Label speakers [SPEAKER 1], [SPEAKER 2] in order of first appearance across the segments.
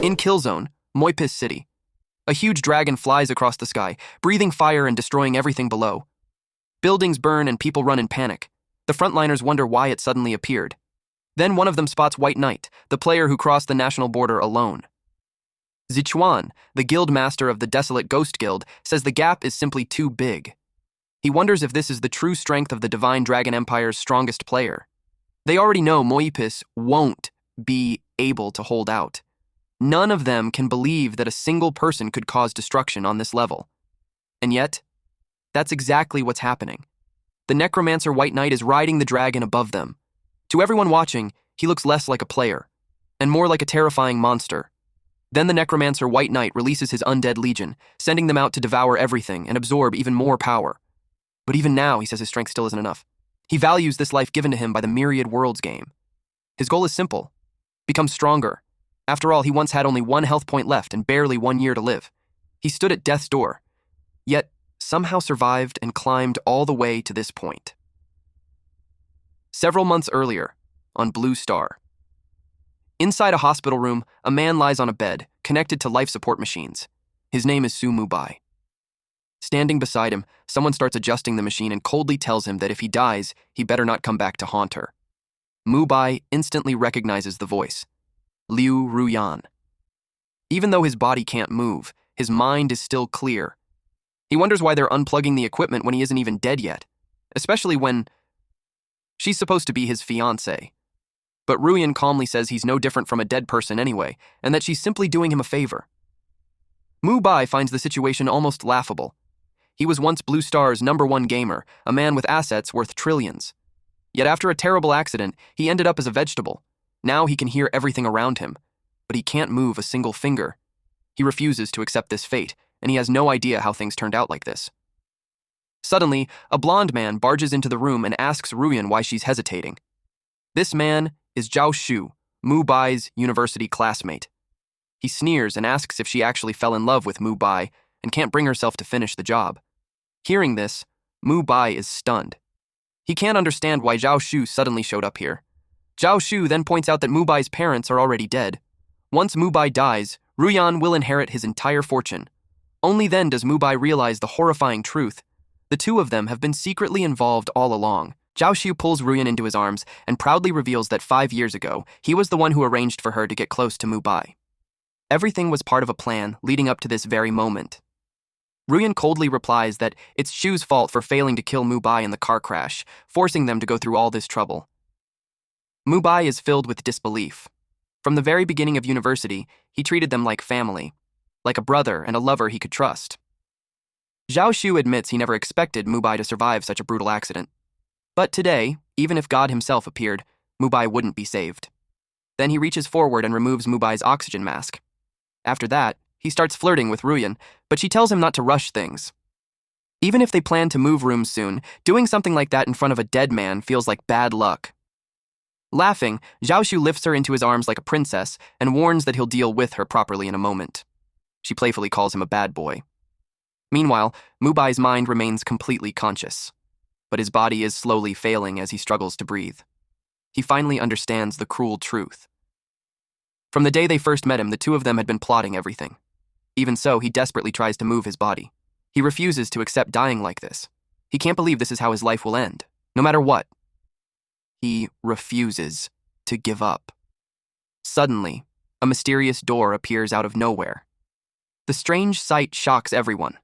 [SPEAKER 1] In Killzone, Moipis City, a huge dragon flies across the sky, breathing fire and destroying everything below. Buildings burn and people run in panic. The frontliners wonder why it suddenly appeared. Then one of them spots White Knight, the player who crossed the national border alone. Zichuan, the guild master of the Desolate Ghost Guild, says the gap is simply too big. He wonders if this is the true strength of the Divine Dragon Empire's strongest player. They already know Moipis won't be able to hold out. None of them can believe that a single person could cause destruction on this level. And yet, that's exactly what's happening. The necromancer White Knight is riding the dragon above them. To everyone watching, he looks less like a player, and more like a terrifying monster. Then the necromancer White Knight releases his undead legion, sending them out to devour everything and absorb even more power. But even now, he says his strength still isn't enough. He values this life given to him by the Myriad Worlds game. His goal is simple: become stronger. After all, he once had only 1 health point left and barely 1 year to live. He stood at death's door, yet somehow survived and climbed all the way to this point. Several months earlier, on Blue Star. Inside a hospital room, a man lies on a bed, connected to life support machines. His name is Su Mubai. Standing beside him, someone starts adjusting the machine and coldly tells him that if he dies, he better not come back to haunt her. Mubai instantly recognizes the voice. Liu Ruyan. Even though his body can't move, his mind is still clear. He wonders why they're unplugging the equipment when he isn't even dead yet, especially when she's supposed to be his fiancée. But Ruyan calmly says he's no different from a dead person anyway, and that she's simply doing him a favor. Mubai finds the situation almost laughable. He was once Blue Star's #1 gamer, a man with assets worth trillions. Yet after a terrible accident, he ended up as a vegetable. Now he can hear everything around him, but he can't move a single finger. He refuses to accept this fate, and he has no idea how things turned out like this. Suddenly, a blonde man barges into the room and asks Ruyan why she's hesitating. This man is Zhao Shu, Mubai's university classmate. He sneers and asks if she actually fell in love with Mubai and can't bring herself to finish the job. Hearing this, Mubai is stunned. He can't understand why Zhao Shu suddenly showed up here. Zhao Shu then points out that Mubai's parents are already dead. Once Mubai dies, Ruyan will inherit his entire fortune. Only then does Mubai realize the horrifying truth. The two of them have been secretly involved all along. Zhao Shu pulls Ruyan into his arms and proudly reveals that 5 years ago, he was the one who arranged for her to get close to Mubai. Everything was part of a plan leading up to this very moment. Ruyan coldly replies that it's Shu's fault for failing to kill Mubai in the car crash, forcing them to go through all this trouble. Mubai is filled with disbelief. From the very beginning of university, he treated them like family, like a brother and a lover he could trust. Zhao Shu admits he never expected Mubai to survive such a brutal accident. But today, even if God himself appeared, Mubai wouldn't be saved. Then he reaches forward and removes Mubai's oxygen mask. After that, he starts flirting with Ruyan, but she tells him not to rush things. Even if they plan to move rooms soon, doing something like that in front of a dead man feels like bad luck. Laughing, Zhao Shu lifts her into his arms like a princess and warns that he'll deal with her properly in a moment. She playfully calls him a bad boy. Meanwhile, Mubai's mind remains completely conscious, but his body is slowly failing as he struggles to breathe. He finally understands the cruel truth. From the day they first met him, the two of them had been plotting everything. Even so, he desperately tries to move his body. He refuses to accept dying like this. He can't believe this is how his life will end, no matter what. He refuses to give up. Suddenly, a mysterious door appears out of nowhere. The strange sight shocks everyone.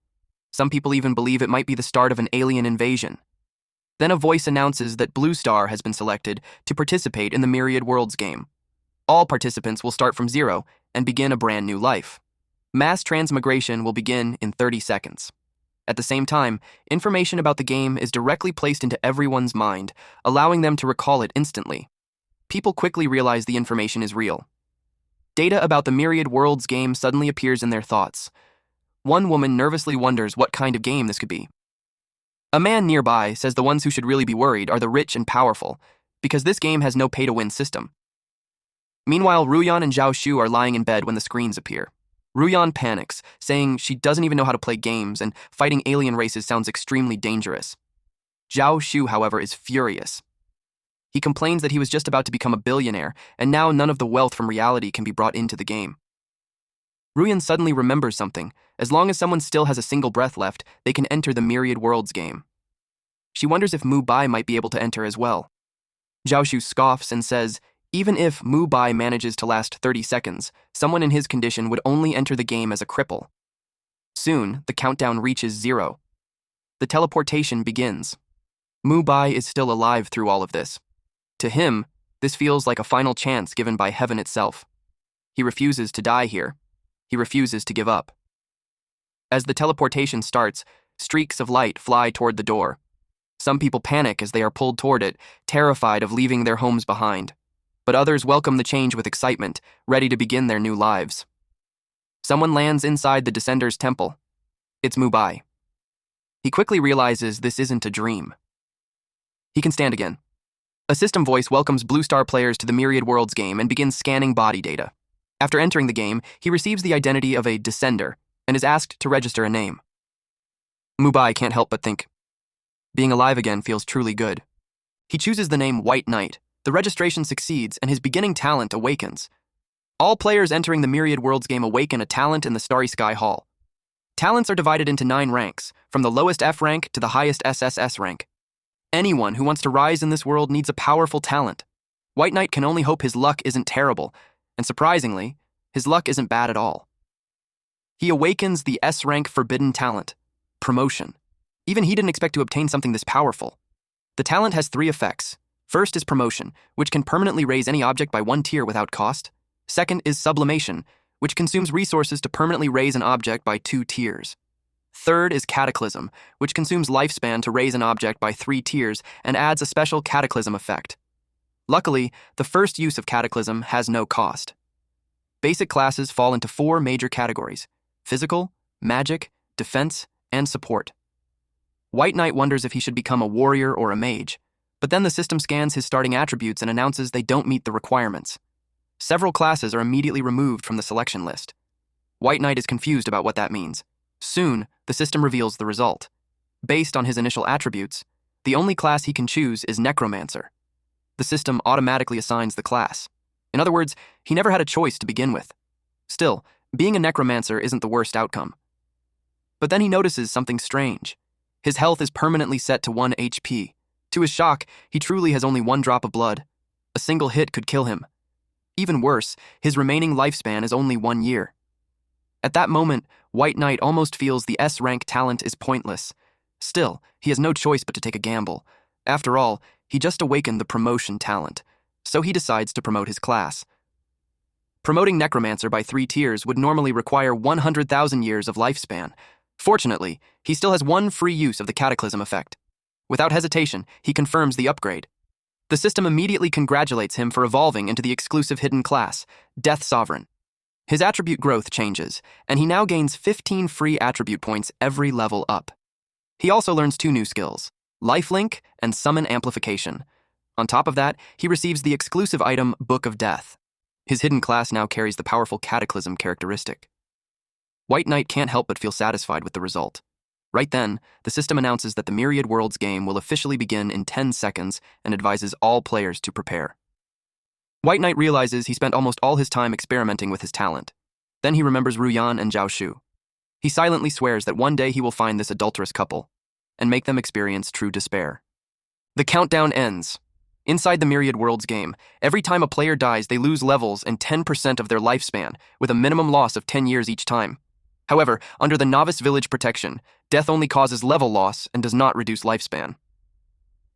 [SPEAKER 1] Some people even believe it might be the start of an alien invasion. Then a voice announces that Blue Star has been selected to participate in the Myriad Worlds game. All participants will start from 0 and begin a brand new life. Mass transmigration will begin in 30 seconds. At the same time, information about the game is directly placed into everyone's mind, allowing them to recall it instantly. People quickly realize the information is real. Data about the Myriad Worlds game suddenly appears in their thoughts. One woman nervously wonders what kind of game this could be. A man nearby says the ones who should really be worried are the rich and powerful, because this game has no pay-to-win system. Meanwhile, Ruyan and Zhao Shu are lying in bed when the screens appear. Ruyan panics, saying she doesn't even know how to play games and fighting alien races sounds extremely dangerous. Zhao Shu, however, is furious. He complains that he was just about to become a billionaire, and now none of the wealth from reality can be brought into the game. Ruyan suddenly remembers something. As long as someone still has a single breath left, they can enter the Myriad Worlds game. She wonders if Mu Bai might be able to enter as well. Zhaoshu scoffs and says, even if Mu Bai manages to last 30 seconds, someone in his condition would only enter the game as a cripple. Soon, the countdown reaches 0. The teleportation begins. Mu Bai is still alive through all of this. To him, this feels like a final chance given by heaven itself. He refuses to die here. He refuses to give up. As the teleportation starts, streaks of light fly toward the door. Some people panic as they are pulled toward it, terrified of leaving their homes behind. But others welcome the change with excitement, ready to begin their new lives. Someone lands inside the Descender's temple. It's Mu Bai. He quickly realizes this isn't a dream. He can stand again. A system voice welcomes Blue Star players to the Myriad Worlds game and begins scanning body data. After entering the game, he receives the identity of a Descender and is asked to register a name. Mu Bai can't help but think, being alive again feels truly good. He chooses the name White Knight. The registration succeeds and his beginning talent awakens. All players entering the Myriad Worlds game awaken a talent in the Starry Sky Hall. Talents are divided into 9 ranks, from the lowest F rank to the highest SSS rank. Anyone who wants to rise in this world needs a powerful talent. White Knight can only hope his luck isn't terrible, and surprisingly, his luck isn't bad at all. He awakens the S-rank forbidden talent, promotion. Even he didn't expect to obtain something this powerful. The talent has 3 effects. First is promotion, which can permanently raise any object by 1 tier without cost. Second is sublimation, which consumes resources to permanently raise an object by 2 tiers. Third is cataclysm, which consumes lifespan to raise an object by 3 tiers and adds a special cataclysm effect. Luckily, the first use of cataclysm has no cost. Basic classes fall into 4 major categories: physical, magic, defense, and support. White Knight wonders if he should become a warrior or a mage, but then the system scans his starting attributes and announces they don't meet the requirements. Several classes are immediately removed from the selection list. White Knight is confused about what that means. Soon, the system reveals the result. Based on his initial attributes, the only class he can choose is Necromancer. The system automatically assigns the class. In other words, he never had a choice to begin with. Still, being a Necromancer isn't the worst outcome. But then he notices something strange. His health is permanently set to 1 HP. To his shock, he truly has only 1 drop of blood. A single hit could kill him. Even worse, his remaining lifespan is only 1 year. At that moment, White Knight almost feels the S-rank talent is pointless. Still, he has no choice but to take a gamble. After all, he just awakened the promotion talent, so he decides to promote his class. Promoting Necromancer by 3 tiers would normally require 100,000 years of lifespan. Fortunately, he still has 1 free use of the Cataclysm effect. Without hesitation, he confirms the upgrade. The system immediately congratulates him for evolving into the exclusive hidden class, Death Sovereign. His attribute growth changes, and he now gains 15 free attribute points every level up. He also learns 2 new skills, Lifelink and Summon Amplification. On top of that, he receives the exclusive item Book of Death. His hidden class now carries the powerful Cataclysm characteristic. White Knight can't help but feel satisfied with the result. Right then, the system announces that the Myriad Worlds game will officially begin in 10 seconds and advises all players to prepare. White Knight realizes he spent almost all his time experimenting with his talent. Then he remembers Ruyan and Zhaoshu. He silently swears that one day he will find this adulterous couple and make them experience true despair. The countdown ends. Inside the Myriad Worlds game, every time a player dies, they lose levels and 10% of their lifespan, with a minimum loss of 10 years each time. However, under the Novice Village protection, death only causes level loss and does not reduce lifespan.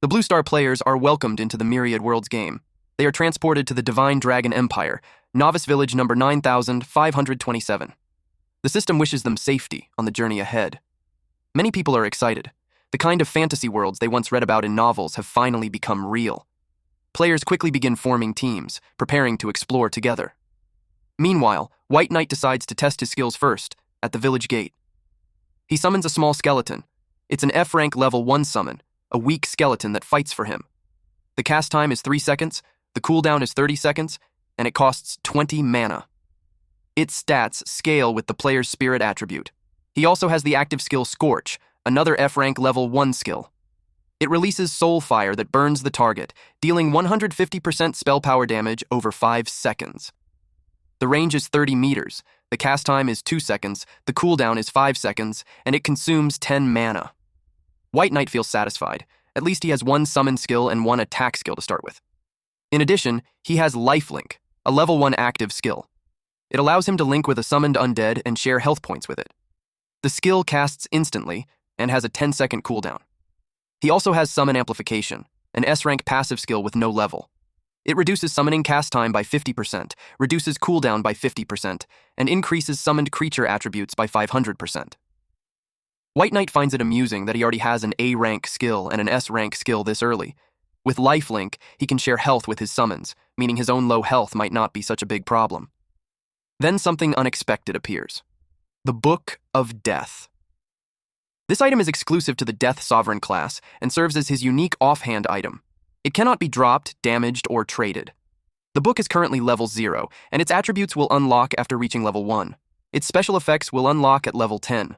[SPEAKER 1] The Blue Star players are welcomed into the Myriad Worlds game. They are transported to the Divine Dragon Empire, Novice Village number 9527. The system wishes them safety on the journey ahead. Many people are excited. The kind of fantasy worlds they once read about in novels have finally become real. Players quickly begin forming teams, preparing to explore together. Meanwhile, White Knight decides to test his skills first, at the village gate. He summons a small skeleton. It's an F-rank level 1 summon, a weak skeleton that fights for him. The cast time is 3 seconds, the cooldown is 30 seconds, and it costs 20 mana. Its stats scale with the player's spirit attribute. He also has the active skill Scorch, another F-rank level 1 skill. It releases soul fire that burns the target, dealing 150% spell power damage over 5 seconds. The range is 30 meters, The cast time is 2 seconds, the cooldown is 5 seconds, and it consumes 10 mana. White Knight feels satisfied. At least he has one summon skill and one attack skill to start with. In addition, he has Lifelink, a level 1 active skill. It allows him to link with a summoned undead and share health points with it. The skill casts instantly and has a 10-second cooldown. He also has Summon Amplification, an S-rank passive skill with no level. It reduces summoning cast time by 50%, reduces cooldown by 50%, and increases summoned creature attributes by 500%. White Knight finds it amusing that he already has an A-rank skill and an S-rank skill this early. With Lifelink, he can share health with his summons, meaning his own low health might not be such a big problem. Then something unexpected appears. The Book of Death. This item is exclusive to the Death Sovereign class and serves as his unique offhand item. It cannot be dropped, damaged, or traded. The book is currently level 0, and its attributes will unlock after reaching level 1. Its special effects will unlock at level 10.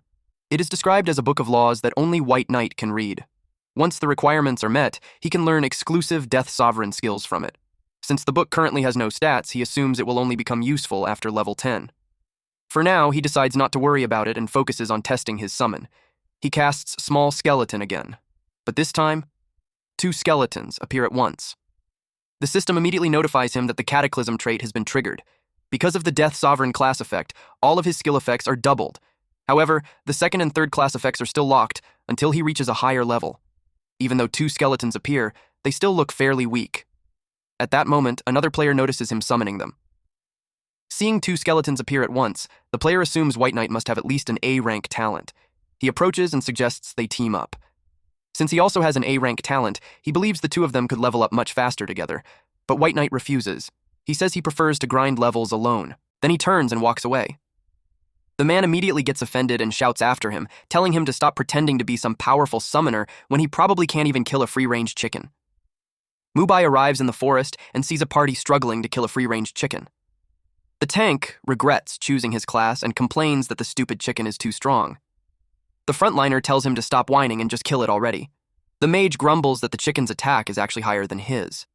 [SPEAKER 1] It is described as a book of laws that only White Knight can read. Once the requirements are met, he can learn exclusive Death Sovereign skills from it. Since the book currently has no stats, he assumes it will only become useful after level 10. For now, he decides not to worry about it and focuses on testing his summon. He casts Small Skeleton again. But this time, 2 skeletons appear at once. The system immediately notifies him that the Cataclysm trait has been triggered. Because of the Death Sovereign class effect, all of his skill effects are doubled. However, the second and third class effects are still locked until he reaches a higher level. Even though 2 skeletons appear, they still look fairly weak. At that moment, another player notices him summoning them. Seeing 2 skeletons appear at once, the player assumes White Knight must have at least an A-rank talent. He approaches and suggests they team up. Since he also has an A-rank talent, he believes the two of them could level up much faster together. But White Knight refuses. He says he prefers to grind levels alone. Then he turns and walks away. The man immediately gets offended and shouts after him, telling him to stop pretending to be some powerful summoner when he probably can't even kill a free-range chicken. Mubai arrives in the forest and sees a party struggling to kill a free-range chicken. The tank regrets choosing his class and complains that the stupid chicken is too strong. The frontliner tells him to stop whining and just kill it already. The mage grumbles that the chicken's attack is actually higher than his.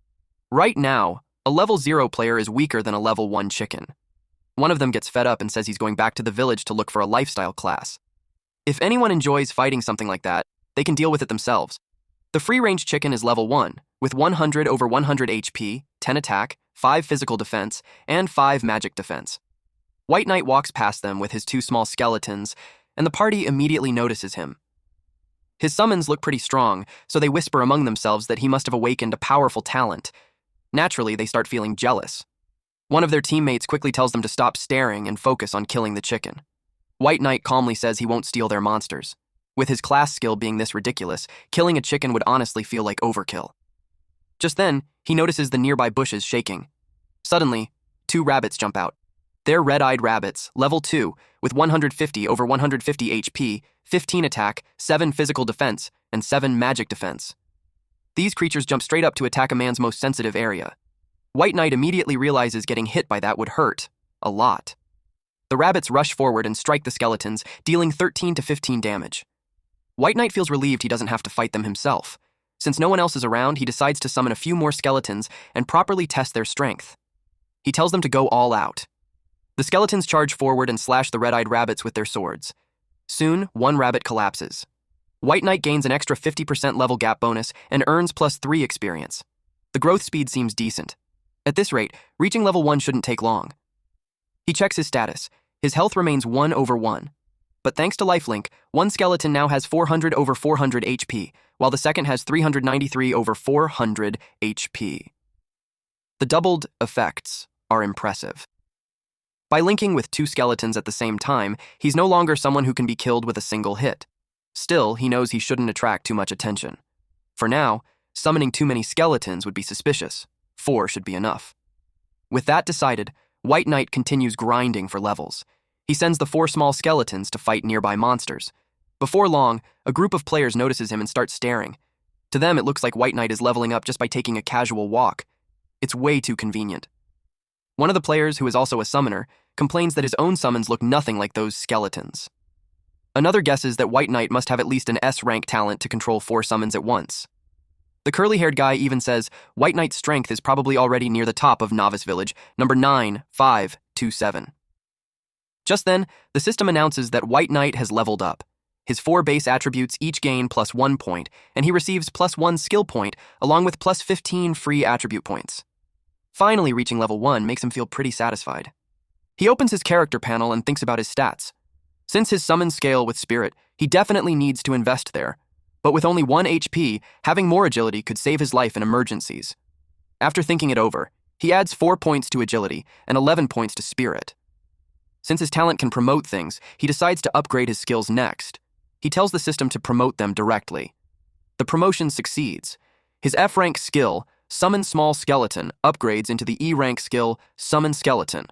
[SPEAKER 1] Right now, a level 0 player is weaker than a level 1 chicken. One of them gets fed up and says he's going back to the village to look for a lifestyle class. If anyone enjoys fighting something like that, they can deal with it themselves. The free-range chicken is level 1, with 100 over 100 HP, 10 attack, 5 physical defense, and 5 magic defense. White Knight walks past them with his 2 small skeletons, and the party immediately notices him. His summons look pretty strong, so they whisper among themselves that he must have awakened a powerful talent. Naturally, they start feeling jealous. One of their teammates quickly tells them to stop staring and focus on killing the chicken. White Knight calmly says he won't steal their monsters. With his class skill being this ridiculous, killing a chicken would honestly feel like overkill. Just then, he notices the nearby bushes shaking. Suddenly, 2 rabbits jump out. They're red-eyed rabbits, level 2, with 150 over 150 HP, 15 attack, 7 physical defense, and 7 magic defense. These creatures jump straight up to attack a man's most sensitive area. White Knight immediately realizes getting hit by that would hurt a lot. The rabbits rush forward and strike the skeletons, dealing 13 to 15 damage. White Knight feels relieved he doesn't have to fight them himself. Since no one else is around, he decides to summon a few more skeletons and properly test their strength. He tells them to go all out. The skeletons charge forward and slash the red-eyed rabbits with their swords. Soon, one rabbit collapses. White Knight gains an extra 50% level gap bonus and earns +3 experience. The growth speed seems decent. At this rate, reaching level 1 shouldn't take long. He checks his status. His health remains 1 over 1. But thanks to Lifelink, one skeleton now has 400 over 400 HP, while the second has 393 over 400 HP. The doubled effects are impressive. By linking with 2 skeletons at the same time, he's no longer someone who can be killed with a single hit. Still, he knows he shouldn't attract too much attention. For now, summoning too many skeletons would be suspicious. 4 should be enough. With that decided, White Knight continues grinding for levels. He sends the 4 small skeletons to fight nearby monsters. Before long, a group of players notices him and starts staring. To them, it looks like White Knight is leveling up just by taking a casual walk. It's way too convenient. One of the players, who is also a summoner, complains that his own summons look nothing like those skeletons. Another guesses that White Knight must have at least an S-rank talent to control 4 summons at once. The curly-haired guy even says White Knight's strength is probably already near the top of Novice Village, number 9527. Just then, the system announces that White Knight has leveled up. His 4 base attributes each gain +1 point, and he receives +1 skill point, along with +15 free attribute points. Finally reaching level 1 makes him feel pretty satisfied. He opens his character panel and thinks about his stats. Since his summon scale with Spirit, he definitely needs to invest there. But with only 1 HP, having more agility could save his life in emergencies. After thinking it over, he adds 4 points to agility and 11 points to Spirit. Since his talent can promote things, he decides to upgrade his skills next. He tells the system to promote them directly. The promotion succeeds. His F-rank skill, Summon Small Skeleton, upgrades into the E-rank skill, Summon Skeleton.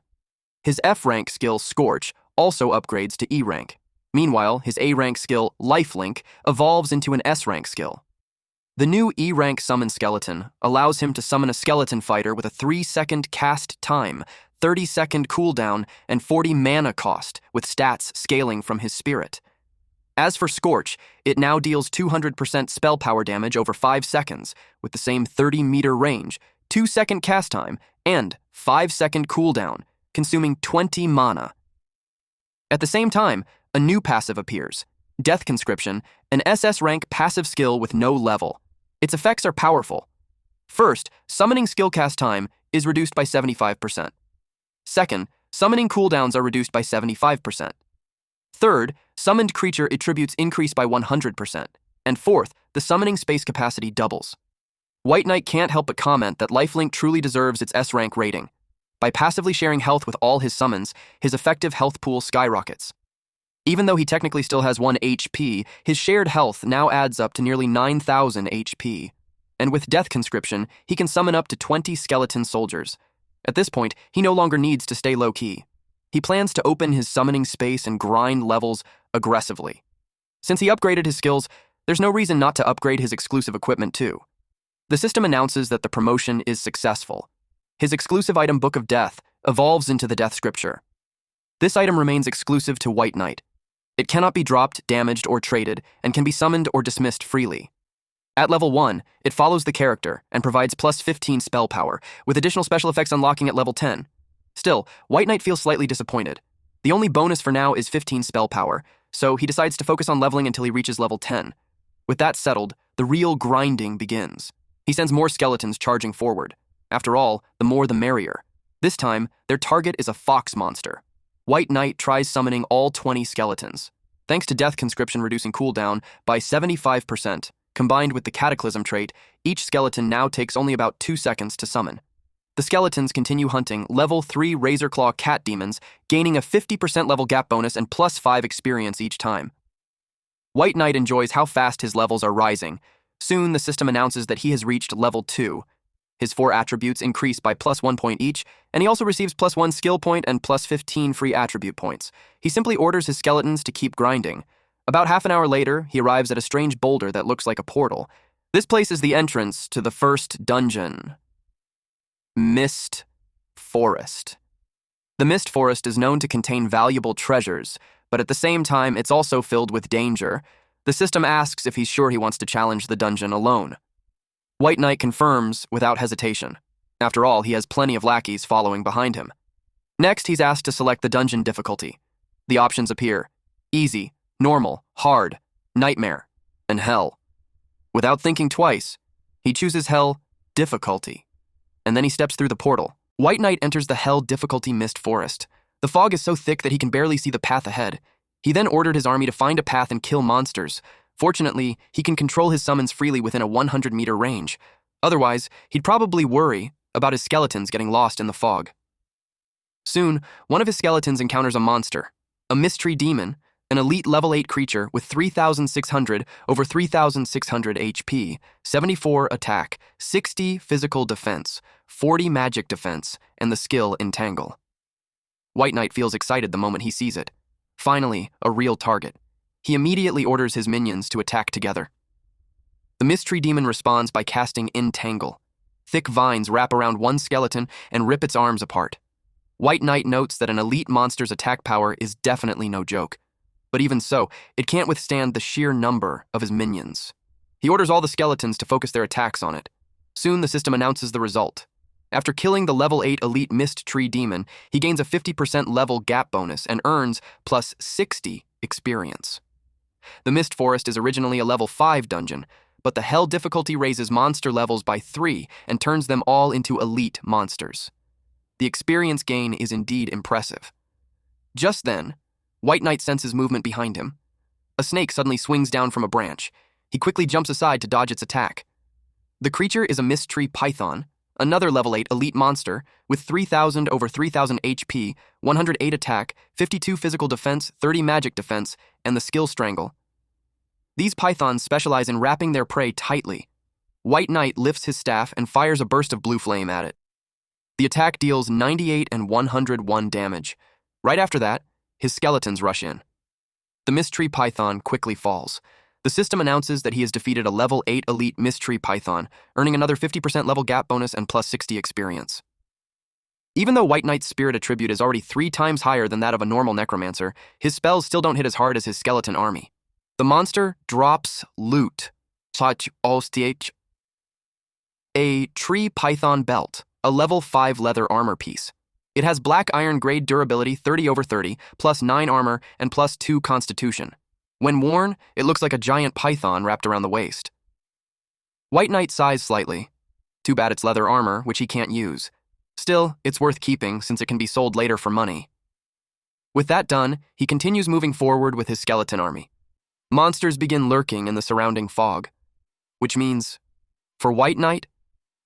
[SPEAKER 1] His F-rank skill, Scorch, also upgrades to E-rank. Meanwhile, his A-rank skill, Lifelink, evolves into an S-rank skill. The new E-rank Summon Skeleton allows him to summon a skeleton fighter with a 3-second cast time, 30-second cooldown, and 40 mana cost, with stats scaling from his spirit. As for Scorch, it now deals 200% spell power damage over 5 seconds, with the same 30-meter range, 2-second cast time, and 5-second cooldown, consuming 20 mana. At the same time, a new passive appears, Death Conscription, an SS rank passive skill with no level. Its effects are powerful. First, summoning skill cast time is reduced by 75%. Second, summoning cooldowns are reduced by 75%. Third, summoned creature attributes increase by 100%. And fourth, the summoning space capacity doubles. White Knight can't help but comment that Lifelink truly deserves its S-rank rating. By passively sharing health with all his summons, his effective health pool skyrockets. Even though he technically still has 1 HP, his shared health now adds up to nearly 9,000 HP. And with Death Conscription, he can summon up to 20 skeleton soldiers. At this point, he no longer needs to stay low-key. He plans to open his summoning space and grind levels aggressively. Since he upgraded his skills, there's no reason not to upgrade his exclusive equipment too. The system announces that the promotion is successful. His exclusive item Book of Death evolves into the Death Scripture. This item remains exclusive to White Knight. It cannot be dropped, damaged, or traded, and can be summoned or dismissed freely. At level 1, it follows the character and provides +15 spell power, with additional special effects unlocking at level 10. Still, White Knight feels slightly disappointed. The only bonus for now is 15 spell power, so he decides to focus on leveling until he reaches level 10. With that settled, the real grinding begins. He sends more skeletons charging forward. After all, the more the merrier. This time, their target is a fox monster. White Knight tries summoning all 20 skeletons. Thanks to Death Conscription reducing cooldown by 75%, combined with the Cataclysm trait, each skeleton now takes only about 2 seconds to summon. The skeletons continue hunting level 3 Razorclaw cat demons, gaining a 50% level gap bonus and +5 experience each time. White Knight enjoys how fast his levels are rising. Soon, the system announces that he has reached level 2. His 4 attributes increase by +1 point each, and he also receives +1 skill point and +15 free attribute points. He simply orders his skeletons to keep grinding. About half an hour later, he arrives at a strange boulder that looks like a portal. This place is the entrance to the first dungeon. Mist Forest. The Mist Forest is known to contain valuable treasures, but at the same time, it's also filled with danger. The system asks if he's sure he wants to challenge the dungeon alone. White Knight confirms without hesitation. After all, he has plenty of lackeys following behind him. Next, he's asked to select the dungeon difficulty. The options appear: easy, normal, hard, nightmare, and hell. Without thinking twice, he chooses hell difficulty. And then he steps through the portal. White Knight enters the hell difficulty Mist Forest. The fog is so thick that he can barely see the path ahead. He then ordered his army to find a path and kill monsters. Fortunately, he can control his summons freely within a 100-meter range. Otherwise, he'd probably worry about his skeletons getting lost in the fog. Soon, one of his skeletons encounters a monster, a mystery demon, an elite level 8 creature with 3,600 over 3,600 HP, 74 attack, 60 physical defense, 40 magic defense, and the skill Entangle. White Knight feels excited the moment he sees it. Finally, a real target. He immediately orders his minions to attack together. The mystery demon responds by casting Entangle. Thick vines wrap around one skeleton and rip its arms apart. White Knight notes that an elite monster's attack power is definitely no joke. But even so, it can't withstand the sheer number of his minions. He orders all the skeletons to focus their attacks on it. Soon the system announces the result. After killing the level 8 elite Mist Tree Demon, he gains a 50% level gap bonus and earns plus 60 experience. The Mist Forest is originally a level 5 dungeon, but the Hell difficulty raises monster levels by 3 and turns them all into elite monsters. The experience gain is indeed impressive. Just then, White Knight senses movement behind him. A snake suddenly swings down from a branch. He quickly jumps aside to dodge its attack. The creature is a Mist Tree Python, another level 8 elite monster with 3,000 over 3,000 HP, 108 attack, 52 physical defense, 30 magic defense, and the skill Strangle. These pythons specialize in wrapping their prey tightly. White Knight lifts his staff and fires a burst of blue flame at it. The attack deals 98 and 101 damage. Right after that, his skeletons rush in. The Mist Tree Python quickly falls. The system announces that he has defeated a level 8 elite Mist Tree Python, earning another 50% level gap bonus and plus 60 experience. Even though White Knight's spirit attribute is already 3 times higher than that of a normal necromancer, his spells still don't hit as hard as his skeleton army. The monster drops loot, such as a tree python belt, a level 5 leather armor piece. It has black iron grade durability 30 over 30, plus 9 armor, and plus 2 constitution. When worn, it looks like a giant python wrapped around the waist. White Knight sighs slightly. Too bad it's leather armor, which he can't use. Still, it's worth keeping since it can be sold later for money. With that done, he continues moving forward with his skeleton army. Monsters begin lurking in the surrounding fog, which means, for White Knight,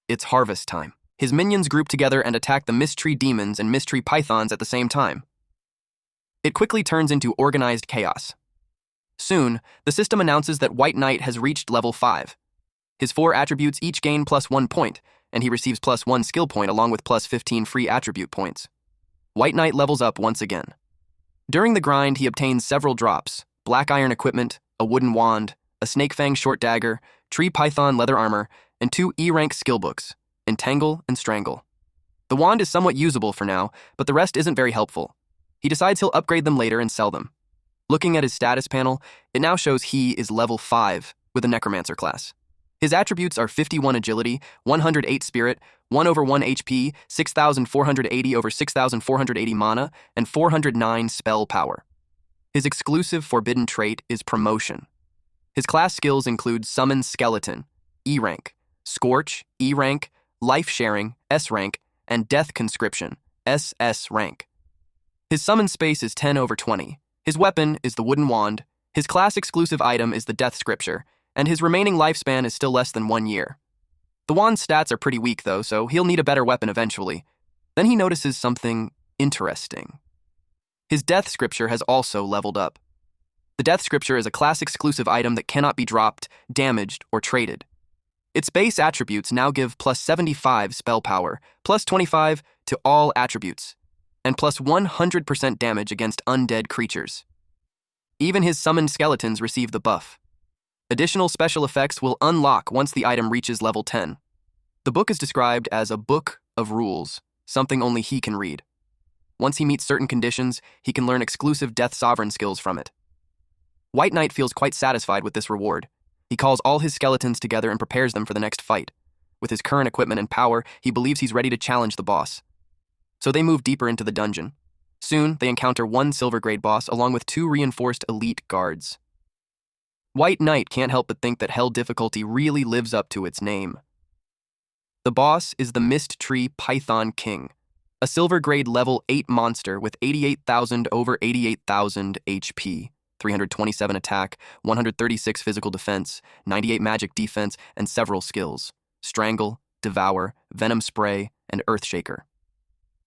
[SPEAKER 1] it's harvest time. His minions group together and attack the Mist Tree Demons and Mist Tree Pythons at the same time. It quickly turns into organized chaos. Soon, the system announces that White Knight has reached level 5. His 4 attributes each gain plus 1 point, and he receives plus 1 skill point along with plus 15 free attribute points. White Knight levels up once again. During the grind, he obtains several drops: black iron equipment, a wooden wand, a snake fang short dagger, tree python leather armor, and 2 E-rank skill books, Entangle and Strangle. The wand is somewhat usable for now, but the rest isn't very helpful. He decides he'll upgrade them later and sell them. Looking at his status panel, it now shows he is level 5 with a necromancer class. His attributes are 51 agility, 108 spirit, 1 over 1 HP, 6,480 over 6,480 mana, and 409 spell power. His exclusive forbidden trait is Promotion. His class skills include Summon Skeleton, E-rank, Scorch, E-rank, Life Sharing, S-rank, and Death Conscription, SS rank. His summon space is 10 over 20. His weapon is the wooden wand, his class exclusive item is the Death Scripture, and his remaining lifespan is still less than 1 year. The wand's stats are pretty weak though, so he'll need a better weapon eventually. Then he notices something interesting. His Death Scripture has also leveled up. The Death Scripture is a class-exclusive item that cannot be dropped, damaged, or traded. Its base attributes now give plus 75 spell power, plus 25 to all attributes, and plus 100% damage against undead creatures. Even his summoned skeletons receive the buff. Additional special effects will unlock once the item reaches level 10. The book is described as a book of rules, something only he can read. Once he meets certain conditions, he can learn exclusive Death Sovereign skills from it. White Knight feels quite satisfied with this reward. He calls all his skeletons together and prepares them for the next fight. With his current equipment and power, he believes he's ready to challenge the boss. So they move deeper into the dungeon. Soon, they encounter 1 silver grade boss along with 2 reinforced elite guards. White Knight can't help but think that Hell difficulty really lives up to its name. The boss is the Mist Tree Python King, a silver grade level 8 monster with 88,000 over 88,000 HP, 327 attack, 136 physical defense, 98 magic defense, and several skills: Strangle, Devour, Venom Spray, and Earthshaker.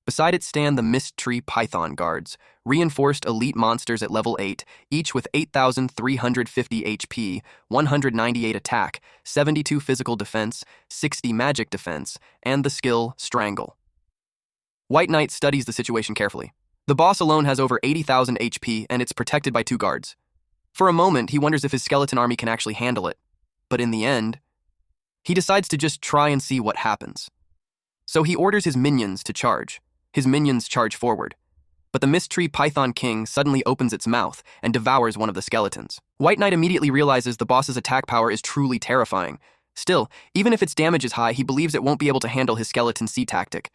[SPEAKER 1] Beside it stand the Mist Tree Python guards, reinforced elite monsters at level 8, each with 8,350 HP, 198 attack, 72 physical defense, 60 magic defense, and the skill Strangle. White Knight studies the situation carefully. The boss alone has over 80,000 HP and it's protected by 2 guards. For a moment, he wonders if his skeleton army can actually handle it. But in the end, he decides to just try and see what happens. So he orders his minions to charge. His minions charge forward. But the Mist Tree Python King suddenly opens its mouth and devours one of the skeletons. White Knight immediately realizes the boss's attack power is truly terrifying, Still, even if its damage is high, he believes it won't be able to handle his skeleton C tactic.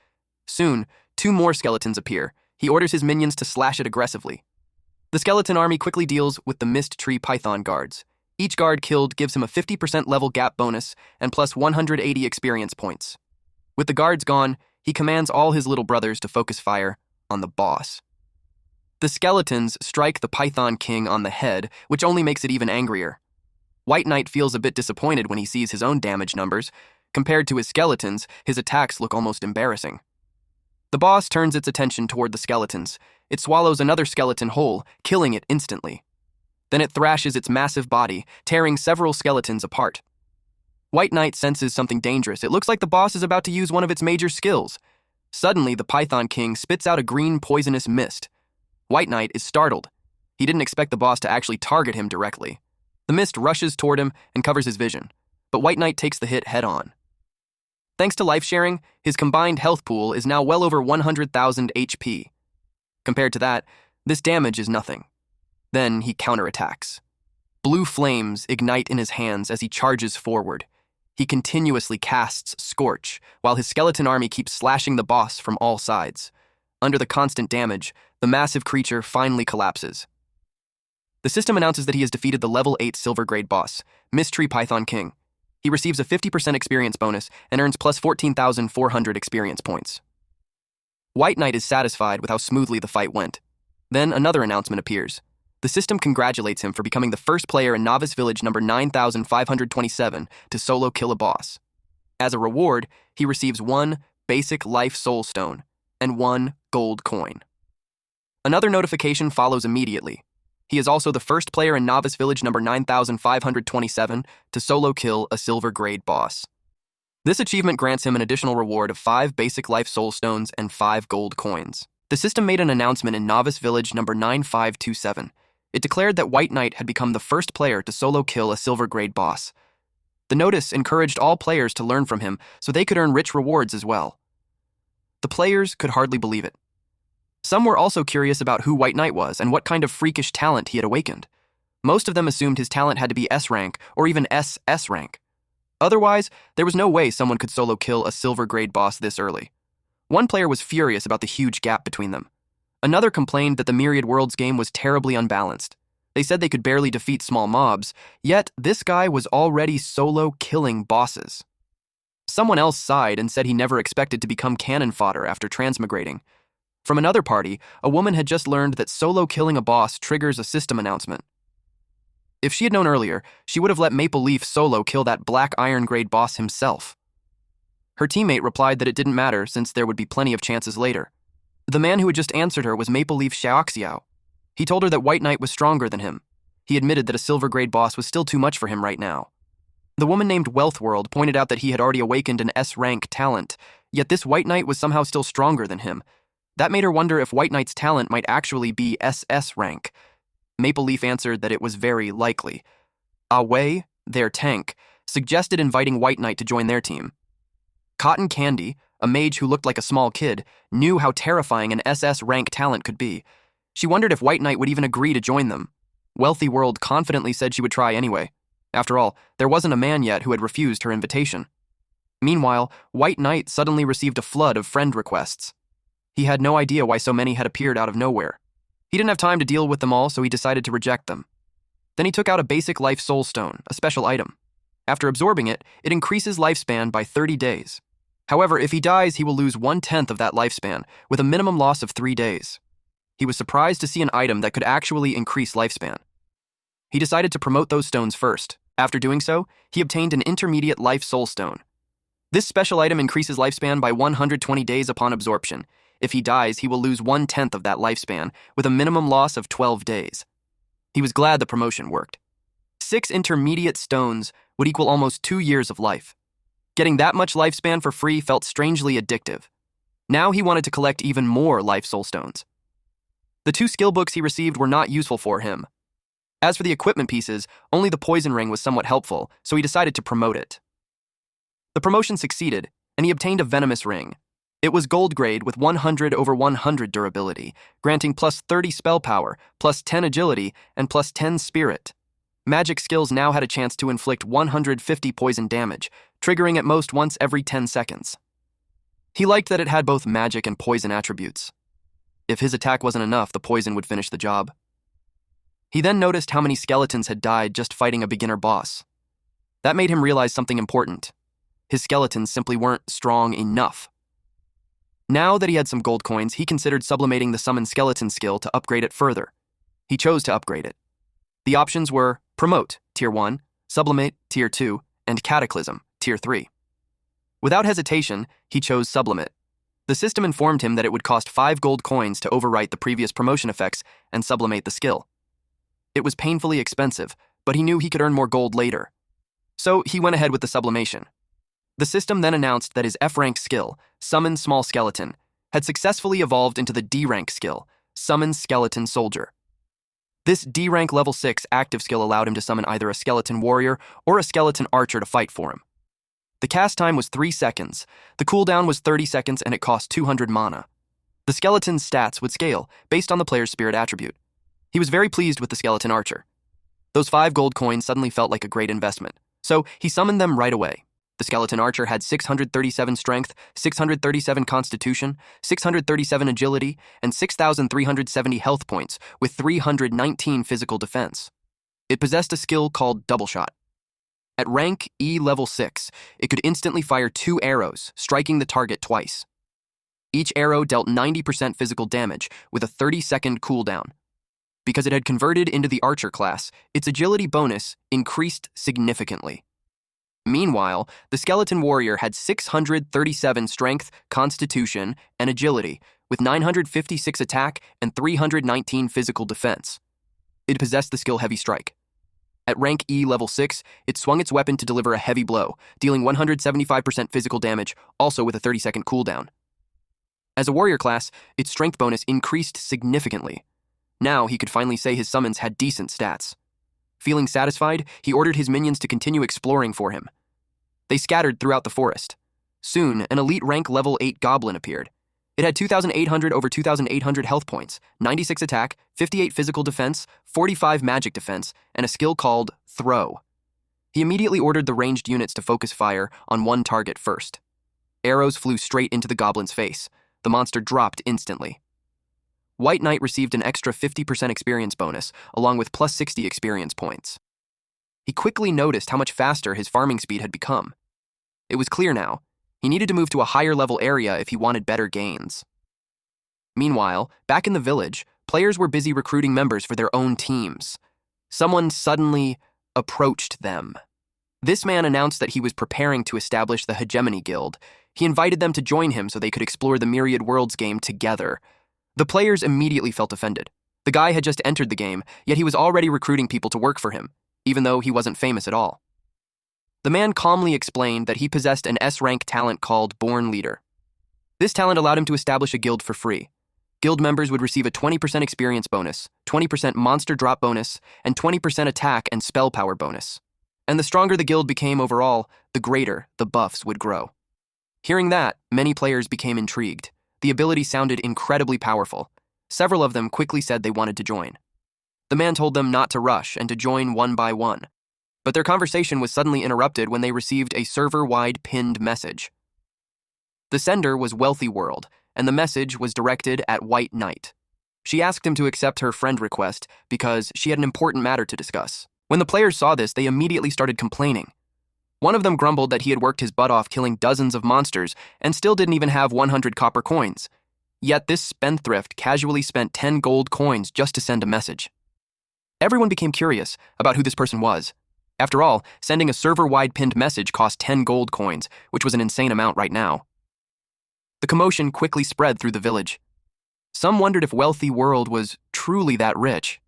[SPEAKER 1] Soon, 2 more skeletons appear. He orders his minions to slash it aggressively. The skeleton army quickly deals with the Mist Tree Python guards. Each guard killed gives him a 50% level gap bonus and plus 180 experience points. With the guards gone, he commands all his little brothers to focus fire on the boss. The skeletons strike the Python King on the head, which only makes it even angrier. White Knight feels a bit disappointed when he sees his own damage numbers. Compared to his skeletons, his attacks look almost embarrassing. The boss turns its attention toward the skeletons. It swallows another skeleton whole, killing it instantly. Then it thrashes its massive body, tearing several skeletons apart. White Knight senses something dangerous. It looks like the boss is about to use one of its major skills. Suddenly, the Python King spits out a green poisonous mist. White Knight is startled. He didn't expect the boss to actually target him directly. The mist rushes toward him and covers his vision, but White Knight takes the hit head-on. Thanks to life sharing, his combined health pool is now well over 100,000 HP. Compared to that, this damage is nothing. Then he counterattacks. Blue flames ignite in his hands as he charges forward. He continuously casts Scorch, while his skeleton army keeps slashing the boss from all sides. Under the constant damage, the massive creature finally collapses. The system announces that he has defeated the level 8 silver grade boss, Mist Tree Python King. He receives a 50% experience bonus and earns plus 14,400 experience points. White Knight is satisfied with how smoothly the fight went. Then another announcement appears. The system congratulates him for becoming the first player in Novice Village number 9527 to solo kill a boss. As a reward, he receives 1 basic life soul stone and 1 gold coin. Another notification follows immediately. He is also the first player in Novice Village number 9527 to solo kill a silver grade boss. This achievement grants him an additional reward of 5 basic life soul stones and 5 gold coins. The system made an announcement in Novice Village number 9527. It declared that White Knight had become the first player to solo kill a silver grade boss. The notice encouraged all players to learn from him so they could earn rich rewards as well. The players could hardly believe it. Some were also curious about who White Knight was and what kind of freakish talent he had awakened. Most of them assumed his talent had to be S rank or even SS rank. Otherwise, there was no way someone could solo kill a silver grade boss this early. One player was furious about the huge gap between them. Another complained that the Myriad Worlds game was terribly unbalanced. They said they could barely defeat small mobs, yet this guy was already solo killing bosses. Someone else sighed and said he never expected to become cannon fodder after transmigrating. From another party, a woman had just learned that solo killing a boss triggers a system announcement. If she had known earlier, she would have let Maple Leaf solo kill that black iron grade boss himself. Her teammate replied that it didn't matter since there would be plenty of chances later. The man who had just answered her was Maple Leaf Xiaoxiao. He told her that White Knight was stronger than him. He admitted that a silver grade boss was still too much for him right now. The woman named Wealth World pointed out that he had already awakened an S-rank talent, yet this White Knight was somehow still stronger than him. That made her wonder if White Knight's talent might actually be SS rank. Maple Leaf answered that it was very likely. Ah Wei, their tank, suggested inviting White Knight to join their team. Cotton Candy, a mage who looked like a small kid, knew how terrifying an SS rank talent could be. She wondered if White Knight would even agree to join them. Wealthy World confidently said she would try anyway. After all, there wasn't a man yet who had refused her invitation. Meanwhile, White Knight suddenly received a flood of friend requests. He had no idea why so many had appeared out of nowhere. He didn't have time to deal with them all, so he decided to reject them. Then he took out a basic life soul stone, a special item. After absorbing it, it increases lifespan by 30 days. However, if he dies, he will lose 1/10 of that lifespan, with a minimum loss of 3 days. He was surprised to see an item that could actually increase lifespan. He decided to promote those stones first. After doing so, he obtained an intermediate life soul stone. This special item increases lifespan by 120 days upon absorption. If he dies, he will lose 1/10 of that lifespan, with a minimum loss of 12 days. He was glad the promotion worked. 6 intermediate stones would equal almost 2 years of life. Getting that much lifespan for free felt strangely addictive. Now he wanted to collect even more life soul stones. The 2 skill books he received were not useful for him. As for the equipment pieces, only the poison ring was somewhat helpful, so he decided to promote it. The promotion succeeded, and he obtained a venomous ring. It was gold grade with 100/100 durability, granting plus 30 spell power, plus 10 agility, and plus 10 spirit. Magic skills now had a chance to inflict 150 poison damage, triggering at most once every 10 seconds. He liked that it had both magic and poison attributes. If his attack wasn't enough, the poison would finish the job. He then noticed how many skeletons had died just fighting a beginner boss. That made him realize something important. His skeletons simply weren't strong enough. Now that he had some gold coins, he considered sublimating the summon skeleton skill to upgrade it further. He chose to upgrade it. The options were Promote, Tier 1, Sublimate, Tier 2, and Cataclysm, Tier 3. Without hesitation, he chose Sublimate. The system informed him that it would cost 5 gold coins to overwrite the previous promotion effects and sublimate the skill. It was painfully expensive, but he knew he could earn more gold later. So he went ahead with the sublimation. The system then announced that his F-rank skill, Summon Small Skeleton, had successfully evolved into the D-rank skill, Summon Skeleton Soldier. This D-rank level 6 active skill allowed him to summon either a skeleton warrior or a skeleton archer to fight for him. The cast time was 3 seconds, the cooldown was 30 seconds, and it cost 200 mana. The skeleton's stats would scale based on the player's spirit attribute. He was very pleased with the skeleton archer. Those 5 gold coins suddenly felt like a great investment, so he summoned them right away. The skeleton archer had 637 strength, 637 constitution, 637 agility, and 6,370 health points, with 319 physical defense. It possessed a skill called Double Shot. At rank E level 6, it could instantly fire 2 arrows, striking the target twice. Each arrow dealt 90% physical damage, with a 30-second cooldown. Because it had converted into the archer class, its agility bonus increased significantly. Meanwhile, the skeleton warrior had 637 strength, constitution, and agility, with 956 attack and 319 physical defense. It possessed the skill Heavy Strike. At rank E level 6, it swung its weapon to deliver a heavy blow, dealing 175% physical damage, also with a 30-second cooldown. As a warrior class, its strength bonus increased significantly. Now he could finally say his summons had decent stats. Feeling satisfied, he ordered his minions to continue exploring for him. They scattered throughout the forest. Soon, an elite rank level 8 goblin appeared. It had 2,800 over 2,800 health points, 96 attack, 58 physical defense, 45 magic defense, and a skill called Throw. He immediately ordered the ranged units to focus fire on one target first. Arrows flew straight into the goblin's face. The monster dropped instantly. White Knight received an extra 50% experience bonus, along with plus 60 experience points. He quickly noticed how much faster his farming speed had become. It was clear now. He needed to move to a higher level area if he wanted better gains. Meanwhile, back in the village, players were busy recruiting members for their own teams. Someone suddenly approached them. This man announced that he was preparing to establish the Hegemony Guild. He invited them to join him so they could explore the Myriad Worlds game together. The players immediately felt offended. The guy had just entered the game, yet he was already recruiting people to work for him, even though he wasn't famous at all. The man calmly explained that he possessed an S-rank talent called Born Leader. This talent allowed him to establish a guild for free. Guild members would receive a 20% experience bonus, 20% monster drop bonus, and 20% attack and spell power bonus. And the stronger the guild became overall, the greater the buffs would grow. Hearing that, many players became intrigued. The ability sounded incredibly powerful. Several of them quickly said they wanted to join. The man told them not to rush and to join one by one. But their conversation was suddenly interrupted when they received a server-wide pinned message. The sender was Wealthy World, and the message was directed at White Knight. She asked him to accept her friend request because she had an important matter to discuss. When the players saw this, they immediately started complaining. One of them grumbled that he had worked his butt off killing dozens of monsters and still didn't even have 100 copper coins. Yet this spendthrift casually spent 10 gold coins just to send a message. Everyone became curious about who this person was. After all, sending a server-wide pinned message cost 10 gold coins, which was an insane amount right now. The commotion quickly spread through the village. Some wondered if Wealthy World was truly that rich.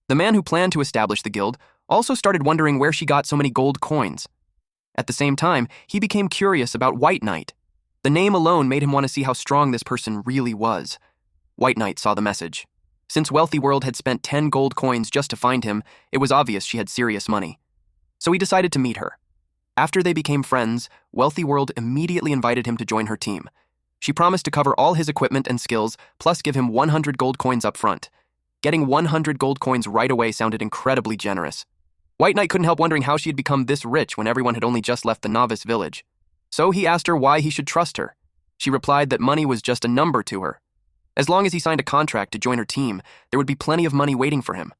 [SPEAKER 1] The man who planned to establish the guild also started wondering where she got so many gold coins. At the same time, he became curious about White Knight. The name alone made him want to see how strong this person really was. White Knight saw the message. Since Wealthy World had spent 10 gold coins just to find him, it was obvious she had serious money. So he decided to meet her. After they became friends, Wealthy World immediately invited him to join her team. She promised to cover all his equipment and skills, plus give him 100 gold coins up front. Getting 100 gold coins right away sounded incredibly generous. White Knight couldn't help wondering how she had become this rich when everyone had only just left the novice village. So he asked her why he should trust her. She replied that money was just a number to her. As long as he signed a contract to join her team, there would be plenty of money waiting for him.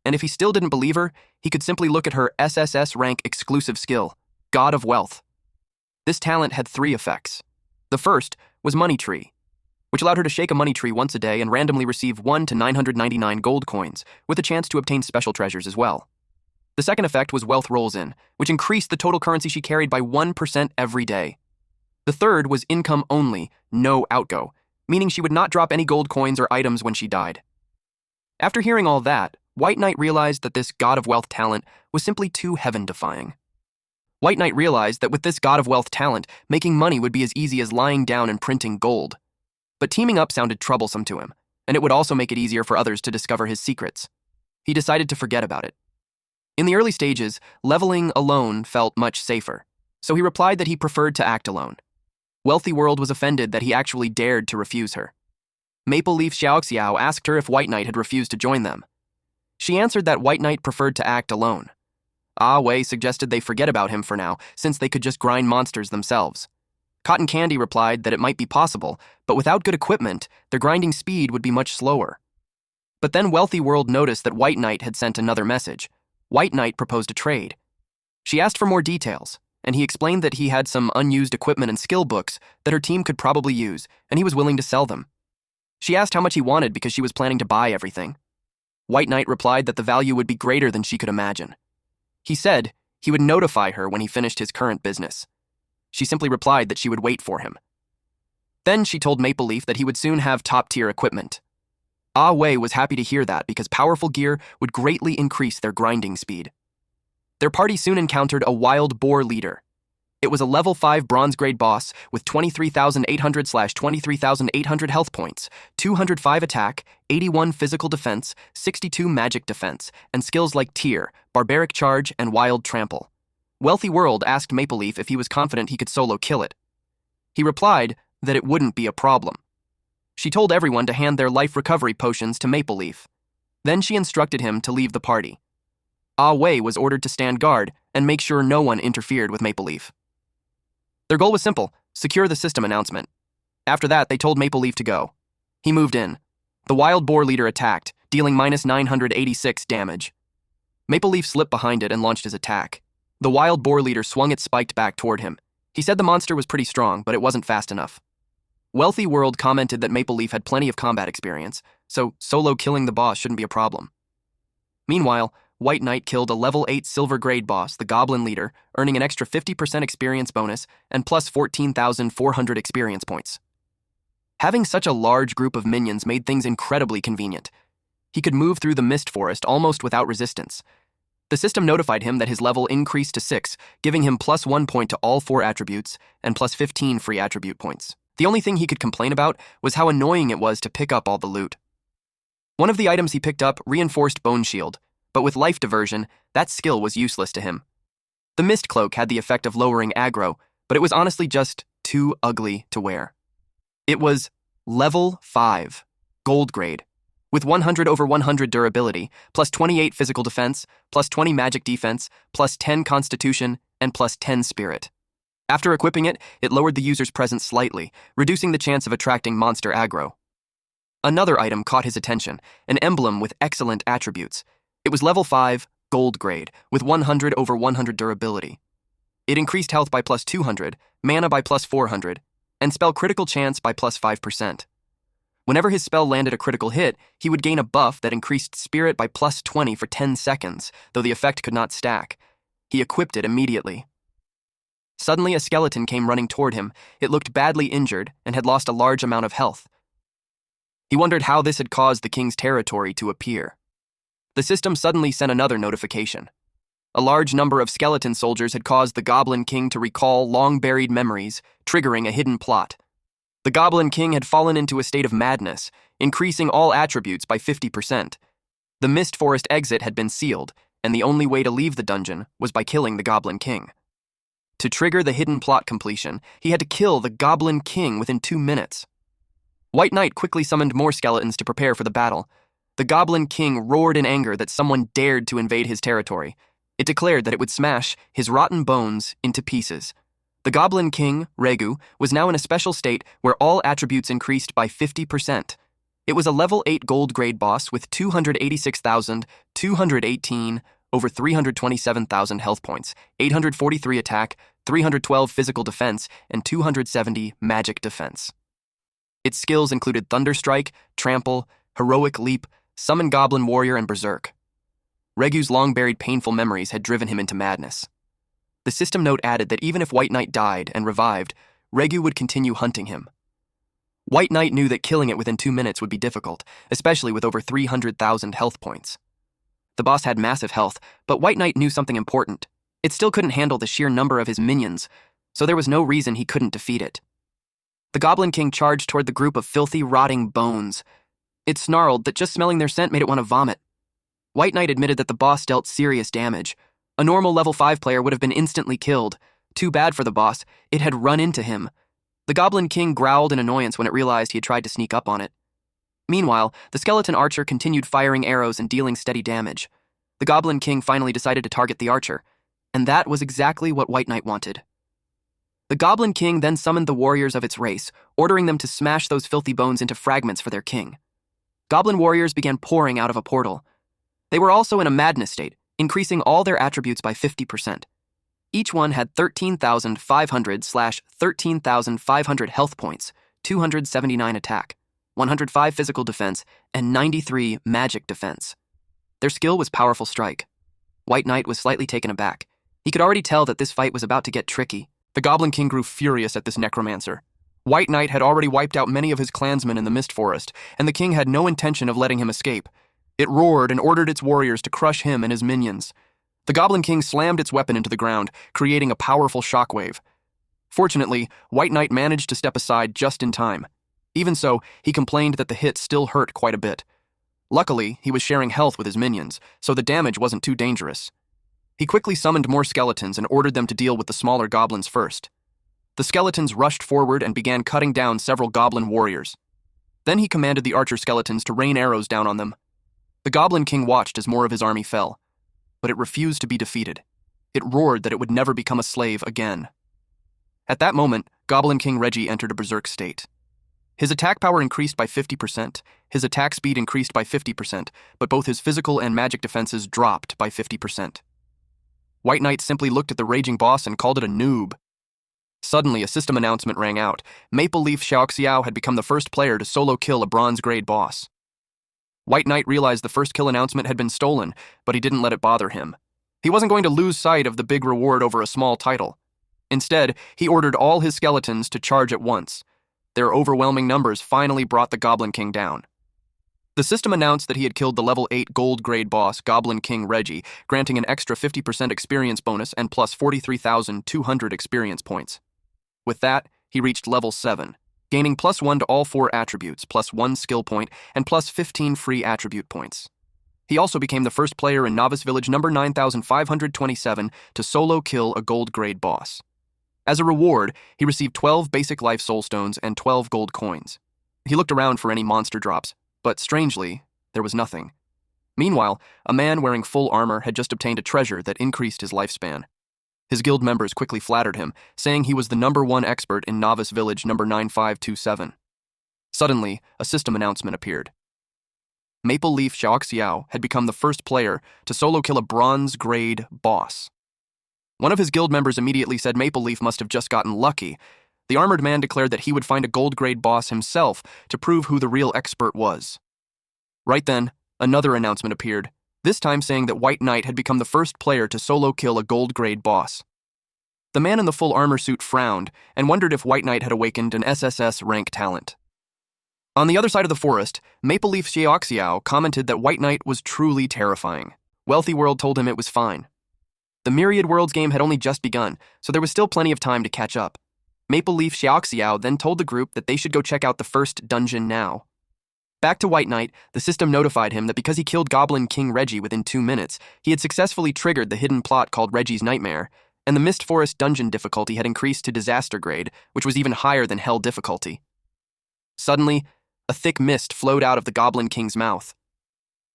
[SPEAKER 1] And if he still didn't believe her, he could simply look at her SSS rank exclusive skill, God of Wealth. This talent had 3 effects. The first was Money Tree, which allowed her to shake a money tree once a day and randomly receive 1 to 999 gold coins, with a chance to obtain special treasures as well. The second effect was Wealth Rolls In, which increased the total currency she carried by 1% every day. The third was Income Only, No Outgo, meaning she would not drop any gold coins or items when she died. After hearing all that, White Knight realized that this God of Wealth talent was simply too heaven-defying. White Knight realized that with this God of Wealth talent, making money would be as easy as lying down and printing gold. But teaming up sounded troublesome to him, and it would also make it easier for others to discover his secrets. He decided to forget about it. In the early stages, leveling alone felt much safer, so he replied that he preferred to act alone. Wealthy World was offended that he actually dared to refuse her. Maple Leaf Xiaoxiao asked her if White Knight had refused to join them. She answered that White Knight preferred to act alone. Ah Wei suggested they forget about him for now, since they could just grind monsters themselves. Cotton Candy replied that it might be possible, but without good equipment, their grinding speed would be much slower. But then Wealthy World noticed that White Knight had sent another message. White Knight proposed a trade. She asked for more details, and he explained that he had some unused equipment and skill books that her team could probably use, and he was willing to sell them. She asked how much he wanted because she was planning to buy everything. White Knight replied that the value would be greater than she could imagine. He said he would notify her when he finished his current business. She simply replied that she would wait for him. Then she told Maple Leaf that he would soon have top-tier equipment. Ah Wei was happy to hear that because powerful gear would greatly increase their grinding speed. Their party soon encountered a wild boar leader. It was a level 5 bronze grade boss with 23,800/23,800 health points, 205 attack, 81 physical defense, 62 magic defense, and skills like Tear, Barbaric Charge, and Wild Trample. Wealthy World asked Maple Leaf if he was confident he could solo kill it. He replied that it wouldn't be a problem. She told everyone to hand their life recovery potions to Maple Leaf. Then she instructed him to leave the party. Ah Wei was ordered to stand guard and make sure no one interfered with Maple Leaf. Their goal was simple: secure the system announcement. After that, they told Maple Leaf to go. He moved in. The wild boar leader attacked, dealing -986 damage. Maple Leaf slipped behind it and launched his attack. The wild boar leader swung its spiked back toward him. He said the monster was pretty strong, but it wasn't fast enough. Wealthy World commented that Maple Leaf had plenty of combat experience, so solo killing the boss shouldn't be a problem. Meanwhile, White Knight killed a level 8 silver grade boss, the Goblin Leader, earning an extra 50% experience bonus and plus 14,400 experience points. Having such a large group of minions made things incredibly convenient. He could move through the mist forest almost without resistance. The system notified him that his level increased to 6, giving him plus 1 point to all 4 attributes and plus 15 free attribute points. The only thing he could complain about was how annoying it was to pick up all the loot. One of the items he picked up reinforced Bone Shield, but with life diversion, that skill was useless to him. The Mist Cloak had the effect of lowering aggro, but it was honestly just too ugly to wear. It was level 5, gold grade, with 100/100 durability, plus 28 physical defense, plus 20 magic defense, plus 10 constitution, and plus 10 spirit. After equipping it, it lowered the user's presence slightly, reducing the chance of attracting monster aggro. Another item caught his attention, an emblem with excellent attributes. It was level 5, gold grade, with 100/100 durability. It increased health by plus 200, mana by plus 400, and spell critical chance by plus 5%. Whenever his spell landed a critical hit, he would gain a buff that increased spirit by plus 20 for 10 seconds, though the effect could not stack. He equipped it immediately. Suddenly, a skeleton came running toward him. It looked badly injured and had lost a large amount of health. He wondered how this had caused the king's territory to appear. The system suddenly sent another notification. A large number of skeleton soldiers had caused the Goblin King to recall long-buried memories, triggering a hidden plot. The Goblin King had fallen into a state of madness, increasing all attributes by 50%. The Mist Forest exit had been sealed, and the only way to leave the dungeon was by killing the Goblin King. To trigger the hidden plot completion, he had to kill the Goblin King within 2 minutes. White Knight quickly summoned more skeletons to prepare for the battle. The Goblin King roared in anger that someone dared to invade his territory. It declared that it would smash his rotten bones into pieces. The Goblin King, Regu, was now in a special state where all attributes increased by 50%. It was a level 8 gold grade boss with 286,218 over 327,000 health points, 843 attack, 312 physical defense, and 270 magic defense. Its skills included Thunderstrike, Trample, Heroic Leap, Summon Goblin Warrior, and Berserk. Regu's long-buried painful memories had driven him into madness. The system note added that even if White Knight died and revived, Regu would continue hunting him. White Knight knew that killing it within 2 minutes would be difficult, especially with over 300,000 health points. The boss had massive health, but White Knight knew something important. It still couldn't handle the sheer number of his minions, so there was no reason he couldn't defeat it. The Goblin King charged toward the group of filthy, rotting bones. It snarled that just smelling their scent made it want to vomit. White Knight admitted that the boss dealt serious damage. A normal level 5 player would have been instantly killed. Too bad for the boss, it had run into him. The Goblin King growled in annoyance when it realized he had tried to sneak up on it. Meanwhile, the skeleton archer continued firing arrows and dealing steady damage. The Goblin King finally decided to target the archer, and that was exactly what White Knight wanted. The Goblin King then summoned the warriors of its race, ordering them to smash those filthy bones into fragments for their king. Goblin warriors began pouring out of a portal. They were also in a madness state, increasing all their attributes by 50%. Each one had 13,500/13,500 health points, 279 attack, 105 physical defense, and 93 magic defense. Their skill was Powerful Strike. White Knight was slightly taken aback. He could already tell that this fight was about to get tricky. The Goblin King grew furious at this necromancer. White Knight had already wiped out many of his clansmen in the Mist Forest, and the king had no intention of letting him escape. It roared and ordered its warriors to crush him and his minions. The Goblin King slammed its weapon into the ground, creating a powerful shockwave. Fortunately, White Knight managed to step aside just in time. Even so, he complained that the hit still hurt quite a bit. Luckily, he was sharing health with his minions, so the damage wasn't too dangerous. He quickly summoned more skeletons and ordered them to deal with the smaller goblins first. The skeletons rushed forward and began cutting down several goblin warriors. Then he commanded the archer skeletons to rain arrows down on them. The Goblin King watched as more of his army fell, but it refused to be defeated. It roared that it would never become a slave again. At that moment, Goblin King Reggie entered a berserk state. His attack power increased by 50%, his attack speed increased by 50%, but both his physical and magic defenses dropped by 50%. White Knight simply looked at the raging boss and called it a noob. Suddenly, a system announcement rang out. Maple Leaf Xiaoxiao had become the first player to solo kill a bronze-grade boss. White Knight realized the first kill announcement had been stolen, but he didn't let it bother him. He wasn't going to lose sight of the big reward over a small title. Instead, he ordered all his skeletons to charge at once. Their overwhelming numbers finally brought the Goblin King down. The system announced that he had killed the level 8 gold-grade boss, Goblin King Reggie, granting an extra 50% experience bonus and plus 43,200 experience points. With that, he reached level 7, gaining +1 to all 4 attributes, +1 skill point, and +15 free attribute points. He also became the first player in Novice Village number 9527 to solo kill a gold-grade boss. As a reward, he received 12 basic life soul stones and 12 gold coins. He looked around for any monster drops, but strangely, there was nothing. Meanwhile, a man wearing full armor had just obtained a treasure that increased his lifespan. His guild members quickly flattered him, saying he was the number 1 expert in Novice Village number 9527. Suddenly, a system announcement appeared. Maple Leaf Xiaoxiao had become the first player to solo kill a bronze-grade boss. One of his guild members immediately said Maple Leaf must have just gotten lucky. The armored man declared that he would find a gold-grade boss himself to prove who the real expert was. Right then, another announcement appeared, this time saying that White Knight had become the first player to solo kill a gold-grade boss. The man in the full armor suit frowned and wondered if White Knight had awakened an SSS rank talent. On the other side of the forest, Maple Leaf Xiaoxiao commented that White Knight was truly terrifying. Wealthy World told him it was fine. The Myriad Worlds game had only just begun, so there was still plenty of time to catch up. Maple Leaf Xiaoxiao then told the group that they should go check out the first dungeon now. Back to White Knight, the system notified him that because he killed Goblin King Reggie within 2 minutes, he had successfully triggered the hidden plot called Reggie's Nightmare, and the Mist Forest dungeon difficulty had increased to disaster grade, which was even higher than Hell difficulty. Suddenly, a thick mist flowed out of the Goblin King's mouth.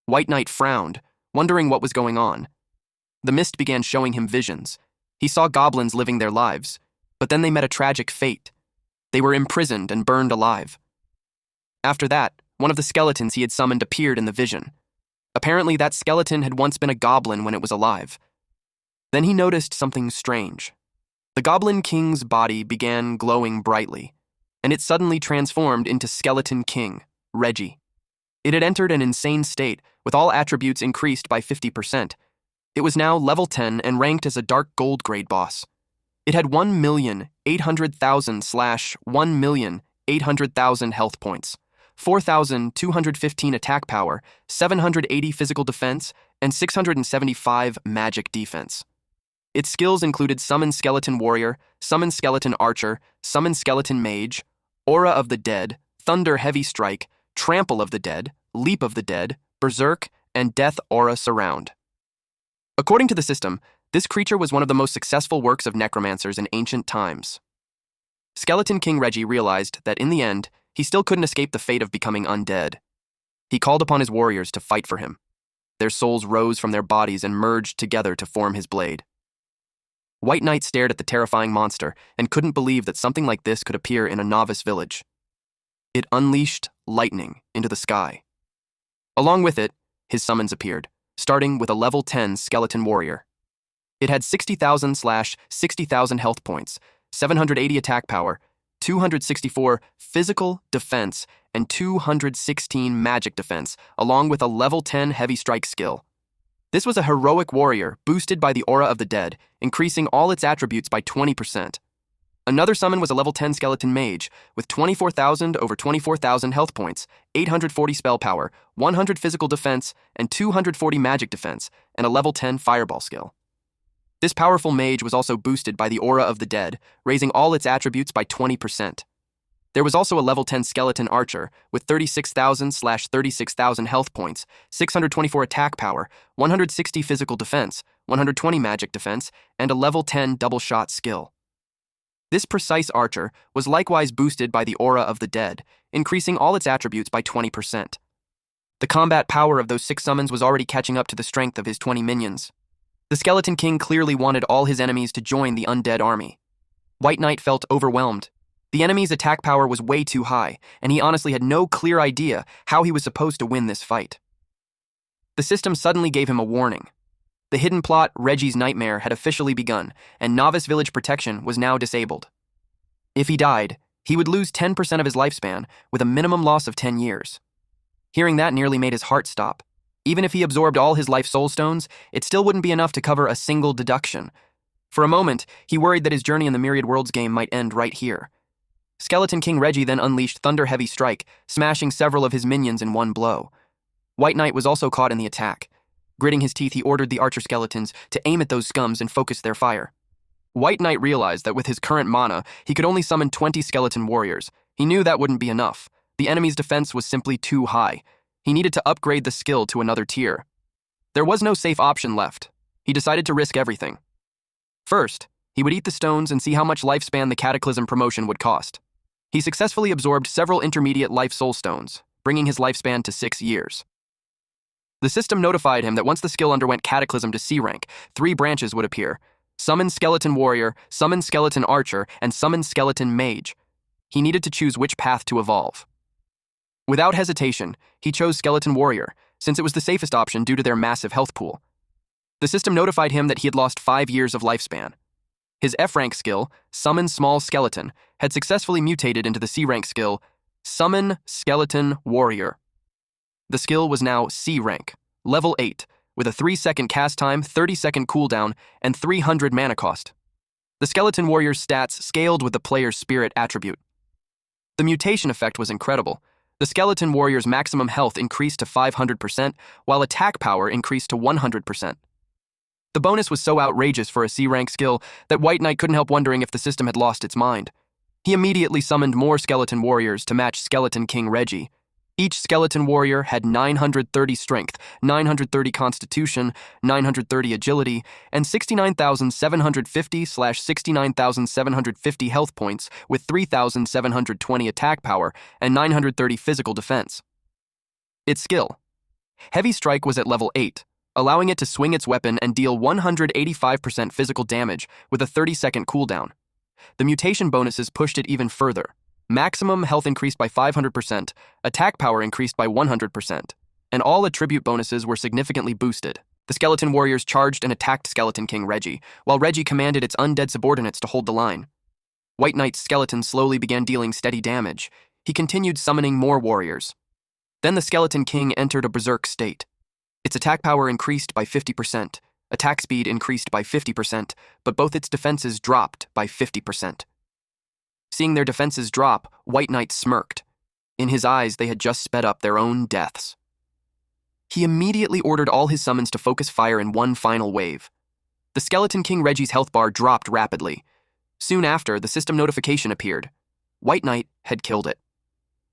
[SPEAKER 1] White Knight frowned, wondering what was going on. The mist began showing him visions. He saw goblins living their lives, but then they met a tragic fate. They were imprisoned and burned alive. After that, one of the skeletons he had summoned appeared in the vision. Apparently, that skeleton had once been a goblin when it was alive. Then he noticed something strange. The Goblin King's body began glowing brightly, and it suddenly transformed into Skeleton King, Reggie. It had entered an insane state, with all attributes increased by 50%. It was now level 10 and ranked as a dark gold grade boss. It had 1,800,000/1,800,000 health points, 4,215 attack power, 780 physical defense, and 675 magic defense. Its skills included Summon Skeleton Warrior, Summon Skeleton Archer, Summon Skeleton Mage, Aura of the Dead, Thunder Heavy Strike, Trample of the Dead, Leap of the Dead, Berserk, and Death Aura Surround. According to the system, this creature was one of the most successful works of necromancers in ancient times. Skeleton King Reggie realized that in the end, he still couldn't escape the fate of becoming undead. He called upon his warriors to fight for him. Their souls rose from their bodies and merged together to form his blade. White Knight stared at the terrifying monster and couldn't believe that something like this could appear in a novice village. It unleashed lightning into the sky. Along with it, his summons appeared, starting with a level 10 Skeleton Warrior. It had 60,000/60,000 health points, 780 attack power, 264 physical defense, and 216 magic defense, along with a level 10 heavy strike skill. This was a heroic warrior boosted by the Aura of the Dead, increasing all its attributes by 20%. Another summon was a level 10 Skeleton Mage, with 24,000/24,000 health points, 840 spell power, 100 physical defense, and 240 magic defense, and a level 10 Fireball skill. This powerful mage was also boosted by the Aura of the Dead, raising all its attributes by 20%. There was also a level 10 Skeleton Archer, with 36,000/36,000 health points, 624 attack power, 160 physical defense, 120 magic defense, and a level 10 double shot skill. This precise archer was likewise boosted by the Aura of the Dead, increasing all its attributes by 20%. The combat power of those 6 summons was already catching up to the strength of his 20 minions. The Skeleton King clearly wanted all his enemies to join the undead army. White Knight felt overwhelmed. The enemy's attack power was way too high, and he honestly had no clear idea how he was supposed to win this fight. The system suddenly gave him a warning. The hidden plot, Reggie's Nightmare, had officially begun, and Novice Village Protection was now disabled. If he died, he would lose 10% of his lifespan, with a minimum loss of 10 years. Hearing that nearly made his heart stop. Even if he absorbed all his life soul stones, it still wouldn't be enough to cover a single deduction. For a moment, he worried that his journey in the Myriad Worlds game might end right here. Skeleton King Reggie then unleashed Thunder Heavy Strike, smashing several of his minions in one blow. White Knight was also caught in the attack. Gritting his teeth, he ordered the archer skeletons to aim at those scums and focus their fire. White Knight realized that with his current mana, he could only summon 20 skeleton warriors. He knew that wouldn't be enough. The enemy's defense was simply too high. He needed to upgrade the skill to another tier. There was no safe option left. He decided to risk everything. First, he would eat the stones and see how much lifespan the Cataclysm promotion would cost. He successfully absorbed several intermediate life soul stones, bringing his lifespan to 6 years. The system notified him that once the skill underwent Cataclysm to C rank, 3 branches would appear: Summon Skeleton Warrior, Summon Skeleton Archer, and Summon Skeleton Mage. He needed to choose which path to evolve. Without hesitation, he chose Skeleton Warrior, since it was the safest option due to their massive health pool. The system notified him that he had lost 5 years of lifespan. His F-rank skill, Summon Small Skeleton, had successfully mutated into the C-rank skill, Summon Skeleton Warrior. The skill was now C-rank, level 8, with a 3-second cast time, 30-second cooldown, and 300 mana cost. The Skeleton Warrior's stats scaled with the player's spirit attribute. The mutation effect was incredible. The Skeleton Warrior's maximum health increased to 500%, while attack power increased to 100%. The bonus was so outrageous for a C-rank skill that White Knight couldn't help wondering if the system had lost its mind. He immediately summoned more Skeleton Warriors to match Skeleton King Reggie. Each Skeleton Warrior had 930 strength, 930 constitution, 930 agility, and 69,750/69,750 health points with 3,720 attack power and 930 physical defense. Its skill. Heavy Strike was at level 8, allowing it to swing its weapon and deal 185% physical damage with a 30-second cooldown. The mutation bonuses pushed it even further. Maximum health increased by 500%, attack power increased by 100%, and all attribute bonuses were significantly boosted. The skeleton warriors charged and attacked Skeleton King Reggie, while Reggie commanded its undead subordinates to hold the line. White Knight's skeleton slowly began dealing steady damage. He continued summoning more warriors. Then the Skeleton King entered a berserk state. Its attack power increased by 50%, attack speed increased by 50%, but both its defenses dropped by 50%. Seeing their defenses drop, White Knight smirked. In his eyes, they had just sped up their own deaths. He immediately ordered all his summons to focus fire in one final wave. The Skeleton King Reggie's health bar dropped rapidly. Soon after, the system notification appeared. White Knight had killed it.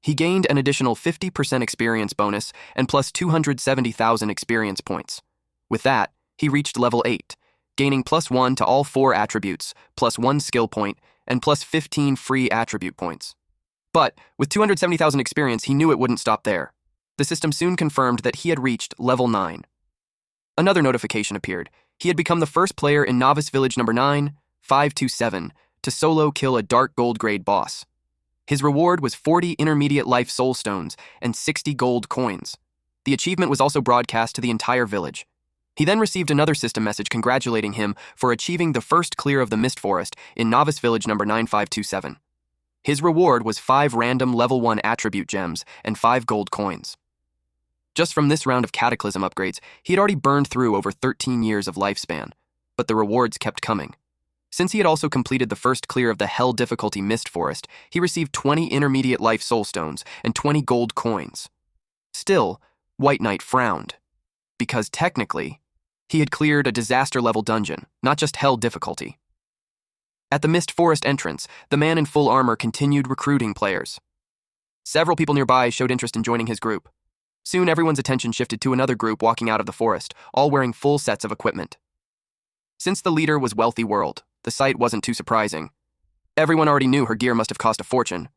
[SPEAKER 1] He gained an additional 50% experience bonus and plus 270,000 experience points. With that, he reached level 8, gaining +1 to all 4 attributes, +1 skill point, and plus 15 free attribute points. But with 270,000 experience, he knew it wouldn't stop there. The system soon confirmed that he had reached level 9. Another notification appeared. He had become the first player in Novice Village number 9527 to solo kill a dark gold grade boss. His reward was 40 intermediate life soul stones and 60 gold coins. The achievement was also broadcast to the entire village. He then received another system message congratulating him for achieving the first clear of the Mist Forest in Novice Village number 9527. His reward was 5 random level 1 attribute gems and 5 gold coins. Just from this round of Cataclysm upgrades, he had already burned through over 13 years of lifespan, but the rewards kept coming. Since he had also completed the first clear of the Hell difficulty Mist Forest, he received 20 intermediate life soul stones and 20 gold coins. Still, White Knight frowned, because technically, he had cleared a disaster-level dungeon, not just Hell difficulty. At the Mist Forest entrance, the man in full armor continued recruiting players. Several people nearby showed interest in joining his group. Soon, everyone's attention shifted to another group walking out of the forest, all wearing full sets of equipment. Since the leader was Wealthy World, the sight wasn't too surprising. Everyone already knew her gear must have cost a fortune.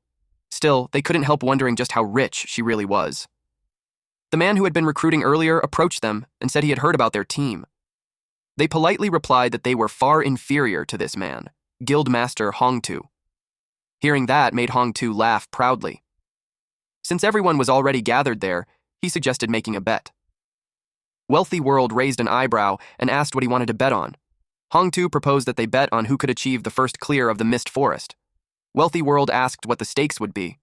[SPEAKER 1] Still, they couldn't help wondering just how rich she really was. The man who had been recruiting earlier approached them and said he had heard about their team. They politely replied that they were far inferior to this man, Guildmaster Hongtu. Hearing that made Hongtu laugh proudly. Since everyone was already gathered there, he suggested making a bet. Wealthy World raised an eyebrow and asked what he wanted to bet on. Hongtu proposed that they bet on who could achieve the first clear of the Mist Forest. Wealthy World asked what the stakes would be.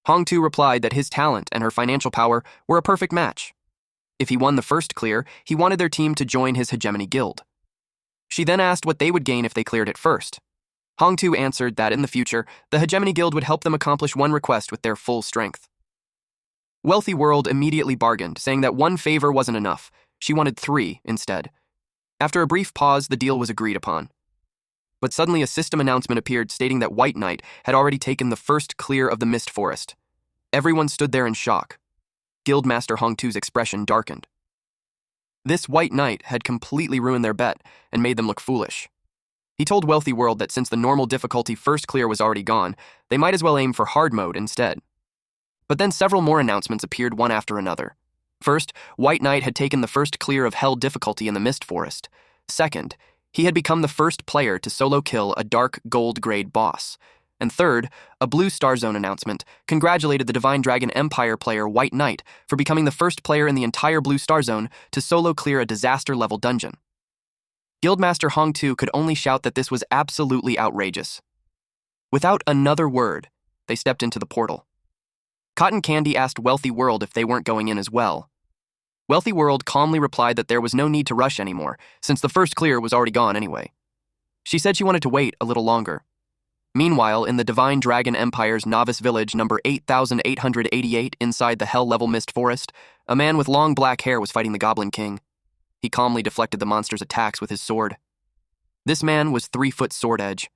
[SPEAKER 1] Hongtu replied that his talent and her financial power were a perfect match. If he won the first clear, he wanted their team to join his hegemony guild. She then asked what they would gain if they cleared it first. Hongtu answered that in the future, the hegemony guild would help them accomplish one request with their full strength. Wealthy World immediately bargained, saying that one favor wasn't enough. She wanted 3 instead. After a brief pause, the deal was agreed upon. But suddenly a system announcement appeared stating that White Knight had already taken the first clear of the Mist Forest. Everyone stood there in shock. Guildmaster Hongtu's expression darkened. This White Knight had completely ruined their bet and made them look foolish. He told Wealthy World that since the normal difficulty first clear was already gone, they might as well aim for hard mode instead. But then several more announcements appeared one after another. First, White Knight had taken the first clear of Hell difficulty in the Mist Forest. Second, he had become the first player to solo kill a dark gold grade boss. And third, a Blue Star Zone announcement congratulated the Divine Dragon Empire player White Knight for becoming the first player in the entire Blue Star Zone to solo clear a disaster-level dungeon. Guildmaster Hongtu could only shout that this was absolutely outrageous. Without another word, they stepped into the portal. Cotton Candy asked Wealthy World if they weren't going in as well. Wealthy World calmly replied that there was no need to rush anymore, since the first clear was already gone anyway. She said she wanted to wait a little longer. Meanwhile, in the Divine Dragon Empire's Novice Village number 8888 inside the Hell-level Mist Forest, a man with long black hair was fighting the Goblin King. He calmly deflected the monster's attacks with his sword. This man was 3-foot Sword Edge.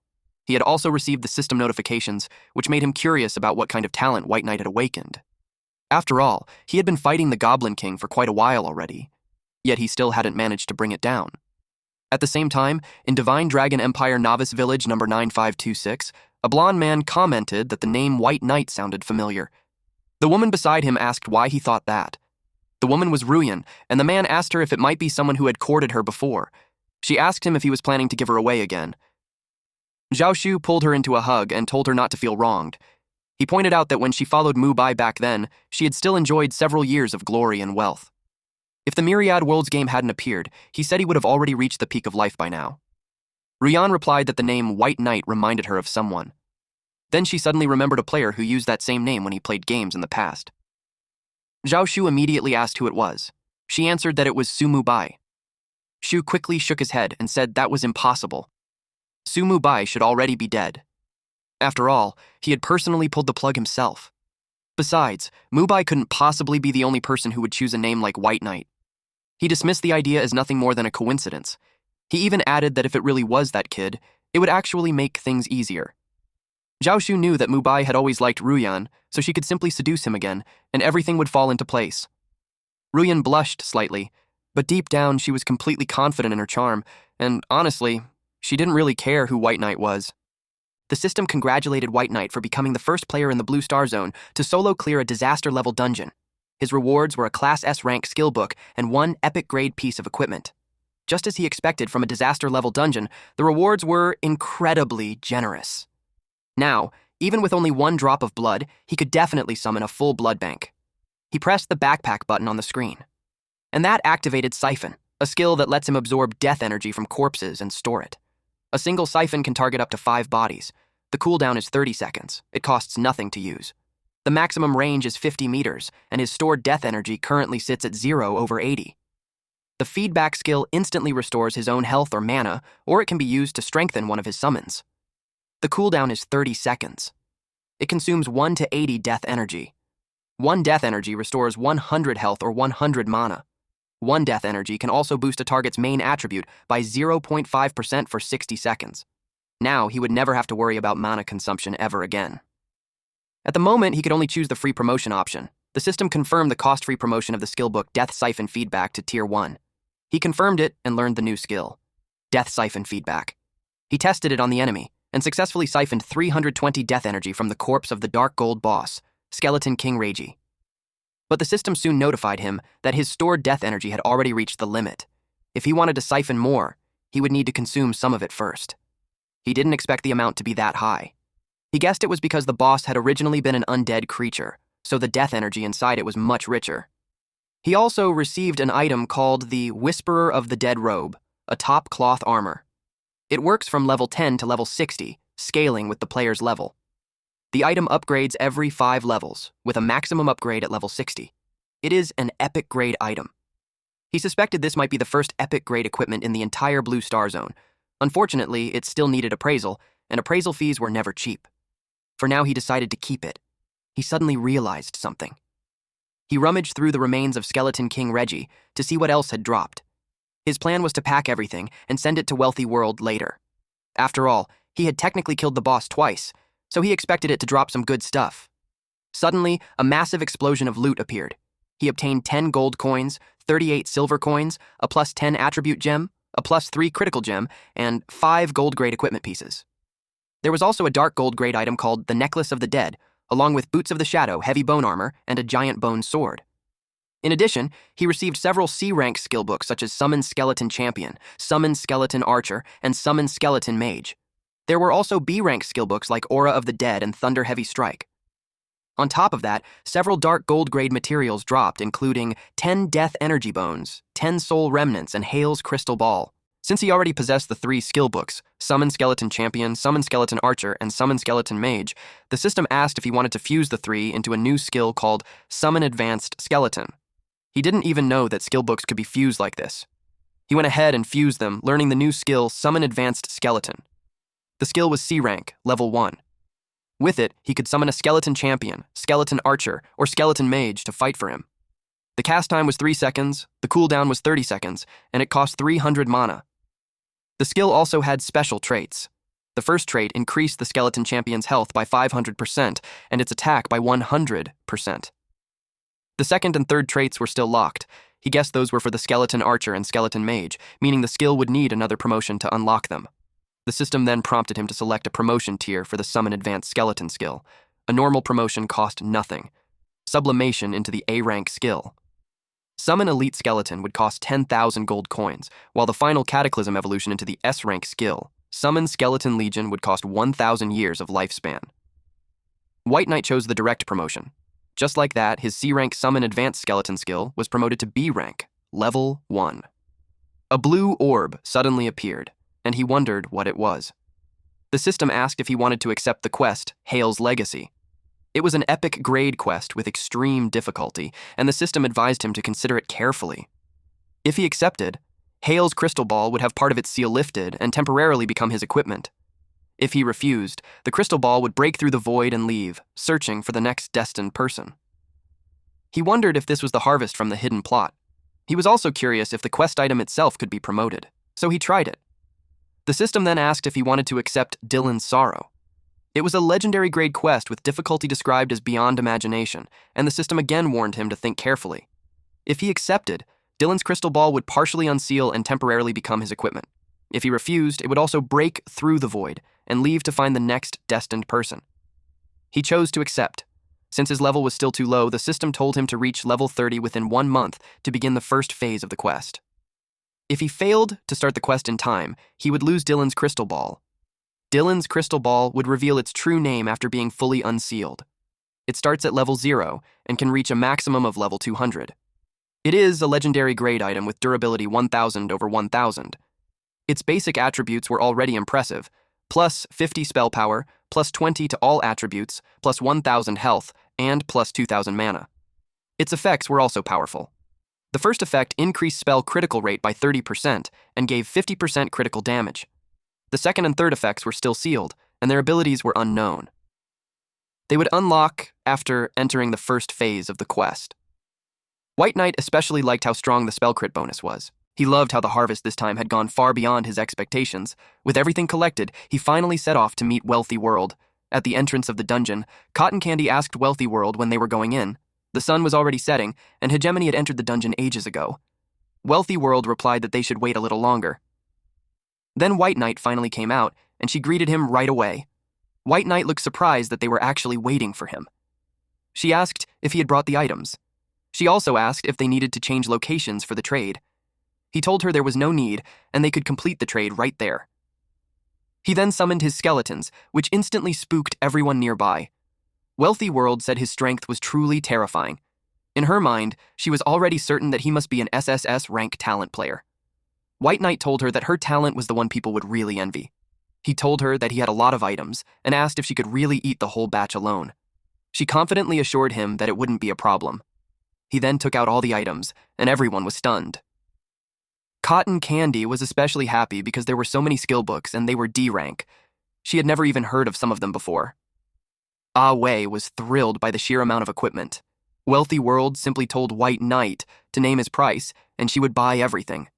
[SPEAKER 1] He had also received the system notifications, which made him curious about what kind of talent White Knight had awakened. After all, he had been fighting the Goblin King for quite a while already, yet he still hadn't managed to bring it down. At the same time, in Divine Dragon Empire Novice Village number 9526, a blonde man commented that the name White Knight sounded familiar. The woman beside him asked why he thought that. The woman was Ruyan, and the man asked her if it might be someone who had courted her before. She asked him if he was planning to give her away again. Zhao Shu pulled her into a hug and told her not to feel wronged. He pointed out that when she followed Mu Bai back then, she had still enjoyed several years of glory and wealth. If the Myriad Worlds game hadn't appeared, he said he would have already reached the peak of life by now. Ruyan replied that the name White Knight reminded her of someone. Then she suddenly remembered a player who used that same name when he played games in the past. Zhao Shu immediately asked who it was. She answered that it was Su Mu Bai. Shu quickly shook his head and said that was impossible. Su Mu Bai should already be dead. After all, he had personally pulled the plug himself. Besides, Mu Bai couldn't possibly be the only person who would choose a name like White Knight. He dismissed the idea as nothing more than a coincidence. He even added that if it really was that kid, it would actually make things easier. Zhao Shu knew that Mu Bai had always liked Ruyan, so she could simply seduce him again, and everything would fall into place. Ruyan blushed slightly, but deep down she was completely confident in her charm, and honestly, she didn't really care who White Knight was. The system congratulated White Knight for becoming the first player in the Blue Star Zone to solo clear a disaster-level dungeon. His rewards were a Class S rank skill book and one epic-grade piece of equipment. Just as he expected from a disaster-level dungeon, the rewards were incredibly generous. Now, even with only one drop of blood, he could definitely summon a full blood bank. He pressed the backpack button on the screen. And that activated Siphon, a skill that lets him absorb death energy from corpses and store it. A single siphon can target up to 5 bodies. The cooldown is 30 seconds. It costs nothing to use. The maximum range is 50 meters, and his stored death energy currently sits at 0/80. The feedback skill instantly restores his own health or mana, or it can be used to strengthen one of his summons. The cooldown is 30 seconds. It consumes 1 to 80 death energy. 1 death energy restores 100 health or 100 mana. 1 death energy can also boost a target's main attribute by 0.5% for 60 seconds. Now he would never have to worry about mana consumption ever again. At the moment, he could only choose the free promotion option. The system confirmed the cost-free promotion of the skill book Death Siphon Feedback to Tier 1. He confirmed it and learned the new skill, Death Siphon Feedback. He tested it on the enemy and successfully siphoned 320 death energy from the corpse of the Dark Gold boss, Skeleton King Reiji. But the system soon notified him that his stored death energy had already reached the limit. If he wanted to siphon more, he would need to consume some of it first. He didn't expect the amount to be that high. He guessed it was because the boss had originally been an undead creature, so the death energy inside it was much richer. He also received an item called the Whisperer of the Dead Robe, a top cloth armor. It works from level 10 to level 60, scaling with the player's level. The item upgrades every 5 levels, with a maximum upgrade at level 60. It is an epic grade item. He suspected this might be the first epic grade equipment in the entire Blue Star Zone. Unfortunately, it still needed appraisal, and appraisal fees were never cheap. For now, he decided to keep it. He suddenly realized something. He rummaged through the remains of Skeleton King Reiji to see what else had dropped. His plan was to pack everything and send it to Wealthy World later. After all, he had technically killed the boss twice, so he expected it to drop some good stuff. Suddenly, a massive explosion of loot appeared. He obtained 10 gold coins, 38 silver coins, a plus 10 attribute gem, a plus 3 critical gem, and 5 gold grade equipment pieces. There was also a dark gold grade item called the Necklace of the Dead, along with Boots of the Shadow, heavy bone armor, and a giant bone sword. In addition, he received several C-rank skill books such as Summon Skeleton Champion, Summon Skeleton Archer, and Summon Skeleton Mage. There were also B-rank skill books like Aura of the Dead and Thunder Heavy Strike. On top of that, several dark gold grade materials dropped, including 10 Death Energy Bones, 10 Soul Remnants, and Hale's Crystal Ball. Since he already possessed the 3 skill books, Summon Skeleton Champion, Summon Skeleton Archer, and Summon Skeleton Mage, the system asked if he wanted to fuse the 3 into a new skill called Summon Advanced Skeleton. He didn't even know that skill books could be fused like this. He went ahead and fused them, learning the new skill Summon Advanced Skeleton. The skill was C rank, level 1. With it, he could summon a Skeleton Champion, Skeleton Archer, or Skeleton Mage to fight for him. The cast time was 3 seconds, the cooldown was 30 seconds, and it cost 300 mana. The skill also had special traits. The first trait increased the Skeleton Champion's health by 500% and its attack by 100%. The second and third traits were still locked. He guessed those were for the Skeleton Archer and Skeleton Mage, meaning the skill would need another promotion to unlock them. The system then prompted him to select a promotion tier for the Summon Advanced Skeleton skill. A normal promotion cost nothing. Sublimation into the A-rank skill. Summon Elite Skeleton would cost 10,000 gold coins, while the final Cataclysm evolution into the S-rank skill, Summon Skeleton Legion, would cost 1,000 years of lifespan. White Knight chose the direct promotion. Just like that, his C-rank Summon Advanced Skeleton skill was promoted to B-rank, level 1. A blue orb suddenly appeared, and he wondered what it was. The system asked if he wanted to accept the quest, Hale's Legacy. It was an epic grade quest with extreme difficulty, and the system advised him to consider it carefully. If he accepted, Hale's crystal ball would have part of its seal lifted and temporarily become his equipment. If he refused, the crystal ball would break through the void and leave, searching for the next destined person. He wondered if this was the harvest from the hidden plot. He was also curious if the quest item itself could be promoted, so he tried it. The system then asked if he wanted to accept Dylan's Sorrow. It was a legendary grade quest with difficulty described as beyond imagination, and the system again warned him to think carefully. If he accepted, Dylan's crystal ball would partially unseal and temporarily become his equipment. If he refused, it would also break through the void and leave to find the next destined person. He chose to accept. Since his level was still too low, the system told him to reach level 30 within 1 month to begin the first phase of the quest. If he failed to start the quest in time, he would lose Dylan's crystal ball. Dylan's crystal ball would reveal its true name after being fully unsealed. It starts at level 0 and can reach a maximum of level 200. It is a legendary grade item with durability 1000 over 1000. Its basic attributes were already impressive, plus 50 spell power, plus 20 to all attributes, plus 1000 health, and plus 2000 mana. Its effects were also powerful. The first effect increased spell critical rate by 30% and gave 50% critical damage. The second and third effects were still sealed, and their abilities were unknown. They would unlock after entering the first phase of the quest. White Knight especially liked how strong the spell crit bonus was. He loved how the harvest this time had gone far beyond his expectations. With everything collected, he finally set off to meet Wealthy World. At the entrance of the dungeon, Cotton Candy asked Wealthy World when they were going in. The sun was already setting, and Hegemony had entered the dungeon ages ago. Wealthy World replied that they should wait a little longer. Then White Knight finally came out, and she greeted him right away. White Knight looked surprised that they were actually waiting for him. She asked if he had brought the items. She also asked if they needed to change locations for the trade. He told her there was no need, and they could complete the trade right there. He then summoned his skeletons, which instantly spooked everyone nearby. Wealthy World said his strength was truly terrifying. In her mind, she was already certain that he must be an SSS rank talent player. White Knight told her that her talent was the one people would really envy. He told her that he had a lot of items and asked if she could really eat the whole batch alone. She confidently assured him that it wouldn't be a problem. He then took out all the items, and everyone was stunned. Cotton Candy was especially happy because there were so many skill books and they were D rank. She had never even heard of some of them before. Ah Wei was thrilled by the sheer amount of equipment. Wealthy World simply told White Knight to name his price, and she would buy everything.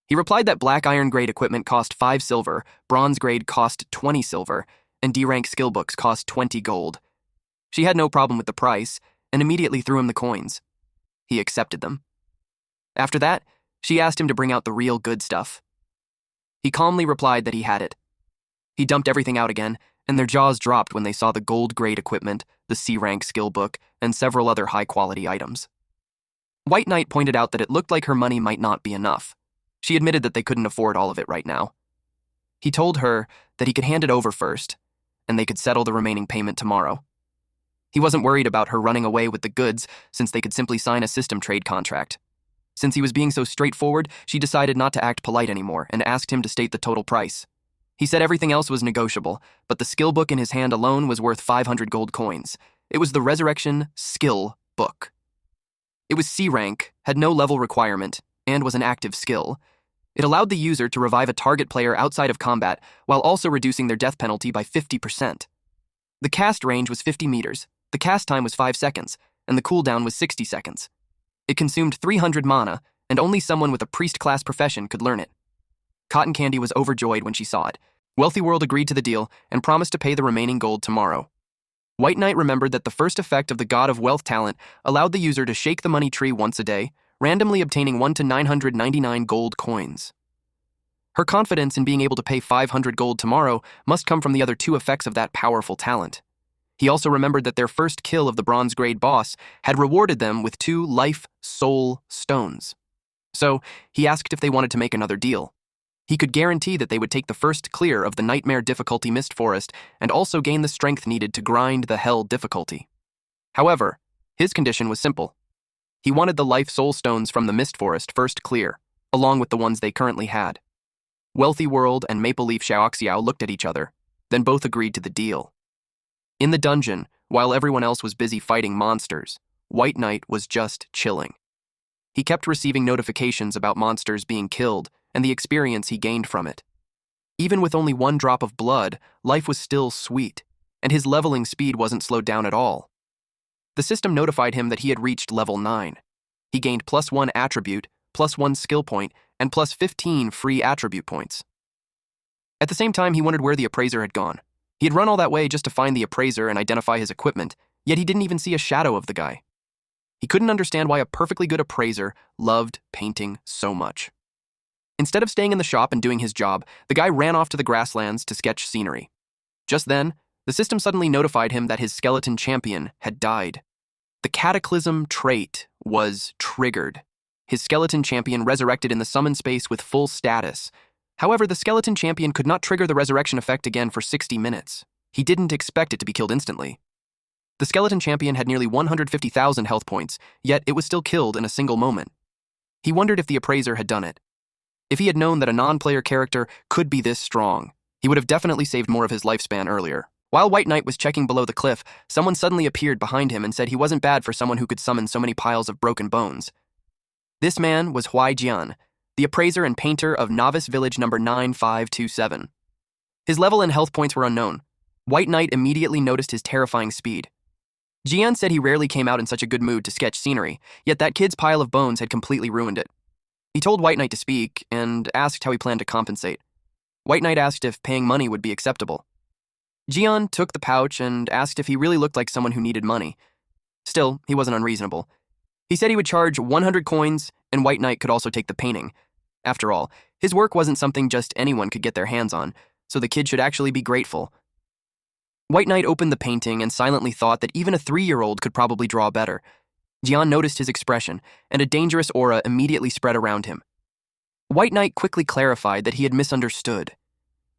[SPEAKER 1] He replied that Black Iron grade equipment cost 5 silver, Bronze grade cost 20 silver, and D-rank skill books cost 20 gold. She had no problem with the price, and immediately threw him the coins. He accepted them. After that, she asked him to bring out the real good stuff. He calmly replied that he had it. He dumped everything out again, and their jaws dropped when they saw the gold grade equipment, the C-rank skill book, and several other high-quality items. White Knight pointed out that it looked like her money might not be enough. She admitted that they couldn't afford all of it right now. He told her that he could hand it over first, and they could settle the remaining payment tomorrow. He wasn't worried about her running away with the goods since they could simply sign a system trade contract. Since he was being so straightforward, she decided not to act polite anymore and asked him to state the total price. He said everything else was negotiable, but the skill book in his hand alone was worth 500 gold coins. It was the Resurrection Skill Book. It was C-rank, had no level requirement, and was an active skill. It allowed the user to revive a target player outside of combat while also reducing their death penalty by 50%. The cast range was 50 meters, the cast time was 5 seconds, and the cooldown was 60 seconds. It consumed 300 mana, and only someone with a priest-class profession could learn it. Cotton Candy was overjoyed when she saw it. Wealthy World agreed to the deal and promised to pay the remaining gold tomorrow. White Knight remembered that the first effect of the God of Wealth talent allowed the user to shake the money tree once a day, randomly obtaining 1 to 999 gold coins. Her confidence in being able to pay 500 gold tomorrow must come from the other 2 effects of that powerful talent. He also remembered that their first kill of the bronze grade boss had rewarded them with 2 life soul stones. So, he asked if they wanted to make another deal. He could guarantee that they would take the first clear of the nightmare difficulty mist forest and also gain the strength needed to grind the hell difficulty. However, his condition was simple. He wanted the life soul stones from the mist forest first clear, along with the ones they currently had. Wealthy World and Maple Leaf Xiaoxiao looked at each other, then both agreed to the deal. In the dungeon, while everyone else was busy fighting monsters, White Knight was just chilling. He kept receiving notifications about monsters being killed and the experience he gained from it. Even with only 1 drop of blood, life was still sweet, and his leveling speed wasn't slowed down at all. The system notified him that he had reached level 9. He gained +1 attribute, +1 skill point, and +15 free attribute points. At the same time, he wondered where the appraiser had gone. He had run all that way just to find the appraiser and identify his equipment, yet he didn't even see a shadow of the guy. He couldn't understand why a perfectly good appraiser loved painting so much. Instead of staying in the shop and doing his job, the guy ran off to the grasslands to sketch scenery. Just then, the system suddenly notified him that his skeleton champion had died. The cataclysm trait was triggered. His skeleton champion resurrected in the summon space with full status. However, the skeleton champion could not trigger the resurrection effect again for 60 minutes. He didn't expect it to be killed instantly. The skeleton champion had nearly 150,000 health points, yet it was still killed in a single moment. He wondered if the appraiser had done it. If he had known that a non-player character could be this strong, he would have definitely saved more of his lifespan earlier. While White Knight was checking below the cliff, someone suddenly appeared behind him and said he wasn't bad for someone who could summon so many piles of broken bones. This man was Huai Jian, the appraiser and painter of Novice Village number 9527. His level and health points were unknown. White Knight immediately noticed his terrifying speed. Jian said he rarely came out in such a good mood to sketch scenery, yet that kid's pile of bones had completely ruined it. He told White Knight to speak and asked how he planned to compensate. White Knight asked if paying money would be acceptable. Jian took the pouch and asked if he really looked like someone who needed money. Still, he wasn't unreasonable. He said he would charge 100 coins, and White Knight could also take the painting. After all, his work wasn't something just anyone could get their hands on, so the kid should actually be grateful. White Knight opened the painting and silently thought that even a 3-year-old could probably draw better. Jian noticed his expression, and a dangerous aura immediately spread around him. White Knight quickly clarified that he had misunderstood.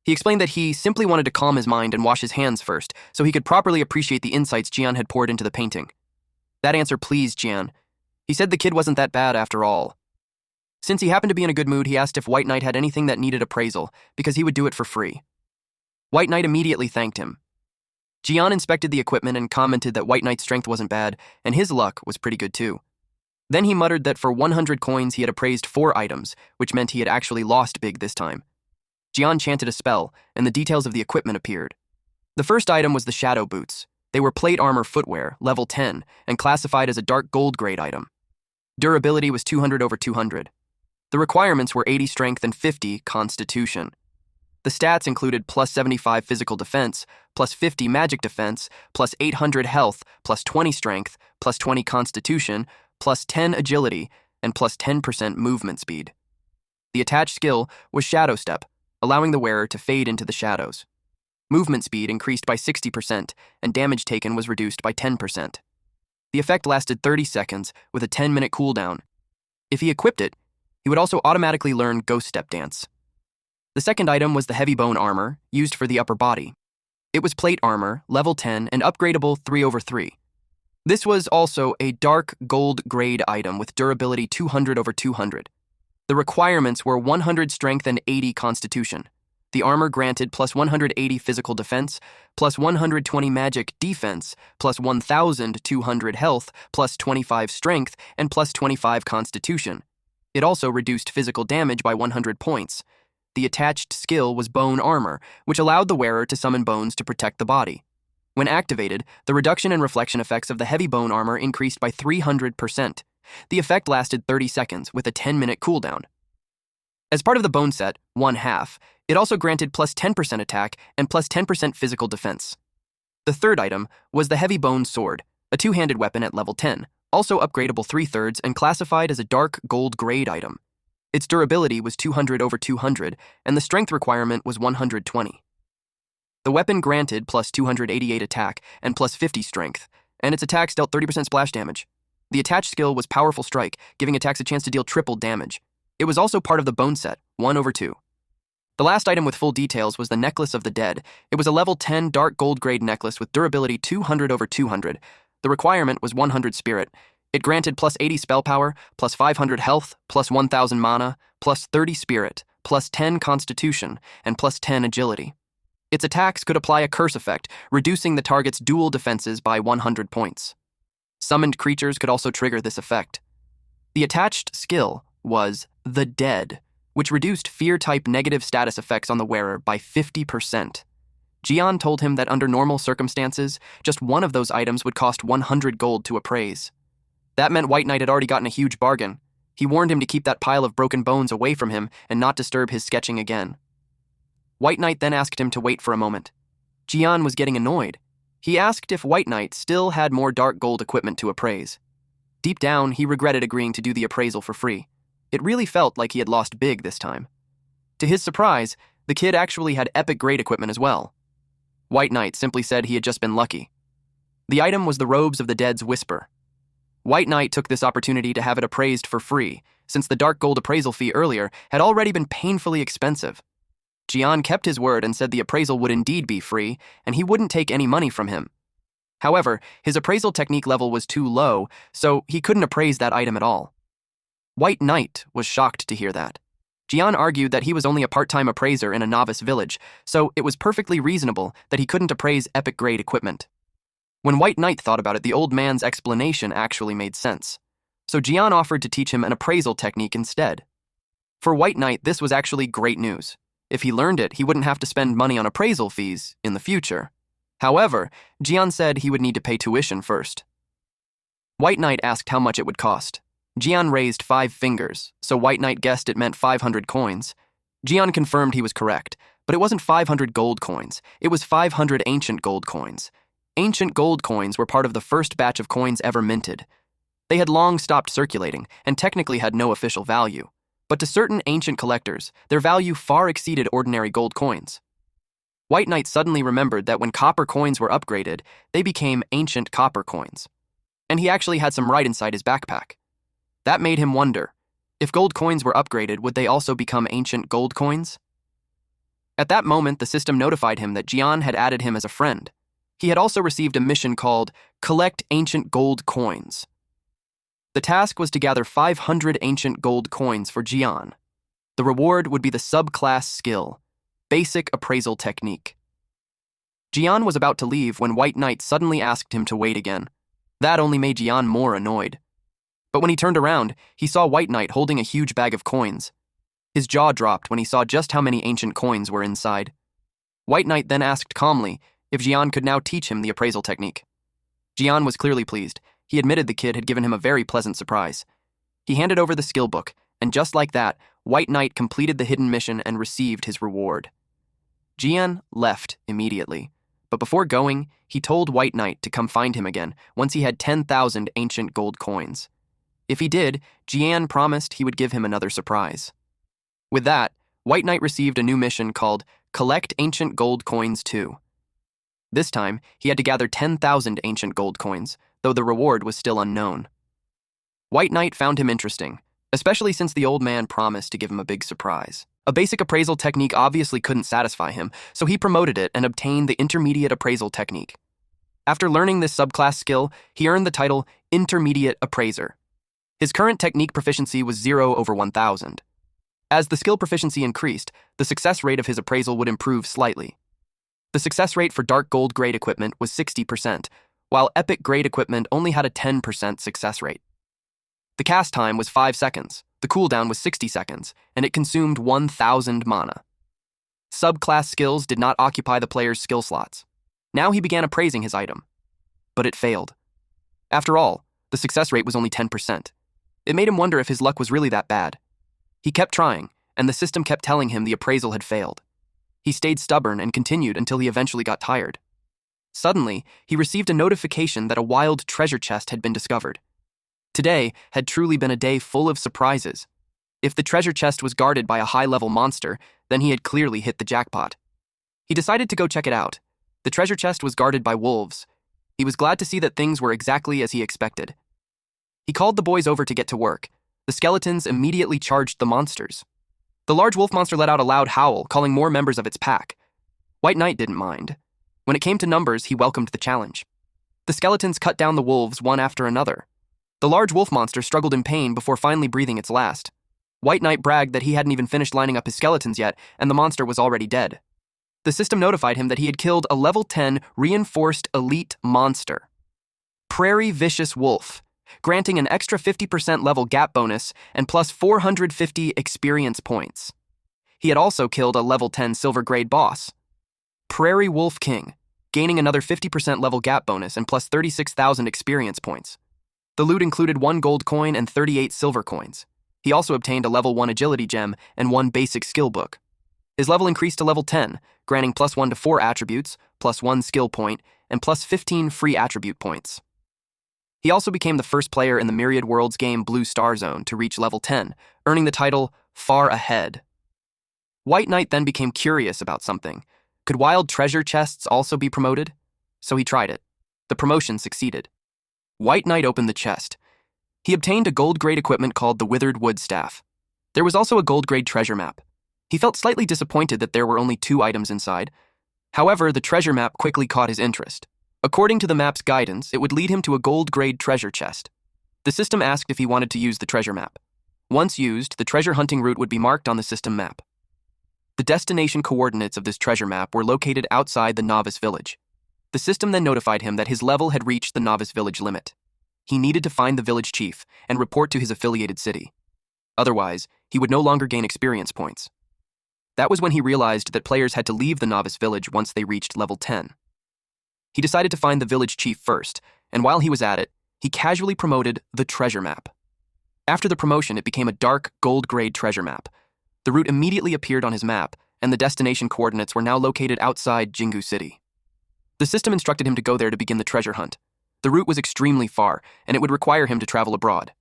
[SPEAKER 1] He explained that he simply wanted to calm his mind and wash his hands first, so he could properly appreciate the insights Jian had poured into the painting. That answer pleased Jian. He said the kid wasn't that bad after all. Since he happened to be in a good mood, he asked if White Knight had anything that needed appraisal, because he would do it for free. White Knight immediately thanked him. Jian inspected the equipment and commented that White Knight's strength wasn't bad, and his luck was pretty good too. Then he muttered that for 100 coins he had appraised 4 items, which meant he had actually lost big this time. Jian chanted a spell, and the details of the equipment appeared. The first item was the Shadow Boots. They were plate armor footwear, level 10, and classified as a dark gold grade item. Durability was 200/200. The requirements were 80 strength and 50 constitution. The stats included +75 physical defense, +50 magic defense, +800 health, +20 strength, +20 constitution, +10 agility, and +10% movement speed. The attached skill was Shadow Step, allowing the wearer to fade into the shadows. Movement speed increased by 60%, and damage taken was reduced by 10%. The effect lasted 30 seconds, with a 10-minute cooldown. If he equipped it, he would also automatically learn Ghost Step Dance. The second item was the Heavy Bone Armor, used for the upper body. It was plate armor, level 10, and upgradable 3/3. This was also a dark gold grade item with durability 200/200. The requirements were 100 strength and 80 constitution. The armor granted +180 physical defense, +120 magic defense, +1,200 health, +25 strength, and +25 constitution. It also reduced physical damage by 100 points. The attached skill was Bone Armor, which allowed the wearer to summon bones to protect the body. When activated, the reduction and reflection effects of the Heavy Bone Armor increased by 300%. The effect lasted 30 seconds, with a 10-minute cooldown. As part of the bone set, 1/2, it also granted +10% attack and +10% physical defense. The third item was the Heavy Bone Sword, a 2-handed weapon at level 10, also upgradable 3/3 and classified as a dark gold grade item. Its durability was 200/200, and the strength requirement was 120. The weapon granted plus 288 attack and plus 50 strength, and its attacks dealt 30% splash damage. The attached skill was Powerful Strike, giving attacks a chance to deal triple damage. It was also part of the bone set, 1/2. The last item with full details was the Necklace of the Dead. It was a level 10 dark gold grade necklace with durability 200/200. The requirement was 100 spirit. It granted plus 80 spell power, plus 500 health, plus 1000 mana, plus 30 spirit, plus 10 constitution, and plus 10 agility. Its attacks could apply a curse effect, reducing the target's dual defenses by 100 points. Summoned creatures could also trigger this effect. The attached skill was the Dead, which reduced fear-type negative status effects on the wearer by 50%. Jian told him that under normal circumstances, just one of those items would cost 100 gold to appraise. That meant White Knight had already gotten a huge bargain. He warned him to keep that pile of broken bones away from him and not disturb his sketching again. White Knight then asked him to wait for a moment. Jian was getting annoyed. He asked if White Knight still had more dark gold equipment to appraise. Deep down, he regretted agreeing to do the appraisal for free. It really felt like he had lost big this time. To his surprise, the kid actually had epic grade equipment as well. White Knight simply said he had just been lucky. The item was the Robes of the Dead's Whisper. White Knight took this opportunity to have it appraised for free, since the dark gold appraisal fee earlier had already been painfully expensive. Jian kept his word and said the appraisal would indeed be free, and he wouldn't take any money from him. However, his appraisal technique level was too low, so he couldn't appraise that item at all. White Knight was shocked to hear that. Jian argued that he was only a part-time appraiser in a novice village, so it was perfectly reasonable that he couldn't appraise epic-grade equipment. When White Knight thought about it, the old man's explanation actually made sense. So Jian offered to teach him an appraisal technique instead. For White Knight, this was actually great news. If he learned it, he wouldn't have to spend money on appraisal fees in the future. However, Jian said he would need to pay tuition first. White Knight asked how much it would cost. Jian raised 5 fingers, so White Knight guessed it meant 500 coins. Jian confirmed he was correct, but it wasn't 500 gold coins. It was 500 ancient gold coins. Ancient gold coins were part of the first batch of coins ever minted. They had long stopped circulating and technically had no official value. But to certain ancient collectors, their value far exceeded ordinary gold coins. White Knight suddenly remembered that when copper coins were upgraded, they became ancient copper coins. And he actually had some right inside his backpack. That made him wonder, if gold coins were upgraded, would they also become ancient gold coins? At that moment, the system notified him that Jian had added him as a friend. He had also received a mission called Collect Ancient Gold Coins. The task was to gather 500 ancient gold coins for Jian. The reward would be the subclass skill, Basic Appraisal Technique. Jian was about to leave when White Knight suddenly asked him to wait again. That only made Jian more annoyed. But when he turned around, he saw White Knight holding a huge bag of coins. His jaw dropped when he saw just how many ancient coins were inside. White Knight then asked calmly if Jian could now teach him the appraisal technique. Jian was clearly pleased. He admitted the kid had given him a very pleasant surprise. He handed over the skill book, and just like that, White Knight completed the hidden mission and received his reward. Jian left immediately, but before going, he told White Knight to come find him again once he had 10,000 ancient gold coins. If he did, Jian promised he would give him another surprise. With that, White Knight received a new mission called Collect Ancient Gold Coins 2. This time, he had to gather 10,000 ancient gold coins, though the reward was still unknown. White Knight found him interesting, especially since the old man promised to give him a big surprise. A basic appraisal technique obviously couldn't satisfy him, so he promoted it and obtained the intermediate appraisal technique. After learning this subclass skill, he earned the title Intermediate Appraiser. His current technique proficiency was 0/1000. As the skill proficiency increased, the success rate of his appraisal would improve slightly. The success rate for dark gold grade equipment was 60%, while epic grade equipment only had a 10% success rate. The cast time was 5 seconds, the cooldown was 60 seconds, and it consumed 1,000 mana. Subclass skills did not occupy the player's skill slots. Now he began appraising his item. But it failed. After all, the success rate was only 10%. It made him wonder if his luck was really that bad. He kept trying, and the system kept telling him the appraisal had failed. He stayed stubborn and continued until he eventually got tired. Suddenly, he received a notification that a wild treasure chest had been discovered. Today had truly been a day full of surprises. If the treasure chest was guarded by a high-level monster, then he had clearly hit the jackpot. He decided to go check it out. The treasure chest was guarded by wolves. He was glad to see that things were exactly as he expected. He called the boys over to get to work. The skeletons immediately charged the monsters. The large wolf monster let out a loud howl, calling more members of its pack. White Knight didn't mind. When it came to numbers, he welcomed the challenge. The skeletons cut down the wolves one after another. The large wolf monster struggled in pain before finally breathing its last. White Knight bragged that he hadn't even finished lining up his skeletons yet, and the monster was already dead. The system notified him that he had killed a level 10 reinforced elite monster, Prairie Vicious Wolf, granting an extra 50% level gap bonus and plus 450 experience points. He had also killed a level 10 silver grade boss, Prairie Wolf King, gaining another 50% level gap bonus and plus 36,000 experience points. The loot included 1 gold coin and 38 silver coins. He also obtained a level 1 agility gem and 1 basic skill book. His level increased to level 10, granting plus 1 to 4 attributes, plus 1 skill point, and plus 15 free attribute points. He also became the first player in the Myriad Worlds game Blue Star Zone to reach level 10, earning the title Far Ahead. White Knight then became curious about something. Could wild treasure chests also be promoted? So he tried it. The promotion succeeded. White Knight opened the chest. He obtained a gold-grade equipment called the Withered Wood Staff. There was also a gold-grade treasure map. He felt slightly disappointed that there were only 2 items inside. However, the treasure map quickly caught his interest. According to the map's guidance, it would lead him to a gold-grade treasure chest. The system asked if he wanted to use the treasure map. Once used, the treasure hunting route would be marked on the system map. The destination coordinates of this treasure map were located outside the novice village. The system then notified him that his level had reached the novice village limit. He needed to find the village chief and report to his affiliated city. Otherwise, he would no longer gain experience points. That was when he realized that players had to leave the novice village once they reached level 10. He decided to find the village chief first, and while he was at it, he casually promoted the treasure map. After the promotion, it became a dark, gold-grade treasure map. The route immediately appeared on his map, and the destination coordinates were now located outside Jingu City. The system instructed him to go there to begin the treasure hunt. The route was extremely far, and it would require him to travel abroad.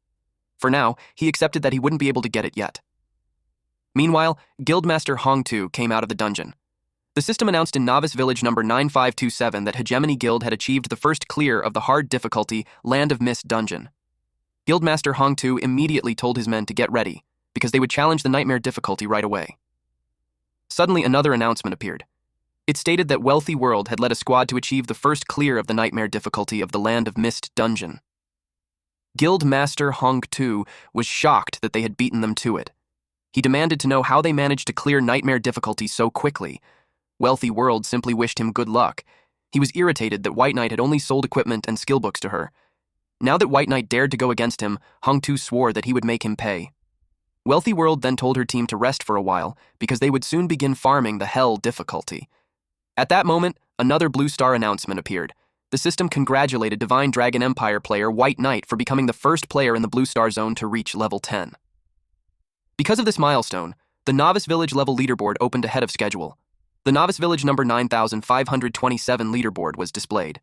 [SPEAKER 1] For now, he accepted that he wouldn't be able to get it yet. Meanwhile, Guildmaster Hongtu came out of the dungeon. The system announced in Novice Village number 9527 that Hegemony Guild had achieved the first clear of the hard difficulty Land of Mist dungeon. Guildmaster Hongtu immediately told his men to get ready, because they would challenge the nightmare difficulty right away. Suddenly, another announcement appeared. It stated that Wealthy World had led a squad to achieve the first clear of the nightmare difficulty of the Land of Mist dungeon. Guildmaster Hongtu was shocked that they had beaten them to it. He demanded to know how they managed to clear nightmare difficulty so quickly. Wealthy World simply wished him good luck. He was irritated that White Knight had only sold equipment and skill books to her. Now that White Knight dared to go against him, Hongtu swore that he would make him pay. Wealthy World then told her team to rest for a while because they would soon begin farming the Hell difficulty. At that moment, another Blue Star announcement appeared. The system congratulated Divine Dragon Empire player White Knight for becoming the first player in the Blue Star Zone to reach level 10. Because of this milestone, the Novice Village level leaderboard opened ahead of schedule. The Novice Village number 9527 leaderboard was displayed.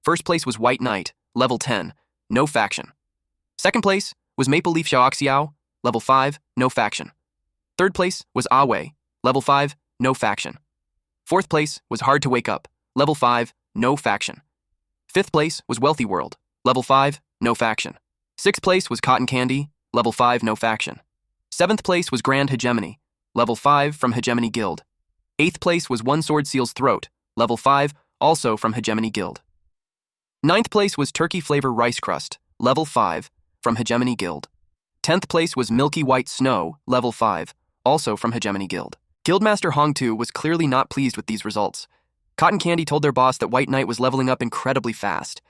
[SPEAKER 1] First place was White Knight, level 10, no faction. Second place was Maple Leaf Xiaoxiao, level 5, no faction. Third place was Awei, level 5, no faction. Fourth place was Hard to Wake Up, level 5, no faction. Fifth place was Wealthy World, level 5, no faction. Sixth place was Cotton Candy, level 5, no faction. Seventh place was Grand Hegemony, level 5 from Hegemony Guild. Eighth place was One Sword Seal's Throat, level 5, also from Hegemony Guild. Ninth place was Turkey Flavor Rice Crust, level 5, from Hegemony Guild. 10th place was Milky White Snow, level 5, also from Hegemony Guild. Guildmaster Hongtu was clearly not pleased with these results. Cotton Candy told their boss that White Knight was leveling up incredibly fast.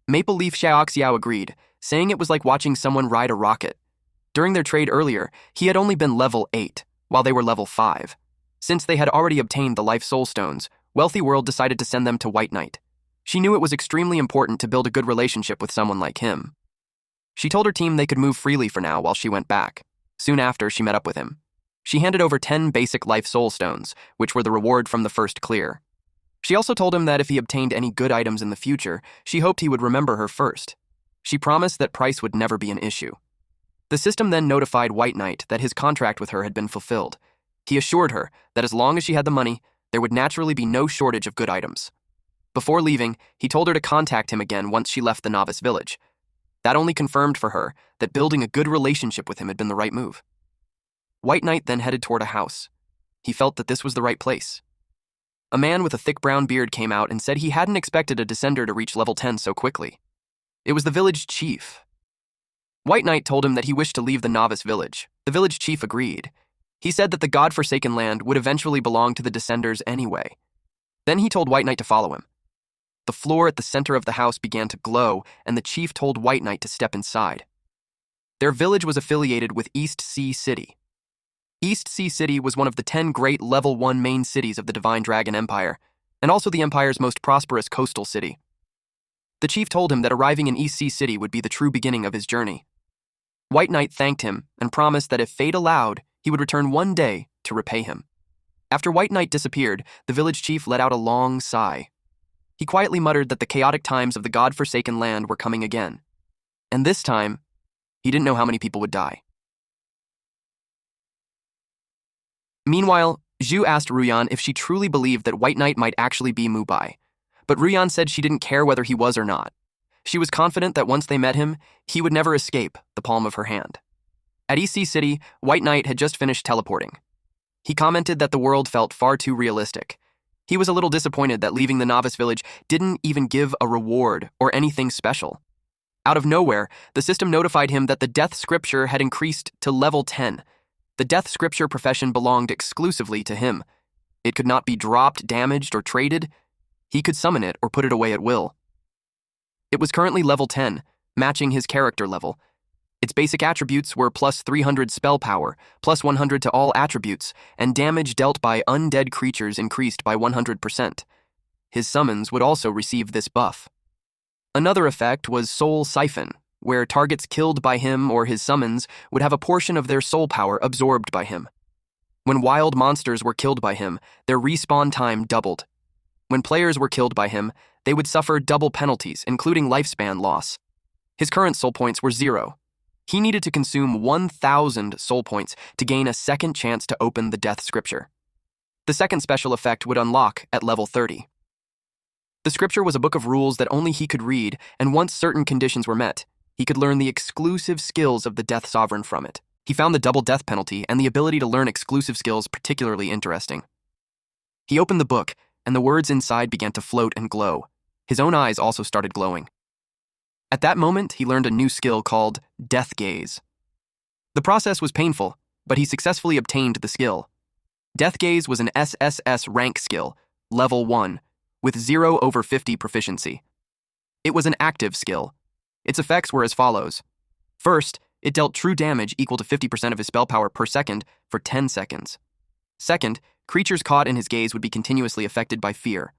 [SPEAKER 1] Maple Leaf Xiaoxiao agreed, saying it was like watching someone ride a rocket. During their trade earlier, he had only been level 8, while they were level 5. Since they had already obtained the Life Soul Stones, Wealthy World decided to send them to White Knight. She knew it was extremely important to build a good relationship with someone like him. She told her team they could move freely for now while she went back. Soon after, she met up with him. She handed over 10 basic Life Soul Stones, which were the reward from the first clear. She also told him that if he obtained any good items in the future, she hoped he would remember her first. She promised that price would never be an issue. The system then notified White Knight that his contract with her had been fulfilled. He assured her that as long as she had the money, there would naturally be no shortage of good items. Before leaving, he told her to contact him again once she left the novice village. That only confirmed for her that building a good relationship with him had been the right move. White Knight then headed toward a house. He felt that this was the right place. A man with a thick brown beard came out and said he hadn't expected a descender to reach level 10 so quickly. It was the village chief. White Knight told him that he wished to leave the novice village. The village chief agreed. He said that the god-forsaken land would eventually belong to the descenders anyway. Then he told White Knight to follow him. The floor at the center of the house began to glow, and the chief told White Knight to step inside. Their village was affiliated with East Sea City. East Sea City was one of the 10 great Level 1 main cities of the Divine Dragon Empire, and also the Empire's most prosperous coastal city. The chief told him that arriving in East Sea City would be the true beginning of his journey. White Knight thanked him and promised that if fate allowed, he would return one day to repay him. After White Knight disappeared, the village chief let out a long sigh. He quietly muttered that the chaotic times of the god-forsaken land were coming again. And this time, he didn't know how many people would die. Meanwhile, Zhu asked Ruyan if she truly believed that White Knight might actually be Mubai, but Ruyan said she didn't care whether he was or not. She was confident that once they met him, he would never escape the palm of her hand. At EC City, White Knight had just finished teleporting. He commented that the world felt far too realistic. He was a little disappointed that leaving the novice village didn't even give a reward or anything special. Out of nowhere, the system notified him that the death scripture had increased to level 10. The death scripture profession belonged exclusively to him. It could not be dropped, damaged, or traded. He could summon it or put it away at will. It was currently level 10, matching his character level. Its basic attributes were plus 300 spell power, plus 100 to all attributes, and damage dealt by undead creatures increased by 100%. His summons would also receive this buff. Another effect was Soul Siphon, where targets killed by him or his summons would have a portion of their soul power absorbed by him. When wild monsters were killed by him, their respawn time doubled. When players were killed by him, they would suffer double penalties, including lifespan loss. His current soul points were 0. He needed to consume 1,000 soul points to gain a second chance to open the death scripture. The second special effect would unlock at level 30. The scripture was a book of rules that only he could read, and once certain conditions were met, he could learn the exclusive skills of the Death Sovereign from it. He found the double death penalty and the ability to learn exclusive skills particularly interesting. He opened the book, and the words inside began to float and glow. His own eyes also started glowing. At that moment, he learned a new skill called Death Gaze. The process was painful, but he successfully obtained the skill. Death Gaze was an SSS rank skill, level 1, with 0/50 proficiency. It was an active skill. Its effects were as follows. First, it dealt true damage equal to 50% of his spell power per second for 10 seconds. Second, creatures caught in his gaze would be continuously affected by fear.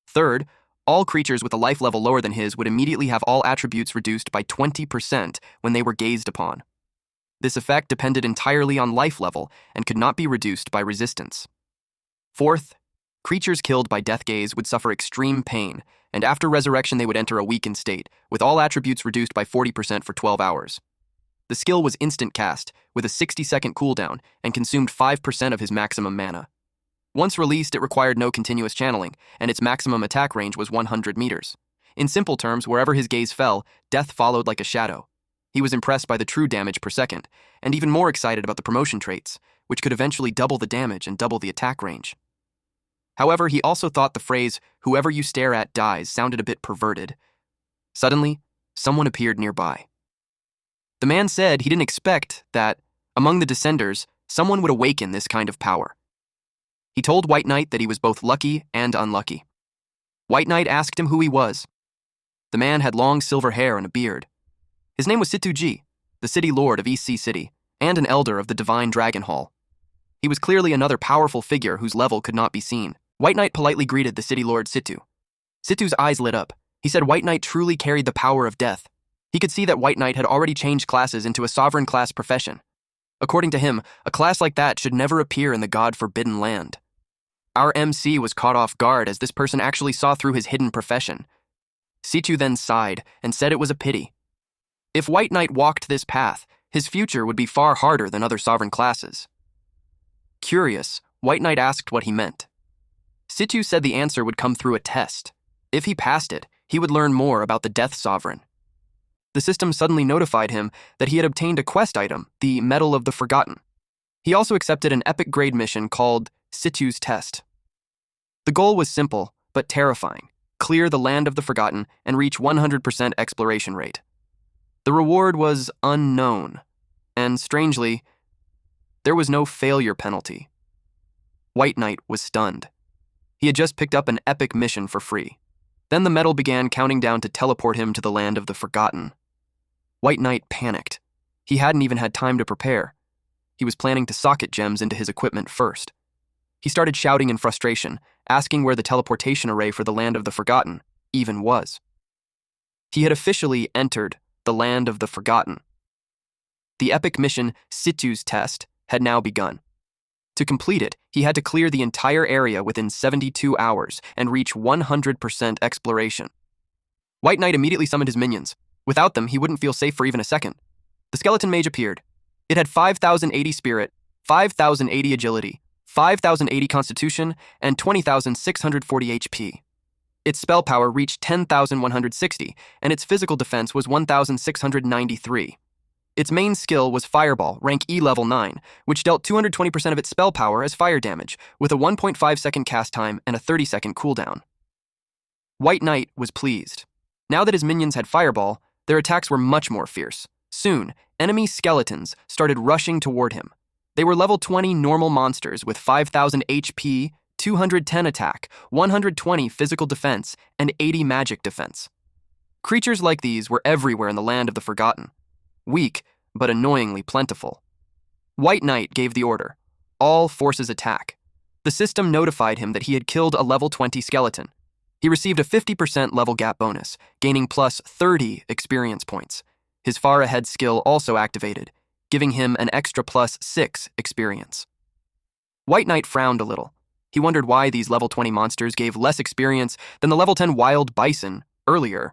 [SPEAKER 1] Third, all creatures with a life level lower than his would immediately have all attributes reduced by 20% when they were gazed upon. This effect depended entirely on life level and could not be reduced by resistance. Fourth, creatures killed by death gaze would suffer extreme pain, and after resurrection they would enter a weakened state, with all attributes reduced by 40% for 12 hours. The skill was instant cast, with a 60-second cooldown, and consumed 5% of his maximum mana. Once released, it required no continuous channeling, and its maximum attack range was 100 meters. In simple terms, wherever his gaze fell, death followed like a shadow. He was impressed by the true damage per second, and even more excited about the promotion traits, which could eventually double the damage and double the attack range. However, he also thought the phrase, "whoever you stare at dies," sounded a bit perverted. Suddenly, someone appeared nearby. The man said he didn't expect that, among the Descenders, someone would awaken this kind of power. He told White Knight that he was both lucky and unlucky. White Knight asked him who he was. The man had long silver hair and a beard. His name was Situji, the city lord of East Sea City, and an elder of the Divine Dragon Hall. He was clearly another powerful figure whose level could not be seen. White Knight politely greeted the city lord Situ. Situ's eyes lit up. He said White Knight truly carried the power of death. He could see that White Knight had already changed classes into a sovereign class profession. According to him, a class like that should never appear in the God-forbidden land. Our MC was caught off guard as this person actually saw through his hidden profession. Situ then sighed and said it was a pity. If White Knight walked this path, his future would be far harder than other sovereign classes. Curious, White Knight asked what he meant. Situ said the answer would come through a test. If he passed it, he would learn more about the Death Sovereign. The system suddenly notified him that he had obtained a quest item, the Medal of the Forgotten. He also accepted an epic grade mission called Situ's Test. The goal was simple, but terrifying: clear the Land of the Forgotten and reach 100% exploration rate. The reward was unknown, and strangely, there was no failure penalty. White Knight was stunned. He had just picked up an epic mission for free. Then the medal began counting down to teleport him to the Land of the Forgotten. White Knight panicked. He hadn't even had time to prepare. He was planning to socket gems into his equipment first. He started shouting in frustration, asking where the teleportation array for the Land of the Forgotten even was. He had officially entered the Land of the Forgotten. The epic mission Situ's Test had now begun. To complete it, he had to clear the entire area within 72 hours and reach 100% exploration. White Knight immediately summoned his minions. Without them, he wouldn't feel safe for even a second. The skeleton mage appeared. It had 5,080 spirit, 5,080 agility, 5,080 constitution, and 20,640 HP. Its spell power reached 10,160, and its physical defense was 1,693. Its main skill was Fireball, rank E level 9, which dealt 220% of its spell power as fire damage, with a 1.5 second cast time and a 30-second cooldown. White Knight was pleased. Now that his minions had Fireball, their attacks were much more fierce. Soon, enemy skeletons started rushing toward him. They were level 20 normal monsters with 5,000 HP, 210 attack, 120 physical defense, and 80 magic defense. Creatures like these were everywhere in the Land of the Forgotten. Weak, but annoyingly plentiful. White Knight gave the order: all forces attack. The system notified him that he had killed a level 20 skeleton. He received a 50% level gap bonus, gaining plus 30 experience points. His far ahead skill also activated, giving him an extra plus 6 experience. White Knight frowned a little. He wondered why these level 20 monsters gave less experience than the level 10 wild bison earlier.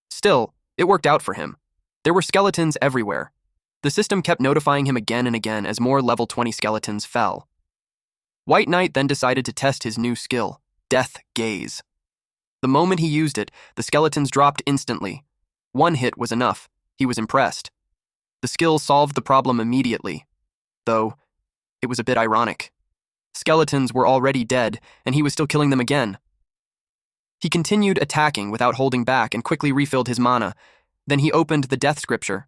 [SPEAKER 1] Still, it worked out for him. There were skeletons everywhere. The system kept notifying him again and again as more level 20 skeletons fell. White Knight then decided to test his new skill, Death Gaze. The moment he used it, the skeletons dropped instantly. One hit was enough. He was impressed. The skill solved the problem immediately, though it was a bit ironic. Skeletons were already dead, and he was still killing them again. He continued attacking without holding back and quickly refilled his mana. Then he opened the death scripture.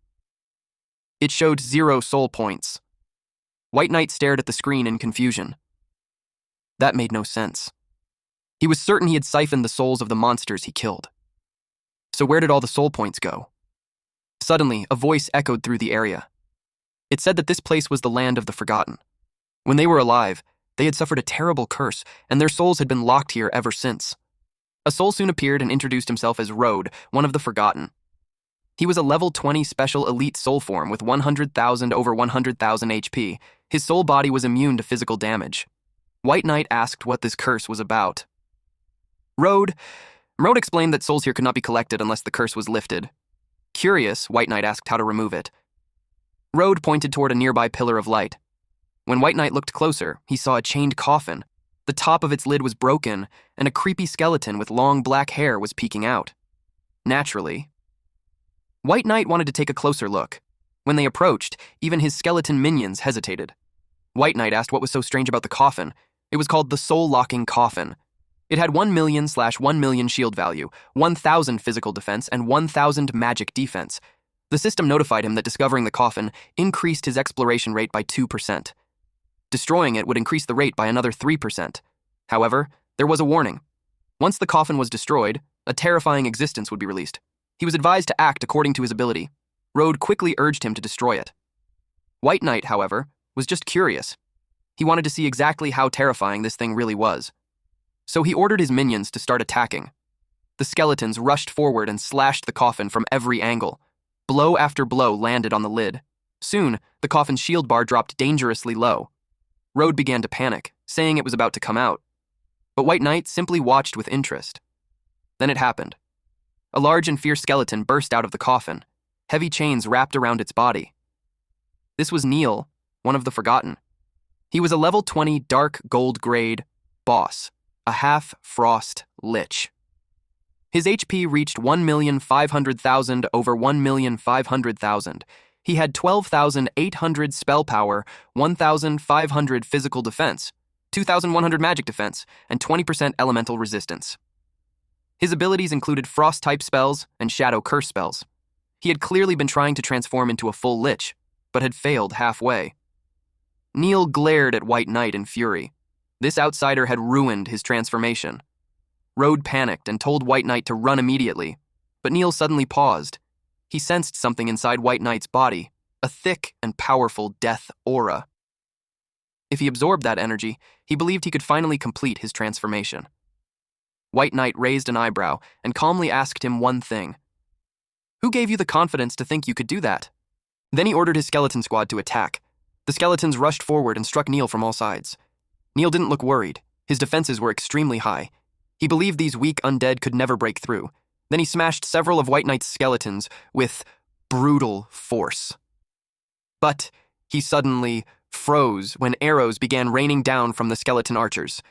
[SPEAKER 1] It showed 0 soul points. White Knight stared at the screen in confusion. That made no sense. He was certain he had siphoned the souls of the monsters he killed. So where did all the soul points go? Suddenly, a voice echoed through the area. It said that this place was the Land of the Forgotten. When they were alive, they had suffered a terrible curse, and their souls had been locked here ever since. A soul soon appeared and introduced himself as Road, one of the Forgotten. He was a level 20 special elite soul form with 100,000 over 100,000 HP. His soul body was immune to physical damage. White Knight asked what this curse was about. Road explained that souls here could not be collected unless the curse was lifted. Curious, White Knight asked how to remove it. Road pointed toward a nearby pillar of light. When White Knight looked closer, he saw a chained coffin. The top of its lid was broken, and a creepy skeleton with long black hair was peeking out. Naturally, White Knight wanted to take a closer look. When they approached, even his skeleton minions hesitated. White Knight asked what was so strange about the coffin. It was called the Soul-Locking Coffin. It had 1 million/1 million shield value, 1,000 physical defense, and 1,000 magic defense. The system notified him that discovering the coffin increased his exploration rate by 2%. Destroying it would increase the rate by another 3%. However, there was a warning. Once the coffin was destroyed, a terrifying existence would be released. He was advised to act according to his ability. Road quickly urged him to destroy it. White Knight, however, was just curious. He wanted to see exactly how terrifying this thing really was. So he ordered his minions to start attacking. The skeletons rushed forward and slashed the coffin from every angle. Blow after blow landed on the lid. Soon, the coffin's shield bar dropped dangerously low. Road began to panic, saying it was about to come out. But White Knight simply watched with interest. Then it happened. A large and fierce skeleton burst out of the coffin, heavy chains wrapped around its body. This was Neil, one of the Forgotten. He was a level 20 dark gold grade boss, a half-frost lich. His HP reached 1,500,000 over 1,500,000. He had 12,800 spell power, 1,500 physical defense, 2,100 magic defense, and 20% elemental resistance. His abilities included frost-type spells and shadow curse spells. He had clearly been trying to transform into a full lich, but had failed halfway. Neil glared at White Knight in fury. This outsider had ruined his transformation. Rode panicked and told White Knight to run immediately, but Neil suddenly paused. He sensed something inside White Knight's body, a thick and powerful death aura. If he absorbed that energy, he believed he could finally complete his transformation. White Knight raised an eyebrow and calmly asked him one thing. "Who gave you the confidence to think you could do that?" Then he ordered his skeleton squad to attack. The skeletons rushed forward and struck Neil from all sides. Neil didn't look worried. His defenses were extremely high. He believed these weak undead could never break through. Then he smashed several of White Knight's skeletons with brutal force. But he suddenly froze when arrows began raining down from the skeleton archers.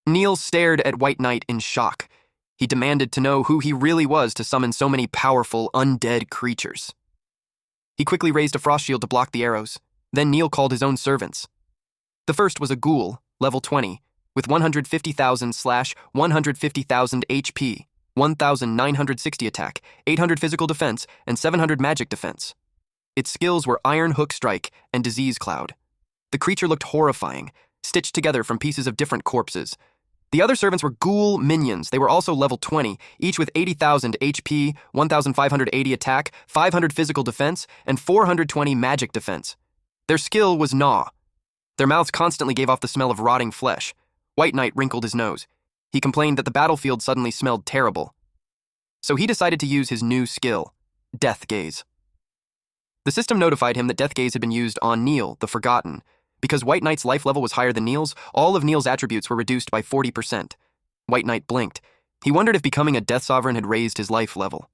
[SPEAKER 1] Neil stared at White Knight in shock. He demanded to know who he really was to summon so many powerful undead creatures. He quickly raised a frost shield to block the arrows. Then Neil called his own servants. The first was a ghoul, level 20, with 150,000/150,000 HP, 1,960 attack, 800 physical defense, and 700 magic defense. Its skills were Iron Hook Strike and Disease Cloud. The creature looked horrifying, stitched together from pieces of different corpses. The other servants were ghoul minions. They were also level 20, each with 80,000 HP, 1,580 attack, 500 physical defense, and 420 magic defense. Their skill was Gnaw. Their mouths constantly gave off the smell of rotting flesh. White Knight wrinkled his nose. He complained that the battlefield suddenly smelled terrible. So he decided to use his new skill, Death Gaze. The system notified him that Death Gaze had been used on Neil, the Forgotten. Because White Knight's life level was higher than Neil's, all of Neil's attributes were reduced by 40%. White Knight blinked. He wondered if becoming a Death Sovereign had raised his life level.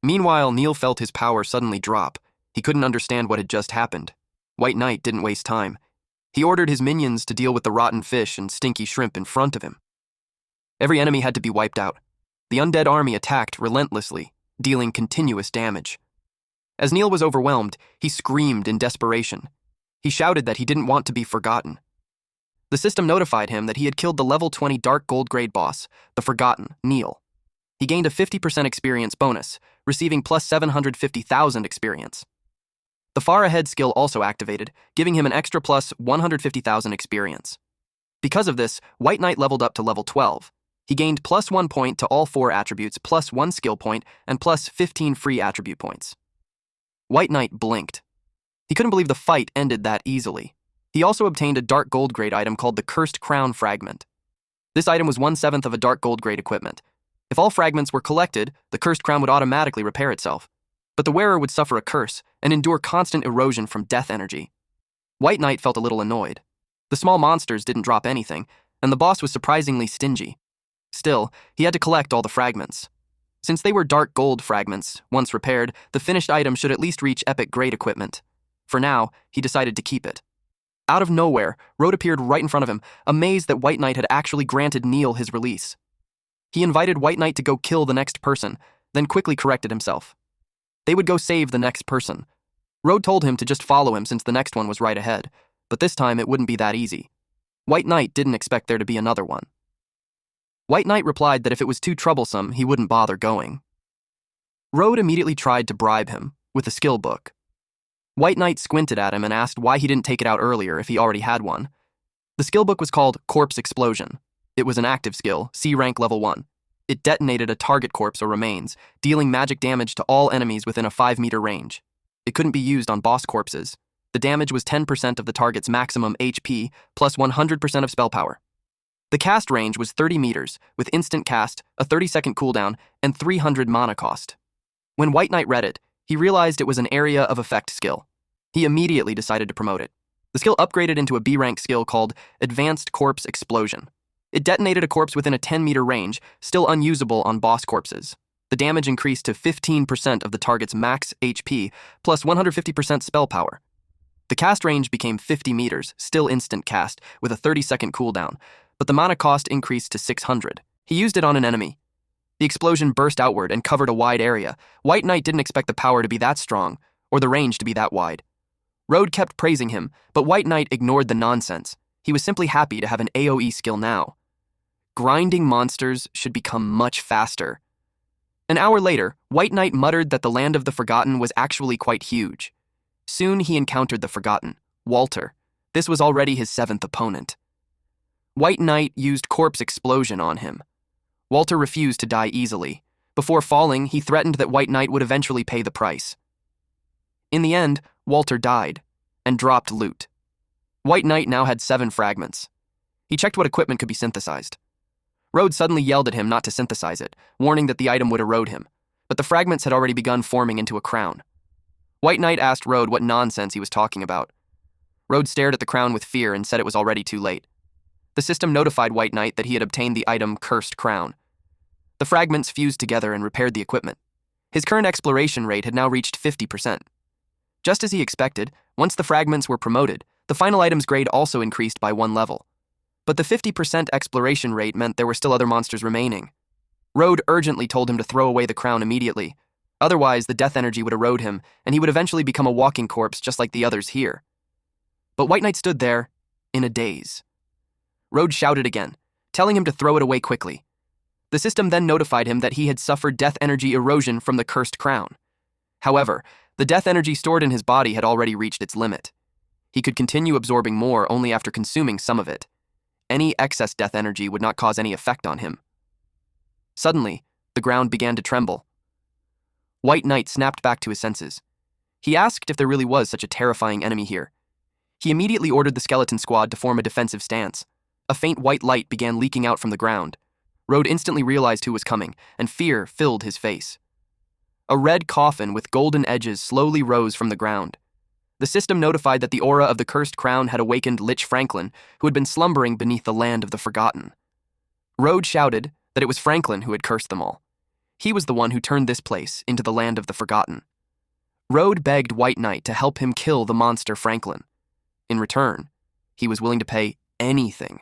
[SPEAKER 1] Meanwhile, Neil felt his power suddenly drop. He couldn't understand what had just happened. White Knight didn't waste time. He ordered his minions to deal with the rotten fish and stinky shrimp in front of him. Every enemy had to be wiped out. The undead army attacked relentlessly, dealing continuous damage. As Neil was overwhelmed, he screamed in desperation. He shouted that he didn't want to be forgotten. The system notified him that he had killed the level 20 Dark Gold grade boss, the Forgotten, Neil. He gained a 50% experience bonus, receiving plus 750,000 experience. The Far Ahead skill also activated, giving him an extra plus 150,000 experience. Because of this, White Knight leveled up to level 12. He gained plus 1 point to all 4 attributes, plus 1 skill point, and plus 15 free attribute points. White Knight blinked. He couldn't believe the fight ended that easily. He also obtained a Dark Gold grade item called the Cursed Crown Fragment. This item was 1/7 of a Dark Gold grade equipment. If all fragments were collected, the cursed crown would automatically repair itself. But the wearer would suffer a curse and endure constant erosion from death energy. White Knight felt a little annoyed. The small monsters didn't drop anything, and the boss was surprisingly stingy. Still, he had to collect all the fragments. Since they were Dark Gold fragments, once repaired, the finished item should at least reach epic grade equipment. For now, he decided to keep it. Out of nowhere, Road appeared right in front of him, amazed that White Knight had actually granted Neil his release. He invited White Knight to go kill the next person, then quickly corrected himself. They would go save the next person. Road told him to just follow him since the next one was right ahead, but this time it wouldn't be that easy. White Knight didn't expect there to be another one. White Knight replied that if it was too troublesome, he wouldn't bother going. Road immediately tried to bribe him with a skill book. White Knight squinted at him and asked why he didn't take it out earlier if he already had one. The skill book was called Corpse Explosion. It was an active skill, C rank level 1. It detonated a target corpse or remains, dealing magic damage to all enemies within a 5-meter range. It couldn't be used on boss corpses. The damage was 10% of the target's maximum HP, plus 100% of spell power. The cast range was 30 meters, with instant cast, a 30-second cooldown, and 300 mana cost. When White Knight read it, he realized it was an area of effect skill. He immediately decided to promote it. The skill upgraded into a B-rank skill called Advanced Corpse Explosion. It detonated a corpse within a 10-meter range, still unusable on boss corpses. The damage increased to 15% of the target's max HP, plus 150% spell power. The cast range became 50 meters, still instant cast, with a 30-second cooldown, but the mana cost increased to 600. He used it on an enemy. The explosion burst outward and covered a wide area. White Knight didn't expect the power to be that strong, or the range to be that wide. Road kept praising him, but White Knight ignored the nonsense. He was simply happy to have an AoE skill now. Grinding monsters should become much faster. An hour later, White Knight muttered that the Land of the Forgotten was actually quite huge. Soon he encountered the Forgotten, Walter. This was already his 7th opponent. White Knight used Corpse Explosion on him. Walter refused to die easily. Before falling, he threatened that White Knight would eventually pay the price. In the end, Walter died and dropped loot. White Knight now had 7 fragments. He checked what equipment could be synthesized. Road suddenly yelled at him not to synthesize it, warning that the item would erode him, but the fragments had already begun forming into a crown. White Knight asked Road what nonsense he was talking about. Road stared at the crown with fear and said it was already too late. The system notified White Knight that he had obtained the item Cursed Crown. The fragments fused together and repaired the equipment. His current exploration rate had now reached 50%. Just as he expected, once the fragments were promoted, the final item's grade also increased by 1 level. But the 50% exploration rate meant there were still other monsters remaining. Road urgently told him to throw away the crown immediately. Otherwise, the death energy would erode him, and he would eventually become a walking corpse just like the others here. But White Knight stood there, in a daze. Road shouted again, telling him to throw it away quickly. The system then notified him that he had suffered death energy erosion from the cursed crown. However, the death energy stored in his body had already reached its limit. He could continue absorbing more only after consuming some of it. Any excess death energy would not cause any effect on him. Suddenly, the ground began to tremble. White Knight snapped back to his senses. He asked if there really was such a terrifying enemy here. He immediately ordered the skeleton squad to form a defensive stance. A faint white light began leaking out from the ground. Road instantly realized who was coming, and fear filled his face. A red coffin with golden edges slowly rose from the ground. The system notified that the aura of the cursed crown had awakened Lich Franklin, who had been slumbering beneath the Land of the Forgotten. Road shouted that it was Franklin who had cursed them all. He was the one who turned this place into the Land of the Forgotten. Road begged White Knight to help him kill the monster Franklin. In return, he was willing to pay anything.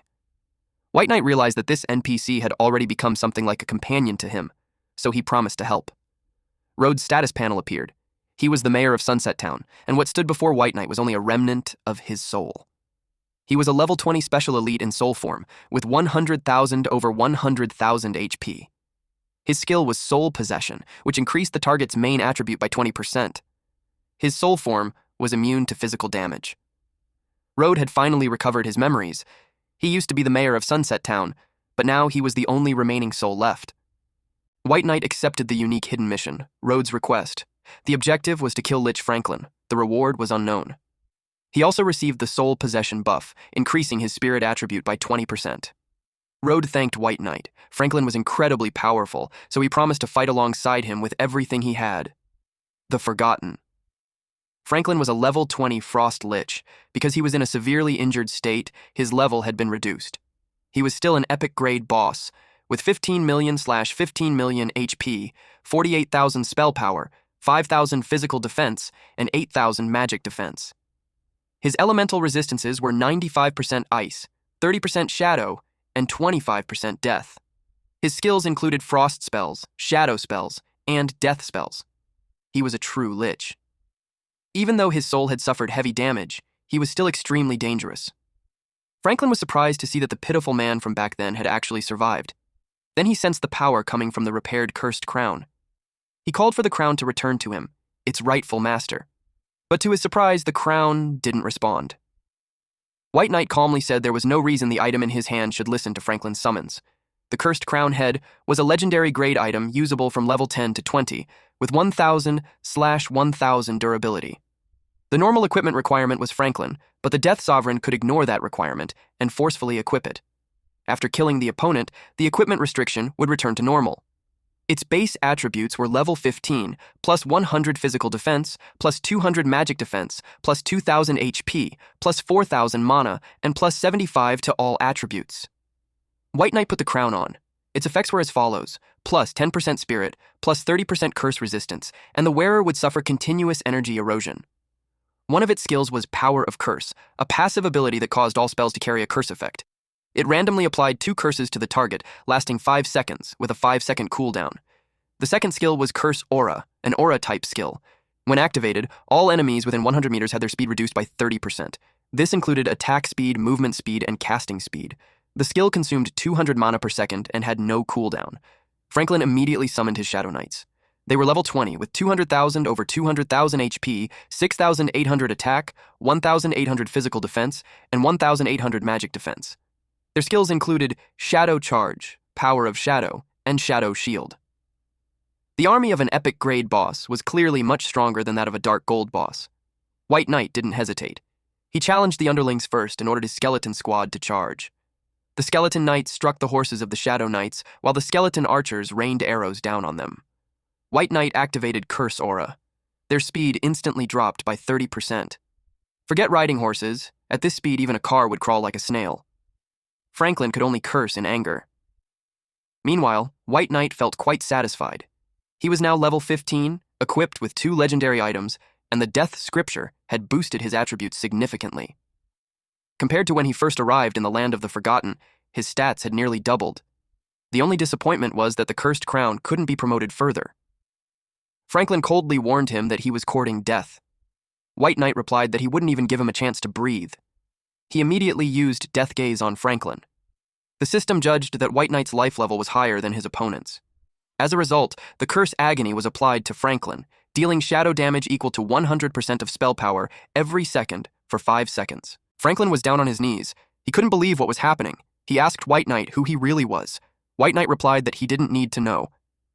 [SPEAKER 1] White Knight realized that this NPC had already become something like a companion to him, so he promised to help. Road's status panel appeared. He was the mayor of Sunset Town, and what stood before White Knight was only a remnant of his soul. He was a level 20 special elite in soul form, with 100,000 over 100,000 HP. His skill was Soul Possession, which increased the target's main attribute by 20%. His soul form was immune to physical damage. Road had finally recovered his memories. He used to be the mayor of Sunset Town, but now he was the only remaining soul left. White Knight accepted the unique hidden mission, Road's request. The objective was to kill Lich Franklin. The reward was unknown. He also received the Soul Possession buff, increasing his spirit attribute by 20%. Road thanked White Knight. Franklin was incredibly powerful, so he promised to fight alongside him with everything he had. The Forgotten. Franklin was a level 20 Frost Lich. Because he was in a severely injured state, his level had been reduced. He was still an epic grade boss, with 15 million/15 million HP, 48,000 spell power, 5,000 physical defense, and 8,000 magic defense. His elemental resistances were 95% ice, 30% shadow, and 25% death. His skills included frost spells, shadow spells, and death spells. He was a true lich. Even though his soul had suffered heavy damage, he was still extremely dangerous. Franklin was surprised to see that the pitiful man from back then had actually survived. Then he sensed the power coming from the repaired cursed crown. He called for the crown to return to him, its rightful master. But to his surprise, the crown didn't respond. White Knight calmly said there was no reason the item in his hand should listen to Franklin's summons. The cursed crown head was a legendary grade item usable from level 10 to 20, with 1,000/1,000 durability. The normal equipment requirement was Franklin, but the Death Sovereign could ignore that requirement and forcefully equip it. After killing the opponent, the equipment restriction would return to normal. Its base attributes were level 15, plus 100 physical defense, plus 200 magic defense, plus 2,000 HP, plus 4,000 mana, and plus 75 to all attributes. White Knight put the crown on. Its effects were as follows: plus 10% spirit, plus 30% curse resistance, and the wearer would suffer continuous energy erosion. One of its skills was Power of Curse, a passive ability that caused all spells to carry a curse effect. It randomly applied 2 curses to the target, lasting 5 seconds, with a 5-second cooldown. The second skill was Curse Aura, an aura-type skill. When activated, all enemies within 100 meters had their speed reduced by 30%. This included attack speed, movement speed, and casting speed. The skill consumed 200 mana per second and had no cooldown. Franklin immediately summoned his Shadow Knights. They were level 20 with 200,000 over 200,000 HP, 6,800 attack, 1,800 physical defense, and 1,800 magic defense. Their skills included Shadow Charge, Power of Shadow, and Shadow Shield. The army of an epic grade boss was clearly much stronger than that of a dark gold boss. White Knight didn't hesitate. He challenged the underlings first and ordered his skeleton squad to charge. The skeleton knights struck the horses of the Shadow Knights, while the skeleton archers rained arrows down on them. White Knight activated Curse Aura. Their speed instantly dropped by 30%. Forget riding horses. At this speed, even a car would crawl like a snail. Franklin could only curse in anger. Meanwhile, White Knight felt quite satisfied. He was now level 15, equipped with 2 legendary items, and the Death Scripture had boosted his attributes significantly. Compared to when he first arrived in the Land of the Forgotten, his stats had nearly doubled. The only disappointment was that the Cursed Crown couldn't be promoted further. Franklin coldly warned him that he was courting death. White Knight replied that he wouldn't even give him a chance to breathe. He immediately used Death Gaze on Franklin. The system judged that White Knight's life level was higher than his opponent's. As a result, the Curse Agony was applied to Franklin, dealing shadow damage equal to 100% of spell power every second for 5 seconds. Franklin was down on his knees. He couldn't believe what was happening. He asked White Knight who he really was. White Knight replied that he didn't need to know.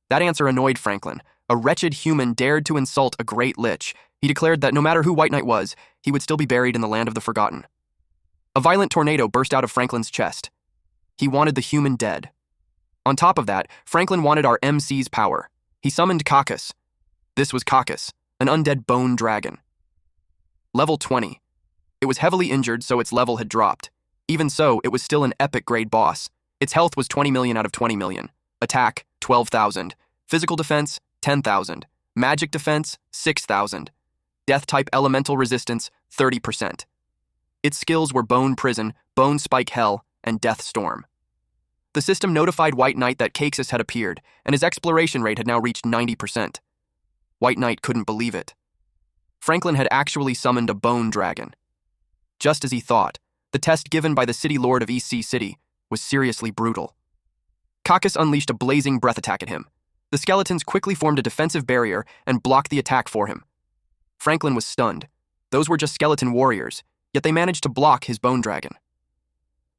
[SPEAKER 1] That answer annoyed Franklin. A wretched human dared to insult a great lich. He declared that no matter who White Knight was, he would still be buried in the Land of the Forgotten. A violent tornado burst out of Franklin's chest. He wanted the human dead. On top of that, Franklin wanted our MC's power. He summoned Caucus. This was Caucus, an undead bone dragon. Level 20. It was heavily injured, so its level had dropped. Even so, it was still an epic grade boss. Its health was 20 million out of 20 million. Attack, 12,000. Physical defense, 10,000. Magic defense, 6,000. Death-type elemental resistance, 30%. Its skills were Bone Prison, Bone Spike Hell, and Death Storm. The system notified White Knight that Caxus had appeared, and his exploration rate had now reached 90%. White Knight couldn't believe it. Franklin had actually summoned a bone dragon. Just as he thought, the test given by the city lord of East Sea City was seriously brutal. Caucus unleashed a blazing breath attack at him. The skeletons quickly formed a defensive barrier and blocked the attack for him. Franklin was stunned. Those were just skeleton warriors, yet they managed to block his bone dragon.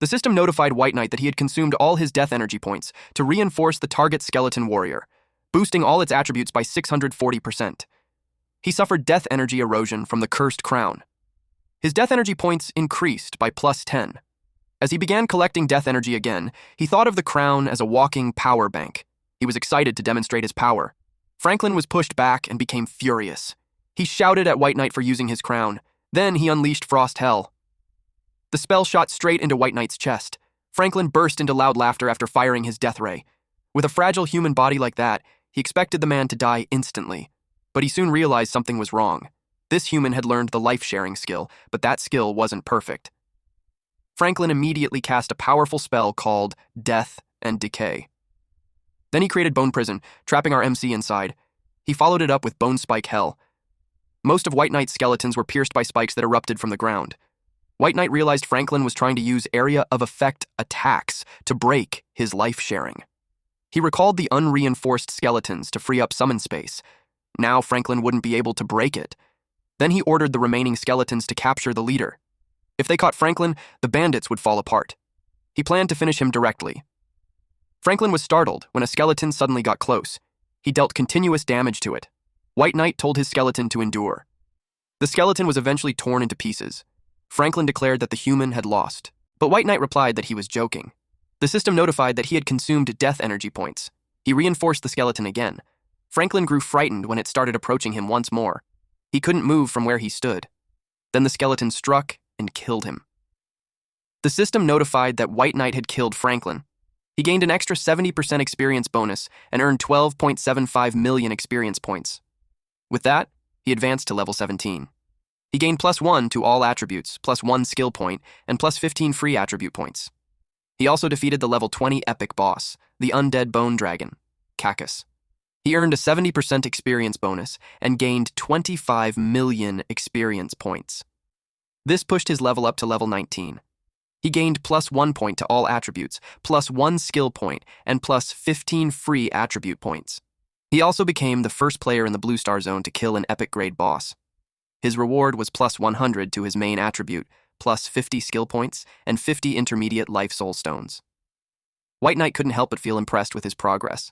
[SPEAKER 1] The system notified White Knight that he had consumed all his death energy points to reinforce the target skeleton warrior, boosting all its attributes by 640%. He suffered death energy erosion from the Cursed Crown. His death energy points increased by +10. As he began collecting death energy again, he thought of the crown as a walking power bank. He was excited to demonstrate his power. Franklin was pushed back and became furious. He shouted at White Knight for using his crown. Then he unleashed Frost Hell. The spell shot straight into White Knight's chest. Franklin burst into loud laughter after firing his death ray. With a fragile human body like that, he expected the man to die instantly. But he soon realized something was wrong. This human had learned the life-sharing skill, but that skill wasn't perfect. Franklin immediately cast a powerful spell called Death and Decay. Then he created Bone Prison, trapping our MC inside. He followed it up with Bone Spike Hell. Most of White Knight's skeletons were pierced by spikes that erupted from the ground. White Knight realized Franklin was trying to use area of effect attacks to break his life-sharing. He recalled the unreinforced skeletons to free up summon space. Now Franklin wouldn't be able to break it. Then he ordered the remaining skeletons to capture the leader. If they caught Franklin, the bandits would fall apart. He planned to finish him directly. Franklin was startled when a skeleton suddenly got close. He dealt continuous damage to it. White Knight told his skeleton to endure. The skeleton was eventually torn into pieces. Franklin declared that the human had lost, but White Knight replied that he was joking. The system notified that he had consumed death energy points. He reinforced the skeleton again. Franklin grew frightened when it started approaching him once more. He couldn't move from where he stood. Then the skeleton struck and killed him. The system notified that White Knight had killed Franklin. He gained an extra 70% experience bonus and earned 12.75 million experience points. With that, he advanced to level 17. He gained +1 to all attributes, +1 skill point, and +15 free attribute points. He also defeated the level 20 epic boss, the undead bone dragon, Cacus. He earned a 70% experience bonus and gained 25 million experience points. This pushed his level up to level 19. He gained +1 point to all attributes, +1 skill point, and +15 free attribute points. He also became the first player in the Blue Star Zone to kill an epic grade boss. His reward was +100 to his main attribute, +50 skill points, and 50 intermediate life soul stones. White Knight couldn't help but feel impressed with his progress.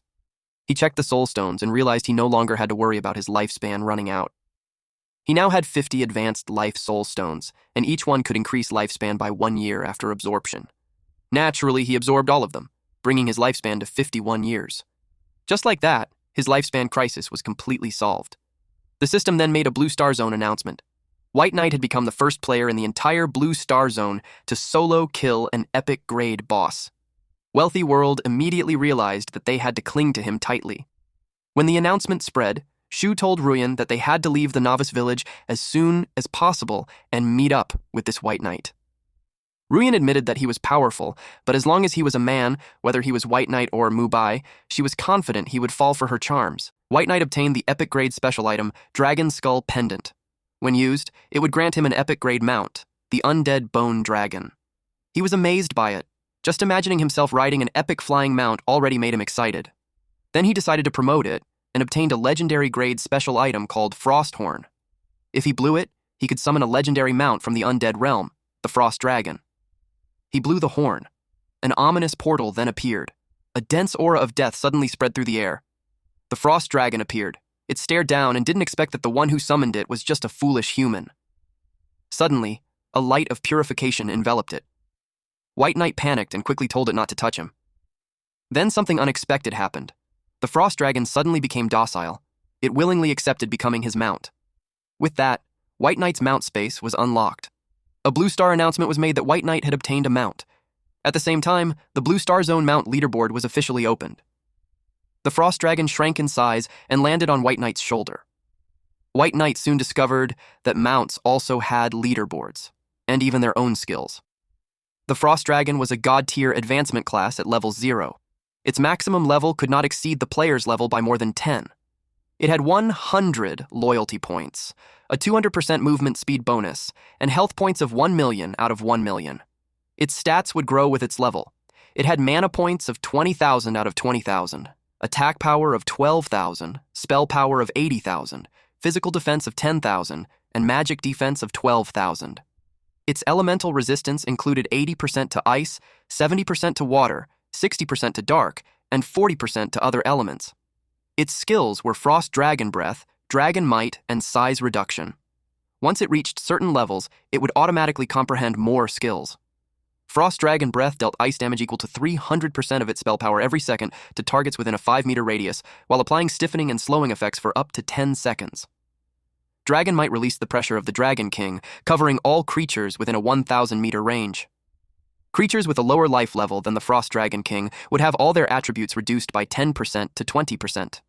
[SPEAKER 1] He checked the soul stones and realized he no longer had to worry about his lifespan running out. He now had 50 advanced life soul stones, and each one could increase lifespan by 1 year after absorption. Naturally, he absorbed all of them, bringing his lifespan to 51 years. Just like that, his lifespan crisis was completely solved. The system then made a Blue Star Zone announcement. White Knight had become the first player in the entire Blue Star Zone to solo kill an epic grade boss. Wealthy World immediately realized that they had to cling to him tightly. When the announcement spread, Shu told Ruyan that they had to leave the novice village as soon as possible and meet up with this White Knight. Ruyan admitted that he was powerful, but as long as he was a man, whether he was White Knight or Mubai, she was confident he would fall for her charms. White Knight obtained the epic grade special item, Dragon Skull Pendant. When used, it would grant him an epic grade mount, the Undead Bone Dragon. He was amazed by it. Just imagining himself riding an epic flying mount already made him excited. Then he decided to promote it and obtained a legendary grade special item called Frosthorn. If he blew it, he could summon a legendary mount from the undead realm, the Frost Dragon. He blew the horn. An ominous portal then appeared. A dense aura of death suddenly spread through the air. The Frost Dragon appeared. It stared down and didn't expect that the one who summoned it was just a foolish human. Suddenly, a light of purification enveloped it. White Knight panicked and quickly told it not to touch him. Then something unexpected happened. The Frost Dragon suddenly became docile. It willingly accepted becoming his mount. With that, White Knight's mount space was unlocked. A Blue Star announcement was made that White Knight had obtained a mount. At the same time, the Blue Star Zone mount leaderboard was officially opened. The Frost Dragon shrank in size and landed on White Knight's shoulder. White Knight soon discovered that mounts also had leaderboards, and even their own skills. The Frost Dragon was a God-tier advancement class at level 0. Its maximum level could not exceed the player's level by more than 10. It had 100 loyalty points, a 200% movement speed bonus, and health points of 1 million out of 1 million. Its stats would grow with its level. It had mana points of 20,000 out of 20,000, attack power of 12,000, spell power of 80,000, physical defense of 10,000, and magic defense of 12,000. Its elemental resistance included 80% to ice, 70% to water, 60% to dark, and 40% to other elements. Its skills were Frost Dragon Breath, Dragon Might, and Size Reduction. Once it reached certain levels, it would automatically comprehend more skills. Frost Dragon Breath dealt ice damage equal to 300% of its spell power every second to targets within a 5-meter radius, while applying stiffening and slowing effects for up to 10 seconds. Dragon Might released the pressure of the Dragon King, covering all creatures within a 1,000-meter range. Creatures with a lower life level than the Frost Dragon King would have all their attributes reduced by 10% to 20%.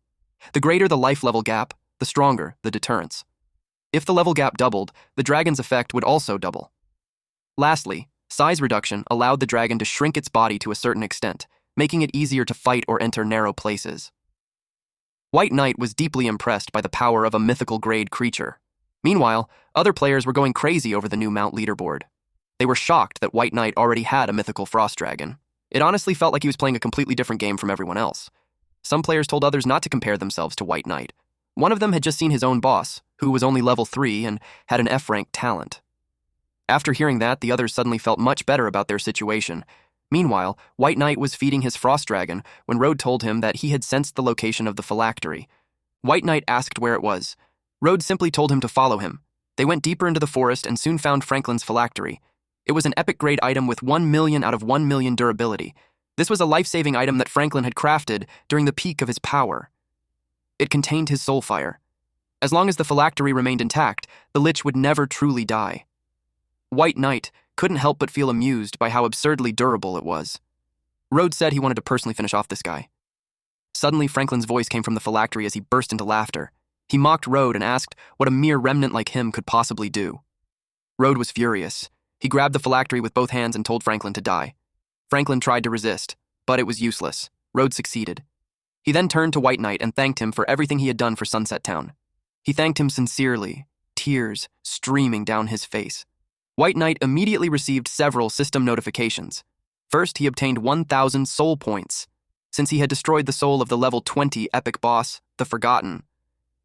[SPEAKER 1] The greater the life level gap, the stronger the deterrence. If the level gap doubled, the dragon's effect would also double. Lastly, size reduction allowed the dragon to shrink its body to a certain extent, making it easier to fight or enter narrow places. White Knight was deeply impressed by the power of a mythical grade creature. Meanwhile, other players were going crazy over the new mount leaderboard. They were shocked that White Knight already had a mythical frost dragon. It honestly felt like he was playing a completely different game from everyone else. Some players told others not to compare themselves to White Knight. One of them had just seen his own boss, who was only level 3 and had an F-rank talent. After hearing that, the others suddenly felt much better about their situation. Meanwhile, White Knight was feeding his frost dragon when Road told him that he had sensed the location of the phylactery. White Knight asked where it was. Road simply told him to follow him. They went deeper into the forest and soon found Franklin's phylactery. It was an epic grade item with 1 million out of 1 million durability. This was a life-saving item that Franklin had crafted during the peak of his power. It contained his soul fire. As long as the phylactery remained intact, the Lich would never truly die. White Knight couldn't help but feel amused by how absurdly durable it was. Road said he wanted to personally finish off this guy. Suddenly, Franklin's voice came from the phylactery as he burst into laughter. He mocked Road and asked what a mere remnant like him could possibly do. Road was furious. He grabbed the phylactery with both hands and told Franklin to die. Franklin tried to resist, but it was useless. Rhodes succeeded. He then turned to White Knight and thanked him for everything he had done for Sunset Town. He thanked him sincerely, tears streaming down his face. White Knight immediately received several system notifications. First, he obtained 1,000 soul points, since he had destroyed the soul of the level 20 epic boss, the Forgotten.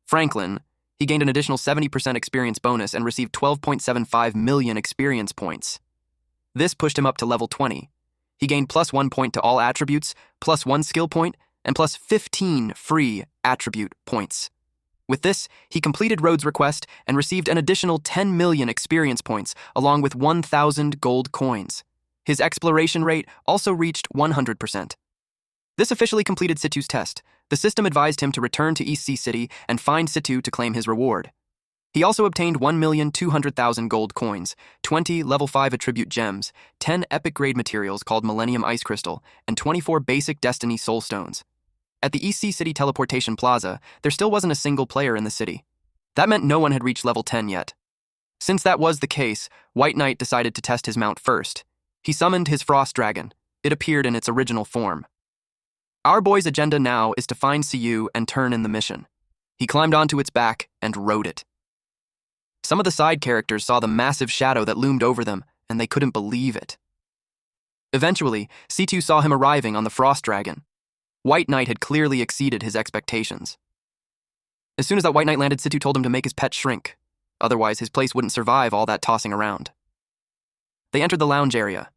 [SPEAKER 1] Franklin, he gained an additional 70% experience bonus and received 12.75 million experience points. This pushed him up to level 20. He gained +1 point to all attributes, +1 skill point, and +15 free attribute points. With this, he completed Rhodes' request and received an additional 10 million experience points, along with 1,000 gold coins. His exploration rate also reached 100%. This officially completed Situ's test. The system advised him to return to East Sea City and find Situ to claim his reward. He also obtained 1,200,000 gold coins, 20 level 5 attribute gems, 10 epic grade materials called Millennium Ice Crystal, and 24 basic Destiny Soul Stones. At the East Sea City Teleportation Plaza, there still wasn't a single player in the city. That meant no one had reached level 10 yet. Since that was the case, White Knight decided to test his mount first. He summoned his Frost Dragon. It appeared in its original form. Our boy's agenda now is to find Siyu and turn in the mission. He climbed onto its back and rode it. Some of the side characters saw the massive shadow that loomed over them, and they couldn't believe it. Eventually, Situ saw him arriving on the Frost Dragon. White Knight had clearly exceeded his expectations. As soon as that White Knight landed, Situ told him to make his pet shrink. Otherwise, his place wouldn't survive all that tossing around. They entered the lounge area.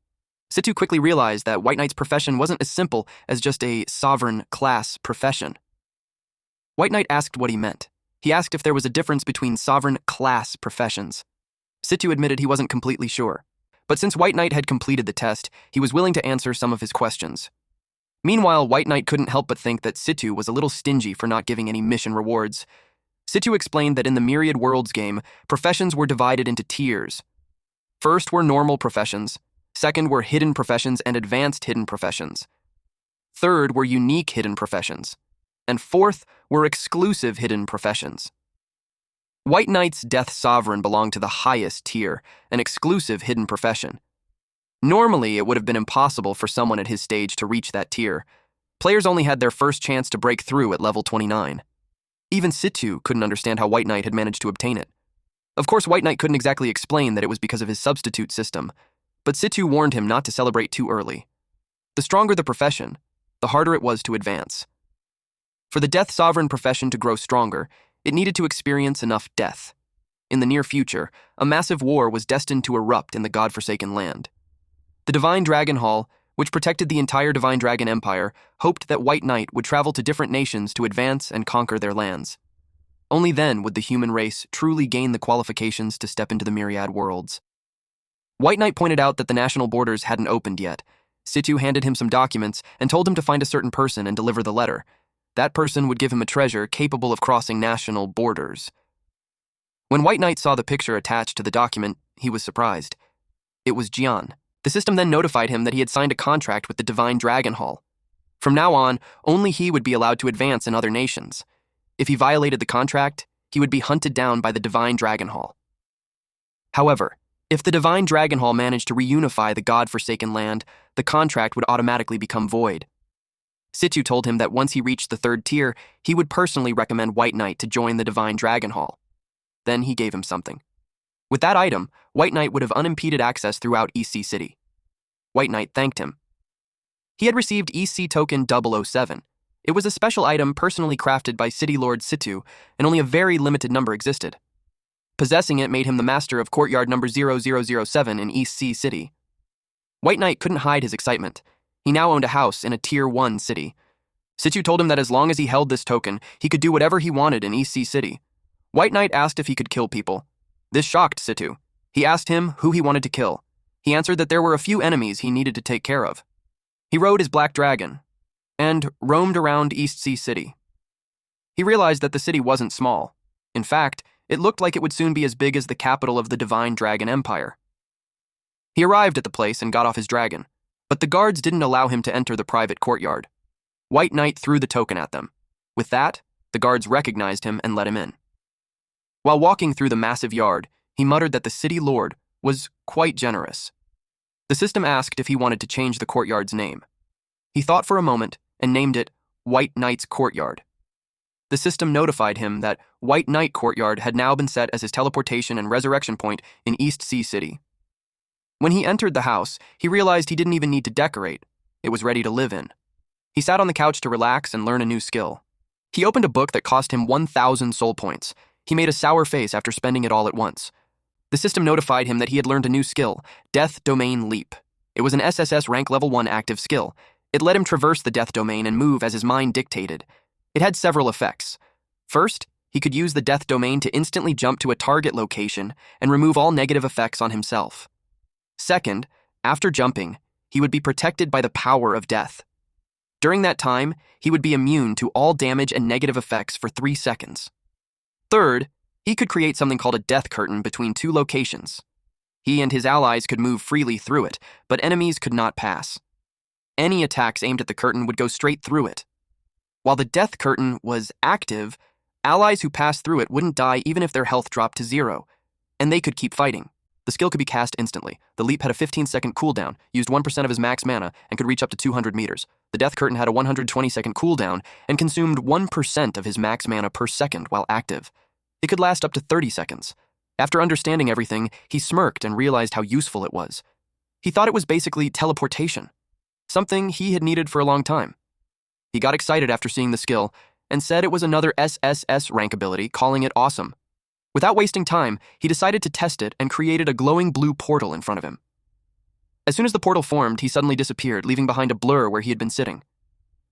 [SPEAKER 1] Situ quickly realized that White Knight's profession wasn't as simple as just a sovereign class profession. White Knight asked what he meant. He asked if there was a difference between sovereign class professions. Situ admitted he wasn't completely sure, but since White Knight had completed the test, he was willing to answer some of his questions. Meanwhile, White Knight couldn't help but think that Situ was a little stingy for not giving any mission rewards. Situ explained that in the Myriad Worlds game, professions were divided into tiers. First were normal professions, second were hidden professions and advanced hidden professions. Third were unique hidden professions. And fourth were exclusive hidden professions. White Knight's Death Sovereign belonged to the highest tier, an exclusive hidden profession. Normally, it would have been impossible for someone at his stage to reach that tier. Players only had their first chance to break through at level 29. Even Situ couldn't understand how White Knight had managed to obtain it. Of course, White Knight couldn't exactly explain that it was because of his substitute system, but Situ warned him not to celebrate too early. The stronger the profession, the harder it was to advance. For the Death Sovereign profession to grow stronger, it needed to experience enough death. In the near future, a massive war was destined to erupt in the godforsaken land. The Divine Dragon Hall, which protected the entire Divine Dragon Empire, hoped that White Knight would travel to different nations to advance and conquer their lands. Only then would the human race truly gain the qualifications to step into the Myriad Worlds. White Knight pointed out that the national borders hadn't opened yet. Situ handed him some documents and told him to find a certain person and deliver the letter. That person would give him a treasure capable of crossing national borders. When White Knight saw the picture attached to the document, he was surprised. It was Jian. The system then notified him that he had signed a contract with the Divine Dragon Hall. From now on, only he would be allowed to advance in other nations. If he violated the contract, he would be hunted down by the Divine Dragon Hall. However, if the Divine Dragon Hall managed to reunify the god-forsaken land, the contract would automatically become void. Situ told him that once he reached the 3rd tier, he would personally recommend White Knight to join the Divine Dragon Hall. Then he gave him something. With that item, White Knight would have unimpeded access throughout East Sea City. White Knight thanked him. He had received EC Token 007. It was a special item personally crafted by City Lord Situ, and only a very limited number existed. Possessing it made him the master of courtyard number 0007 in East Sea City. White Knight couldn't hide his excitement. He now owned a house in a Tier 1 city. Situ told him that as long as he held this token, he could do whatever he wanted in East Sea City. White Knight asked if he could kill people. This shocked Situ. He asked him who he wanted to kill. He answered that there were a few enemies he needed to take care of. He rode his black dragon and roamed around East Sea City. He realized that the city wasn't small. In fact, it looked like it would soon be as big as the capital of the Divine Dragon Empire. He arrived at the place and got off his dragon, but the guards didn't allow him to enter the private courtyard. White Knight threw the token at them. With that, the guards recognized him and let him in. While walking through the massive yard, he muttered that the city lord was quite generous. The system asked if he wanted to change the courtyard's name. He thought for a moment and named it White Knight's Courtyard. The system notified him that White Knight Courtyard had now been set as his teleportation and resurrection point in East Sea City. When he entered the house, he realized he didn't even need to decorate. It was ready to live in. He sat on the couch to relax and learn a new skill. He opened a book that cost him 1,000 soul points. He made a sour face after spending it all at once. The system notified him that he had learned a new skill, Death Domain Leap. It was an SSS rank level 1 active skill. It let him traverse the death domain and move as his mind dictated. It had several effects. First, he could use the death domain to instantly jump to a target location and remove all negative effects on himself. Second, after jumping, he would be protected by the power of death. During that time, he would be immune to all damage and negative effects for 3 seconds. Third, he could create something called a death curtain between 2 locations. He and his allies could move freely through it, but enemies could not pass. Any attacks aimed at the curtain would go straight through it. While the death curtain was active, allies who passed through it wouldn't die even if their health dropped to 0, and they could keep fighting. The skill could be cast instantly. The leap had a 15-second cooldown, used 1% of his max mana, and could reach up to 200 meters. The death curtain had a 120-second cooldown and consumed 1% of his max mana per second while active. It could last up to 30 seconds. After understanding everything, he smirked and realized how useful it was. He thought it was basically teleportation, something he had needed for a long time. He got excited after seeing the skill and said it was another SSS rank ability, calling it awesome. Without wasting time, he decided to test it and created a glowing blue portal in front of him. As soon as the portal formed, he suddenly disappeared, leaving behind a blur where he had been sitting.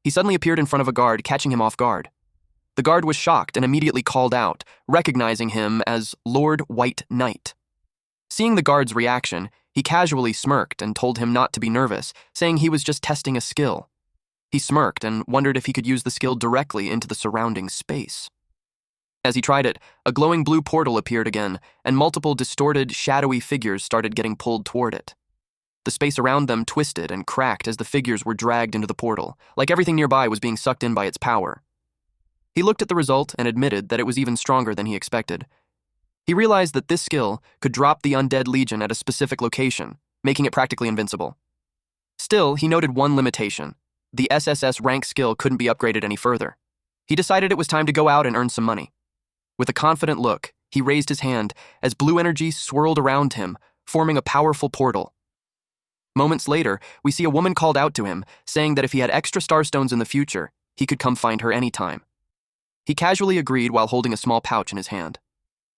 [SPEAKER 1] He suddenly appeared in front of a guard, catching him off guard. The guard was shocked and immediately called out, recognizing him as Lord White Knight. Seeing the guard's reaction, he casually smirked and told him not to be nervous, saying he was just testing a skill. He smirked and wondered if he could use the skill directly into the surrounding space. As he tried it, a glowing blue portal appeared again, and multiple distorted, shadowy figures started getting pulled toward it. The space around them twisted and cracked as the figures were dragged into the portal, like everything nearby was being sucked in by its power. He looked at the result and admitted that it was even stronger than he expected. He realized that this skill could drop the undead legion at a specific location, making it practically invincible. Still, he noted one limitation. The SSS rank skill couldn't be upgraded any further. He decided it was time to go out and earn some money. With a confident look, he raised his hand as blue energy swirled around him, forming a powerful portal. Moments later, we see a woman called out to him, saying that if he had extra starstones in the future, he could come find her anytime. He casually agreed while holding a small pouch in his hand.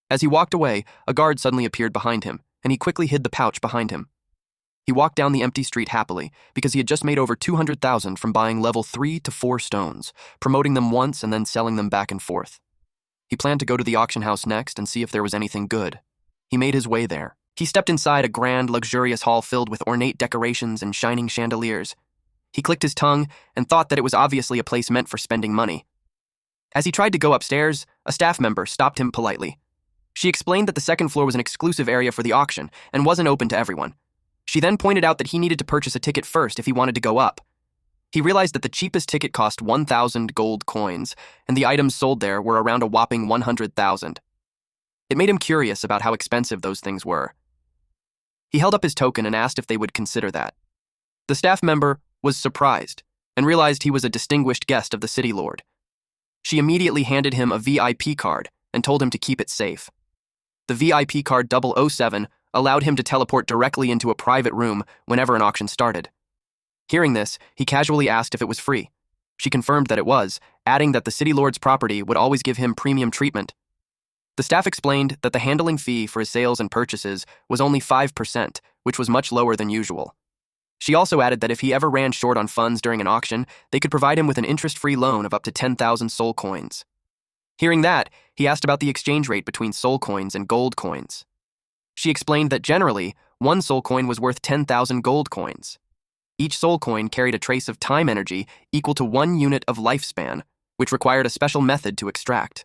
[SPEAKER 1] As he walked away, a guard suddenly appeared behind him, and he quickly hid the pouch behind him. He walked down the empty street happily, because he had just made over 200,000 from buying level 3 to 4 stones, promoting them once and then selling them back and forth. He planned to go to the auction house next and see if there was anything good. He made his way there. He stepped inside a grand, luxurious hall filled with ornate decorations and shining chandeliers. He clicked his tongue and thought that it was obviously a place meant for spending money. As he tried to go upstairs, a staff member stopped him politely. She explained that the second floor was an exclusive area for the auction and wasn't open to everyone. She then pointed out that he needed to purchase a ticket first if he wanted to go up. He realized that the cheapest ticket cost 1,000 gold coins, and the items sold there were around a whopping 100,000. It made him curious about how expensive those things were. He held up his token and asked if they would consider that. The staff member was surprised and realized he was a distinguished guest of the city lord. She immediately handed him a VIP card and told him to keep it safe. The VIP card 007 allowed him to teleport directly into a private room whenever an auction started. Hearing this, he casually asked if it was free. She confirmed that it was, adding that the city lord's property would always give him premium treatment. The staff explained that the handling fee for his sales and purchases was only 5%, which was much lower than usual. She also added that if he ever ran short on funds during an auction, they could provide him with an interest-free loan of up to 10,000 soul coins. Hearing that, he asked about the exchange rate between soul coins and gold coins. She explained that generally, 1 soul coin was worth 10,000 gold coins. Each soul coin carried a trace of time energy equal to 1 unit of lifespan, which required a special method to extract.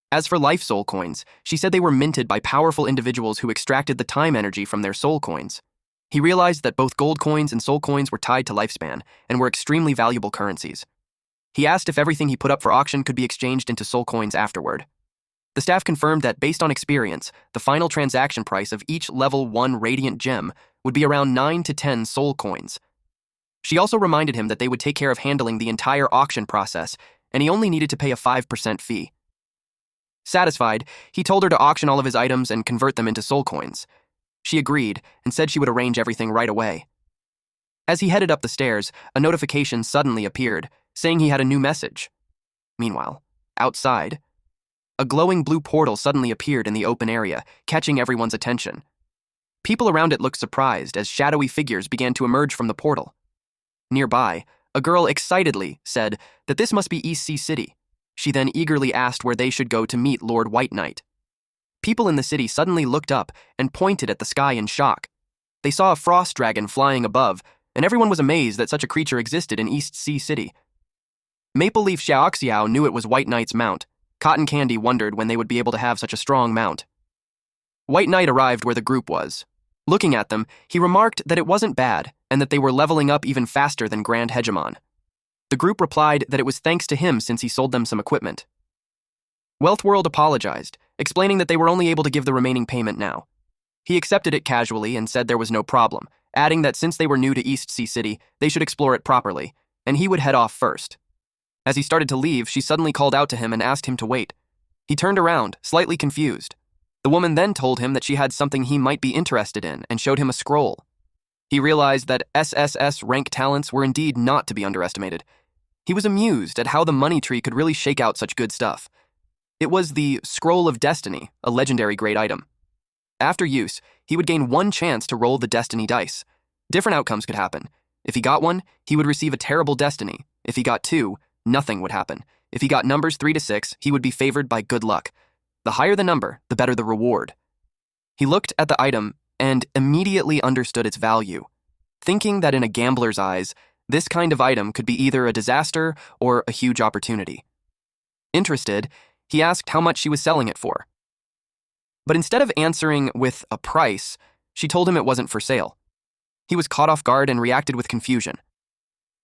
[SPEAKER 1] As for life soul coins, she said they were minted by powerful individuals who extracted the time energy from their soul coins. He realized that both gold coins and soul coins were tied to lifespan and were extremely valuable currencies. He asked if everything he put up for auction could be exchanged into soul coins afterward. The staff confirmed that based on experience, the final transaction price of each level 1 radiant gem would be around 9 to 10 soul coins. She also reminded him that they would take care of handling the entire auction process, and he only needed to pay a 5% fee. Satisfied, he told her to auction all of his items and convert them into soul coins. She agreed and said she would arrange everything right away. As he headed up the stairs, a notification suddenly appeared, saying he had a new message. Meanwhile, outside, a glowing blue portal suddenly appeared in the open area, catching everyone's attention. People around it looked surprised as shadowy figures began to emerge from the portal. Nearby, a girl excitedly said that this must be East Sea City. She then eagerly asked where they should go to meet Lord White Knight. People in the city suddenly looked up and pointed at the sky in shock. They saw a frost dragon flying above, and everyone was amazed that such a creature existed in East Sea City. Maple Leaf Xiaoxiao knew it was White Knight's mount. Cotton Candy wondered when they would be able to have such a strong mount. White Knight arrived where the group was. Looking at them, he remarked that it wasn't bad and that they were leveling up even faster than Grand Hegemon. The group replied that it was thanks to him since he sold them some equipment. Wealth World apologized, explaining that they were only able to give the remaining payment now. He accepted it casually and said there was no problem, adding that since they were new to East Sea City, they should explore it properly, and he would head off first. As he started to leave, she suddenly called out to him and asked him to wait. He turned around, slightly confused. The woman then told him that she had something he might be interested in and showed him a scroll. He realized that SSS rank talents were indeed not to be underestimated. He was amused at how the money tree could really shake out such good stuff. It was the Scroll of Destiny, a legendary great item. After use, he would gain one chance to roll the destiny dice. Different outcomes could happen. If he got one, he would receive a terrible destiny. If he got two, nothing would happen. If he got numbers 3 to 6, he would be favored by good luck. The higher the number, the better the reward. He looked at the item and immediately understood its value, thinking that in a gambler's eyes, this kind of item could be either a disaster or a huge opportunity. Interested, he asked how much she was selling it for. But instead of answering with a price, she told him it wasn't for sale. He was caught off guard and reacted with confusion.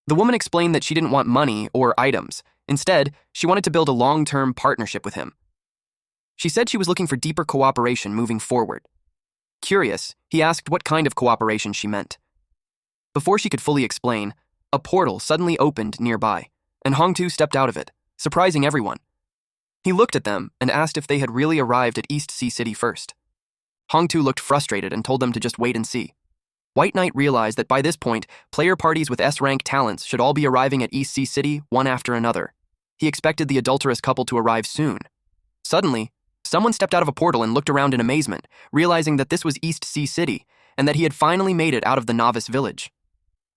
[SPEAKER 1] The woman explained that she didn't want money or items. Instead, she wanted to build a long-term partnership with him. She said she was looking for deeper cooperation moving forward. Curious, he asked what kind of cooperation she meant. Before she could fully explain, a portal suddenly opened nearby, and Hongtu stepped out of it, surprising everyone. He looked at them and asked if they had really arrived at East Sea City first. Hongtu looked frustrated and told them to just wait and see. White Knight realized that by this point, player parties with S-rank talents should all be arriving at East Sea City one after another. He expected the adulterous couple to arrive soon. Suddenly, someone stepped out of a portal and looked around in amazement, realizing that this was East Sea City and that he had finally made it out of the novice village.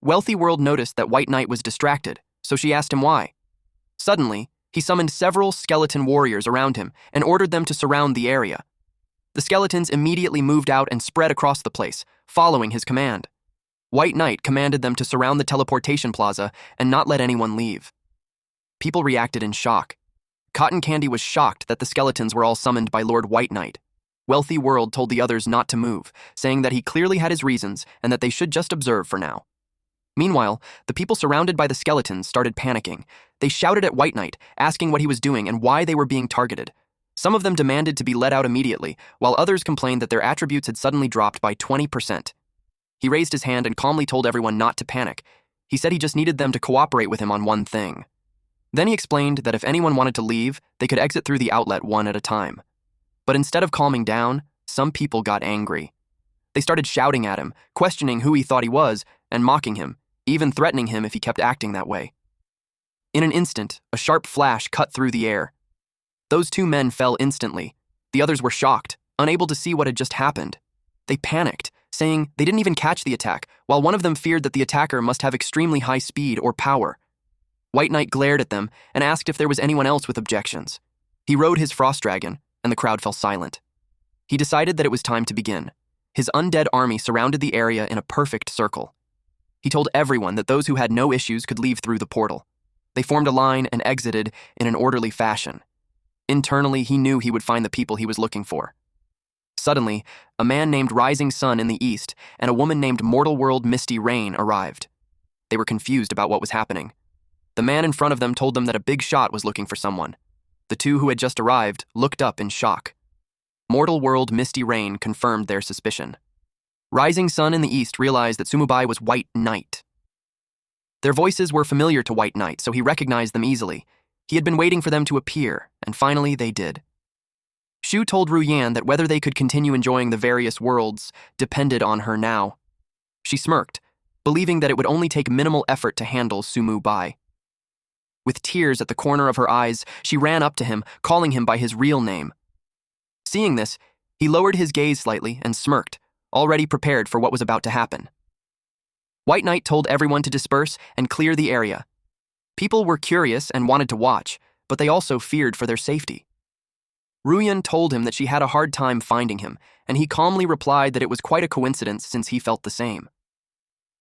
[SPEAKER 1] Wealthy World noticed that White Knight was distracted, so she asked him why. Suddenly, he summoned several skeleton warriors around him and ordered them to surround the area. The skeletons immediately moved out and spread across the place, following his command. White Knight commanded them to surround the teleportation plaza and not let anyone leave. People reacted in shock. Cotton Candy was shocked that the skeletons were all summoned by Lord White Knight. Wealthy World told the others not to move, saying that he clearly had his reasons and that they should just observe for now. Meanwhile, the people surrounded by the skeletons started panicking. They shouted at White Knight, asking what he was doing and why they were being targeted. Some of them demanded to be let out immediately, while others complained that their attributes had suddenly dropped by 20%. He raised his hand and calmly told everyone not to panic. He said he just needed them to cooperate with him on one thing. Then he explained that if anyone wanted to leave, they could exit through the outlet one at a time. But instead of calming down, some people got angry. They started shouting at him, questioning who he thought he was, and mocking him, even threatening him if he kept acting that way. In an instant, a sharp flash cut through the air. Those two men fell instantly. The others were shocked, unable to see what had just happened. They panicked, saying they didn't even catch the attack, while one of them feared that the attacker must have extremely high speed or power. White Knight glared at them and asked if there was anyone else with objections. He rode his frost dragon, and the crowd fell silent. He decided that it was time to begin. His undead army surrounded the area in a perfect circle. He told everyone that those who had no issues could leave through the portal. They formed a line and exited in an orderly fashion. Internally, he knew he would find the people he was looking for. Suddenly, a man named Rising Sun in the east and a woman named Mortal World Misty Rain arrived. They were confused about what was happening. The man in front of them told them that a big shot was looking for someone. The two who had just arrived looked up in shock. Mortal World Misty Rain confirmed their suspicion. Rising Sun in the east realized that Sumubai was White Knight. Their voices were familiar to White Knight, so he recognized them easily. He had been waiting for them to appear, and finally they did. Shu told Ruyan that whether they could continue enjoying the various worlds depended on her now. She smirked, believing that it would only take minimal effort to handle Sumu Bai. With tears at the corner of her eyes, she ran up to him, calling him by his real name. Seeing this, he lowered his gaze slightly and smirked, already prepared for what was about to happen. White Knight told everyone to disperse and clear the area. People were curious and wanted to watch, but they also feared for their safety. Ruyan told him that she had a hard time finding him, and he calmly replied that it was quite a coincidence since he felt the same.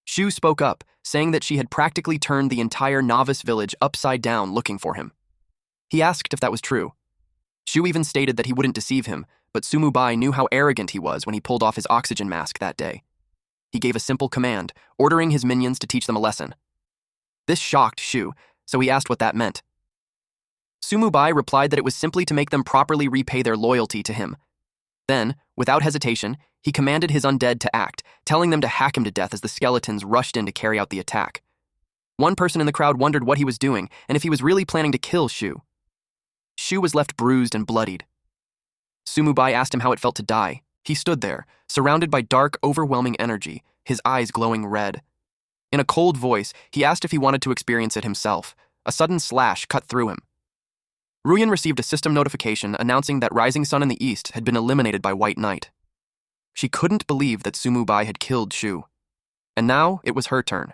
[SPEAKER 1] Shu spoke up, saying that she had practically turned the entire novice village upside down looking for him. He asked if that was true. Shu even stated that he wouldn't deceive him, but Sumu Bai knew how arrogant he was when he pulled off his oxygen mask that day. He gave a simple command, ordering his minions to teach them a lesson. This shocked Shu, so he asked what that meant. Sumu Bai replied that it was simply to make them properly repay their loyalty to him. Then, without hesitation, he commanded his undead to act, telling them to hack him to death as the skeletons rushed in to carry out the attack. One person in the crowd wondered what he was doing and if he was really planning to kill Shu. Shu was left bruised and bloodied. Sumu Bai asked him how it felt to die. He stood there, surrounded by dark, overwhelming energy, his eyes glowing red. In a cold voice, he asked if he wanted to experience it himself. A sudden slash cut through him. Ruyan received a system notification announcing that Rising Sun in the east had been eliminated by White Knight. She couldn't believe that Sumu Bai had killed Shu. And now it was her turn.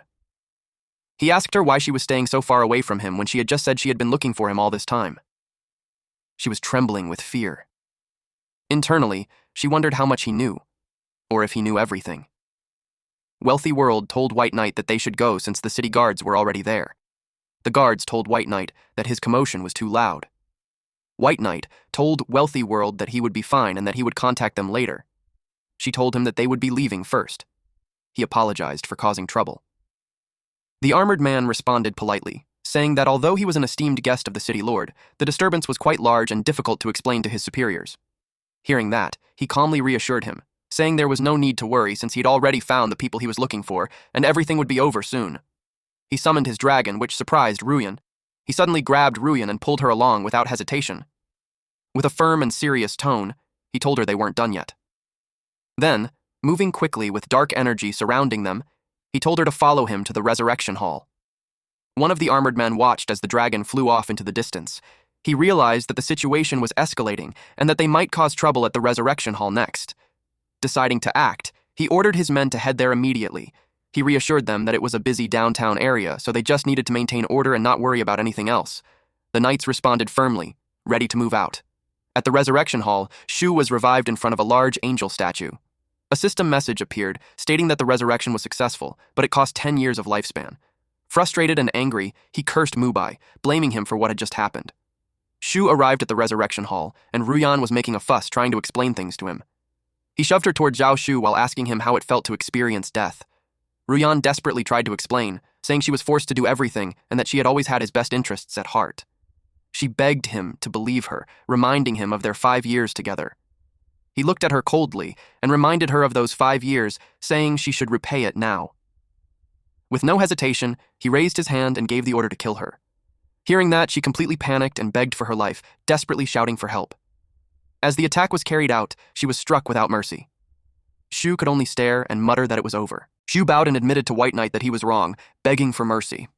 [SPEAKER 1] He asked her why she was staying so far away from him when she had just said she had been looking for him all this time. She was trembling with fear. Internally, she wondered how much he knew, or if he knew everything. Wealthy World told White Knight that they should go since the city guards were already there. The guards told White Knight that his commotion was too loud. White Knight told Wealthy World that he would be fine and that he would contact them later. She told him that they would be leaving first. He apologized for causing trouble. The armored man responded politely, saying that although he was an esteemed guest of the city lord, the disturbance was quite large and difficult to explain to his superiors. Hearing that, he calmly reassured him, saying there was no need to worry since he'd already found the people he was looking for and everything would be over soon. He summoned his dragon, which surprised Ruyan. He suddenly grabbed Ruyan and pulled her along without hesitation. With a firm and serious tone, he told her they weren't done yet. Then, moving quickly with dark energy surrounding them, he told her to follow him to the resurrection hall. One of the armored men watched as the dragon flew off into the distance. He realized that the situation was escalating and that they might cause trouble at the resurrection hall next. Deciding to act, he ordered his men to head there immediately. He reassured them that it was a busy downtown area, so they just needed to maintain order and not worry about anything else. The knights responded firmly, ready to move out. At the resurrection hall, Shu was revived in front of a large angel statue. A system message appeared, stating that the resurrection was successful, but it cost 10 years of lifespan. Frustrated and angry, he cursed Mubai, blaming him for what had just happened. Shu arrived at the resurrection hall, and Ruyan was making a fuss trying to explain things to him. He shoved her toward Zhao Shu while asking him how it felt to experience death. Ruyan desperately tried to explain, saying she was forced to do everything and that she had always had his best interests at heart. She begged him to believe her, reminding him of their 5 years together. He looked at her coldly and reminded her of those 5 years, saying she should repay it now. With no hesitation, he raised his hand and gave the order to kill her. Hearing that, she completely panicked and begged for her life, desperately shouting for help. As the attack was carried out, she was struck without mercy. Shu could only stare and mutter that it was over. Shu bowed and admitted to White Knight that he was wrong, begging for mercy.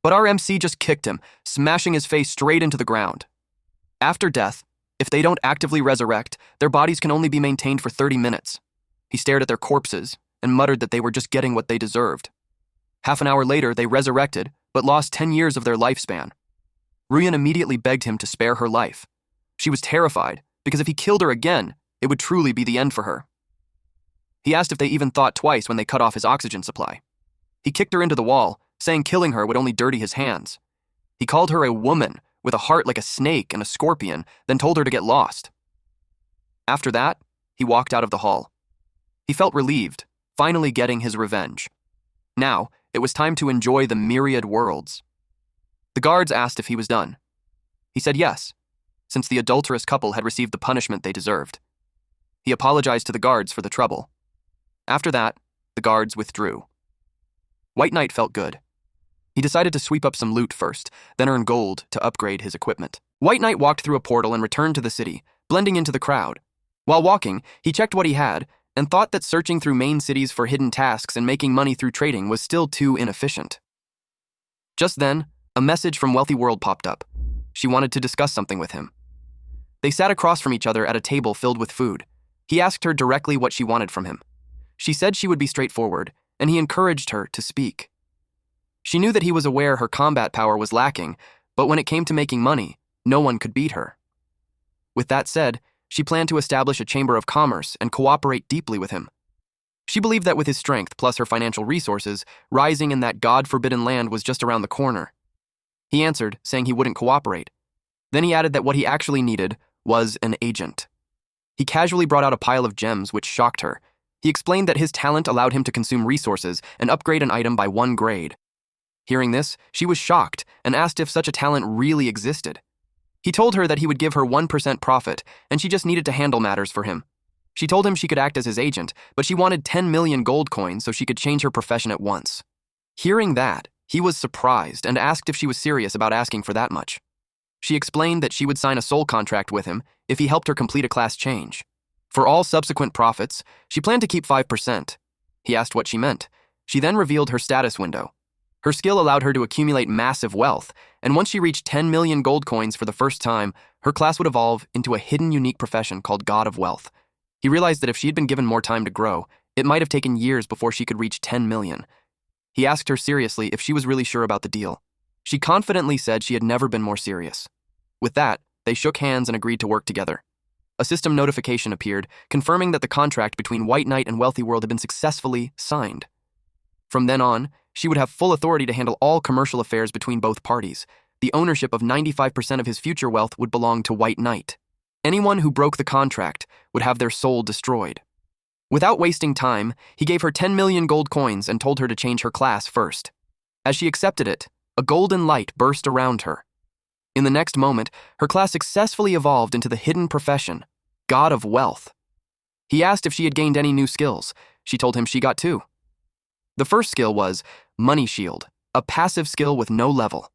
[SPEAKER 1] But our MC just kicked him, smashing his face straight into the ground. After death, if they don't actively resurrect, their bodies can only be maintained for 30 minutes. He stared at their corpses and muttered that they were just getting what they deserved. Half an hour later, they resurrected, but lost 10 years of their lifespan. Ruyan immediately begged him to spare her life. She was terrified, because if he killed her again, it would truly be the end for her. He asked if they even thought twice when they cut off his oxygen supply. He kicked her into the wall, saying killing her would only dirty his hands. He called her a woman, with a heart like a snake and a scorpion, then told her to get lost. After that, he walked out of the hall. He felt relieved, finally getting his revenge. Now, it was time to enjoy the myriad worlds. The guards asked if he was done. He said yes, since the adulterous couple had received the punishment they deserved. He apologized to the guards for the trouble. After that, the guards withdrew. White Knight felt good. He decided to sweep up some loot first, then earn gold to upgrade his equipment. White Knight walked through a portal and returned to the city, blending into the crowd. While walking, he checked what he had and thought that searching through main cities for hidden tasks and making money through trading was still too inefficient. Just then, a message from Wealthy World popped up. She wanted to discuss something with him. They sat across from each other at a table filled with food. He asked her directly what she wanted from him. She said she would be straightforward, and he encouraged her to speak. She knew that he was aware her combat power was lacking, but when it came to making money, no one could beat her. With that said, she planned to establish a chamber of commerce and cooperate deeply with him. She believed that with his strength plus her financial resources, rising in that God-forbidden land was just around the corner. He answered, saying he wouldn't cooperate. Then he added that what he actually needed was an agent. He casually brought out a pile of gems, which shocked her. He explained that his talent allowed him to consume resources and upgrade an item by 1 grade. Hearing this, she was shocked and asked if such a talent really existed. He told her that he would give her 1% profit, and she just needed to handle matters for him. She told him she could act as his agent, but she wanted 10 million gold coins so she could change her profession at once. Hearing that, he was surprised and asked if she was serious about asking for that much. She explained that she would sign a soul contract with him if he helped her complete a class change. For all subsequent profits, she planned to keep 5%. He asked what she meant. She then revealed her status window. Her skill allowed her to accumulate massive wealth, and once she reached 10 million gold coins for the first time, her class would evolve into a hidden unique profession called God of Wealth. He realized that if she had been given more time to grow, it might have taken years before she could reach 10 million. He asked her seriously if she was really sure about the deal. She confidently said she had never been more serious. With that, they shook hands and agreed to work together. A system notification appeared, confirming that the contract between White Knight and Wealthy World had been successfully signed. From then on, she would have full authority to handle all commercial affairs between both parties. The ownership of 95% of his future wealth would belong to White Knight. Anyone who broke the contract would have their soul destroyed. Without wasting time, he gave her 10 million gold coins and told her to change her class first. As she accepted it, a golden light burst around her. In the next moment, her class successfully evolved into the hidden profession, God of Wealth. He asked if she had gained any new skills. She told him she got 2. The first skill was Money Shield, a passive skill with no level.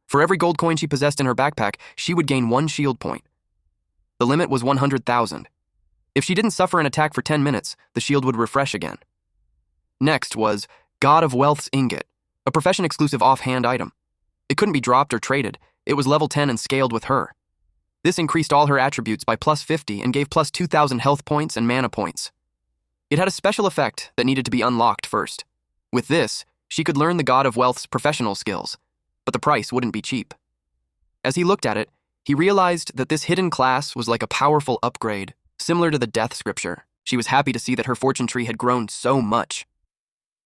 [SPEAKER 1] For every gold coin she possessed in her backpack, she would gain 1 shield point. The limit was 100,000. If she didn't suffer an attack for 10 minutes, the shield would refresh again. Next was God of Wealth's Ingot, a profession-exclusive offhand item. It couldn't be dropped or traded. It was level 10 and scaled with her. This increased all her attributes by plus 50 and gave plus 2,000 health points and mana points. It had a special effect that needed to be unlocked first. With this, she could learn the God of Wealth's professional skills, but the price wouldn't be cheap. As he looked at it, he realized that this hidden class was like a powerful upgrade, similar to the death scripture. She was happy to see that her fortune tree had grown so much.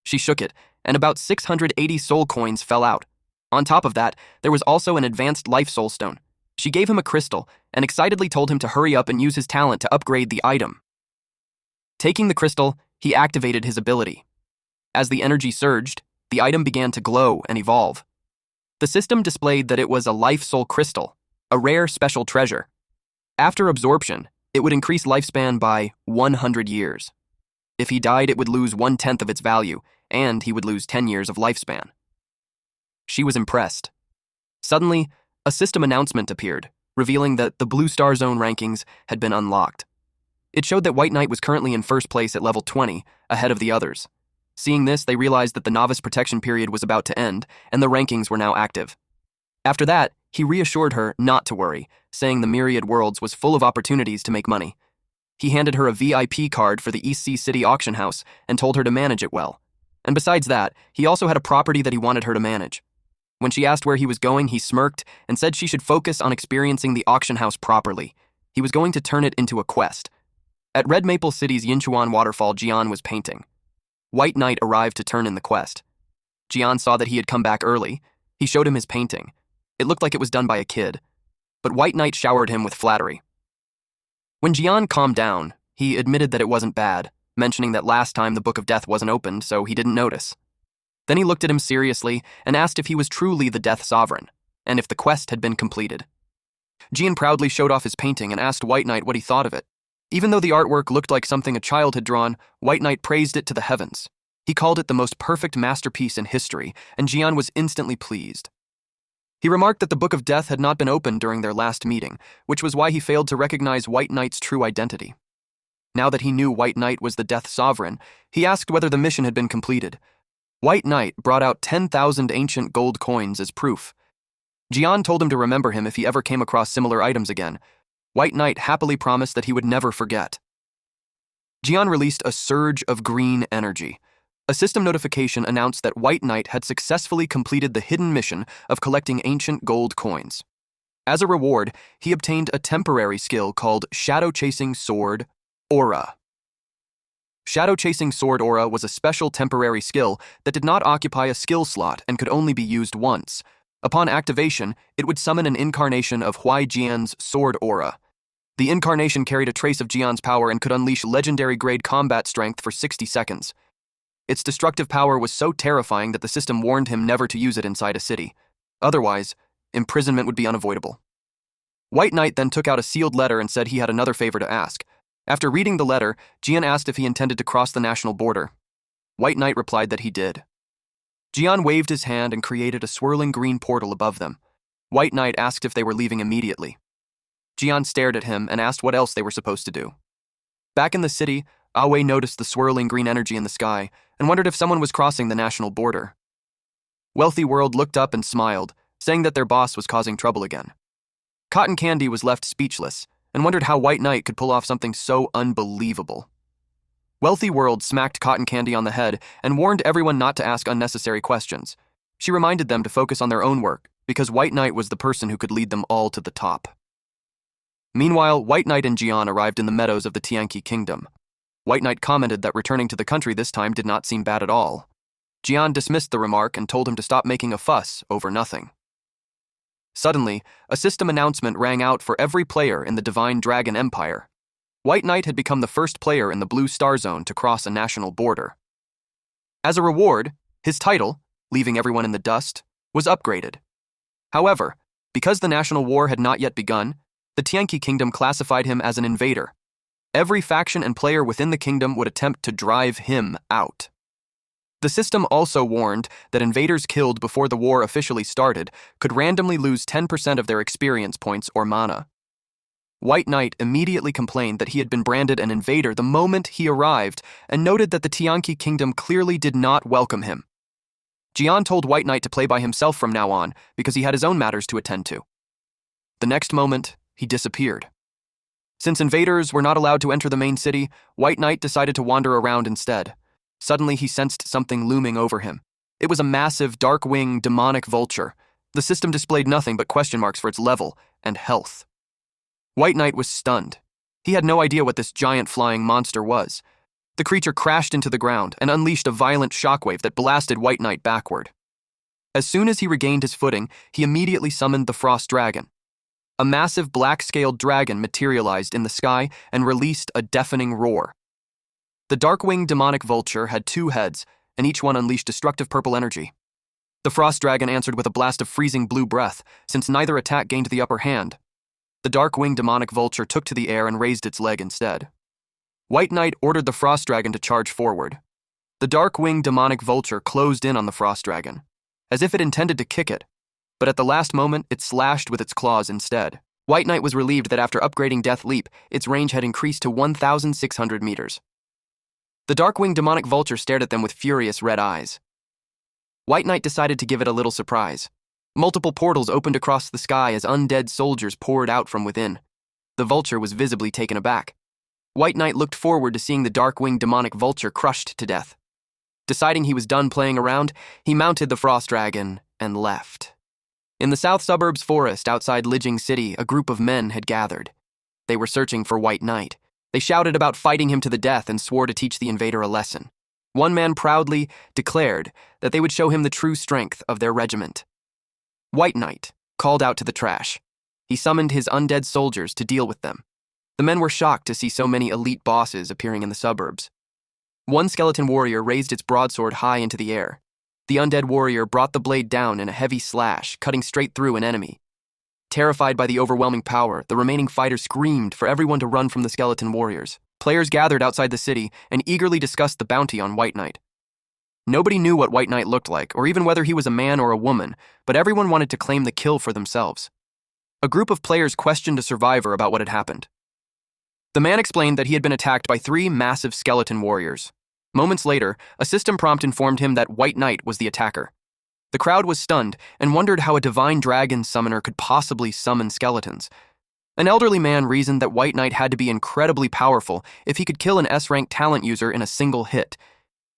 [SPEAKER 1] She shook it, and about 680 soul coins fell out. On top of that, there was also an advanced life soul stone. She gave him a crystal and excitedly told him to hurry up and use his talent to upgrade the item. Taking the crystal, he activated his ability. As the energy surged, the item began to glow and evolve. The system displayed that it was a life soul crystal, a rare special treasure. After absorption, it would increase lifespan by 100 years. If he died, it would lose 1/10 of its value, and he would lose 10 years of lifespan. She was impressed. Suddenly, a system announcement appeared, revealing that the Blue Star Zone rankings had been unlocked. It showed that White Knight was currently in first place at level 20, ahead of the others. Seeing this, they realized that the novice protection period was about to end, and the rankings were now active. After that, he reassured her not to worry, saying the Myriad Worlds was full of opportunities to make money. He handed her a VIP card for the East Sea City auction house and told her to manage it well. And besides that, he also had a property that he wanted her to manage. When she asked where he was going, he smirked and said she should focus on experiencing the auction house properly. He was going to turn it into a quest. At Red Maple City's Yinchuan waterfall, Jian was painting. White Knight arrived to turn in the quest. Jian saw that he had come back early. He showed him his painting. It looked like it was done by a kid. But White Knight showered him with flattery. When Jian calmed down, he admitted that it wasn't bad, mentioning that last time the Book of Death wasn't opened, so he didn't notice. Then he looked at him seriously and asked if he was truly the Death Sovereign, and if the quest had been completed. Jian proudly showed off his painting and asked White Knight what he thought of it. Even though the artwork looked like something a child had drawn, White Knight praised it to the heavens. He called it the most perfect masterpiece in history, and Jian was instantly pleased. He remarked that the Book of Death had not been opened during their last meeting, which was why he failed to recognize White Knight's true identity. Now that he knew White Knight was the Death Sovereign, he asked whether the mission had been completed. White Knight brought out 10,000 ancient gold coins as proof. Jian told him to remember him if he ever came across similar items again. White Knight happily promised that he would never forget. Jian released a surge of green energy. A system notification announced that White Knight had successfully completed the hidden mission of collecting ancient gold coins. As a reward, he obtained a temporary skill called Shadow Chasing Sword Aura. Shadow Chasing Sword Aura was a special temporary skill that did not occupy a skill slot and could only be used once. Upon activation, it would summon an incarnation of Hui Jian's Sword Aura. The incarnation carried a trace of Jian's power and could unleash legendary-grade combat strength for 60 seconds. Its destructive power was so terrifying that the system warned him never to use it inside a city. Otherwise, imprisonment would be unavoidable. White Knight then took out a sealed letter and said he had another favor to ask. After reading the letter, Jian asked if he intended to cross the national border. White Knight replied that he did. Jian waved his hand and created a swirling green portal above them. White Knight asked if they were leaving immediately. Jian stared at him and asked what else they were supposed to do. Back in the city, Aoi noticed the swirling green energy in the sky and wondered if someone was crossing the national border. Wealthy World looked up and smiled, saying that their boss was causing trouble again. Cotton Candy was left speechless and wondered how White Knight could pull off something so unbelievable. Wealthy World smacked Cotton Candy on the head and warned everyone not to ask unnecessary questions. She reminded them to focus on their own work because White Knight was the person who could lead them all to the top. Meanwhile, White Knight and Jian arrived in the meadows of the Tianqi Kingdom. White Knight commented that returning to the country this time did not seem bad at all. Jian dismissed the remark and told him to stop making a fuss over nothing. Suddenly, a system announcement rang out for every player in the Divine Dragon Empire. White Knight had become the first player in the Blue Star Zone to cross a national border. As a reward, his title, leaving everyone in the dust, was upgraded. However, because the national war had not yet begun, the Tianqi Kingdom classified him as an invader. Every faction and player within the kingdom would attempt to drive him out. The system also warned that invaders killed before the war officially started could randomly lose 10% of their experience points or mana. White Knight immediately complained that he had been branded an invader the moment he arrived and noted that the Tianqi Kingdom clearly did not welcome him. Jian told White Knight to play by himself from now on because he had his own matters to attend to. The next moment, he disappeared. Since invaders were not allowed to enter the main city, White Knight decided to wander around instead. Suddenly, he sensed something looming over him. It was a massive, dark-winged, demonic vulture. The system displayed nothing but question marks for its level and health. White Knight was stunned. He had no idea what this giant flying monster was. The creature crashed into the ground and unleashed a violent shockwave that blasted White Knight backward. As soon as he regained his footing, he immediately summoned the Frost Dragon. A massive black-scaled dragon materialized in the sky and released a deafening roar. The dark-winged demonic vulture had 2 heads, and each one unleashed destructive purple energy. The Frost Dragon answered with a blast of freezing blue breath, since neither attack gained the upper hand. The dark-winged demonic vulture took to the air and raised its leg instead. White Knight ordered the Frost Dragon to charge forward. The dark-winged demonic vulture closed in on the Frost Dragon, as if it intended to kick it, but at the last moment it slashed with its claws instead. White Knight was relieved that after upgrading Death Leap, its range had increased to 1,600 meters. The dark-winged demonic vulture stared at them with furious red eyes. White Knight decided to give it a little surprise. Multiple portals opened across the sky as undead soldiers poured out from within. The vulture was visibly taken aback. White Knight looked forward to seeing the dark-winged demonic vulture crushed to death. Deciding he was done playing around, he mounted the Frost Dragon and left. In the south suburbs forest outside Lijing City, a group of men had gathered. They were searching for White Knight. They shouted about fighting him to the death and swore to teach the invader a lesson. One man proudly declared that they would show him the true strength of their regiment. White Knight called out to the trash. He summoned his undead soldiers to deal with them. The men were shocked to see so many elite bosses appearing in the suburbs. One skeleton warrior raised its broadsword high into the air. The undead warrior brought the blade down in a heavy slash, cutting straight through an enemy. Terrified by the overwhelming power, the remaining fighters screamed for everyone to run from the skeleton warriors. Players gathered outside the city and eagerly discussed the bounty on White Knight. Nobody knew what White Knight looked like, or even whether he was a man or a woman, but everyone wanted to claim the kill for themselves. A group of players questioned a survivor about what had happened. The man explained that he had been attacked by 3 massive skeleton warriors. Moments later, a system prompt informed him that White Knight was the attacker. The crowd was stunned and wondered how a divine dragon summoner could possibly summon skeletons. An elderly man reasoned that White Knight had to be incredibly powerful if he could kill an S-rank talent user in a single hit.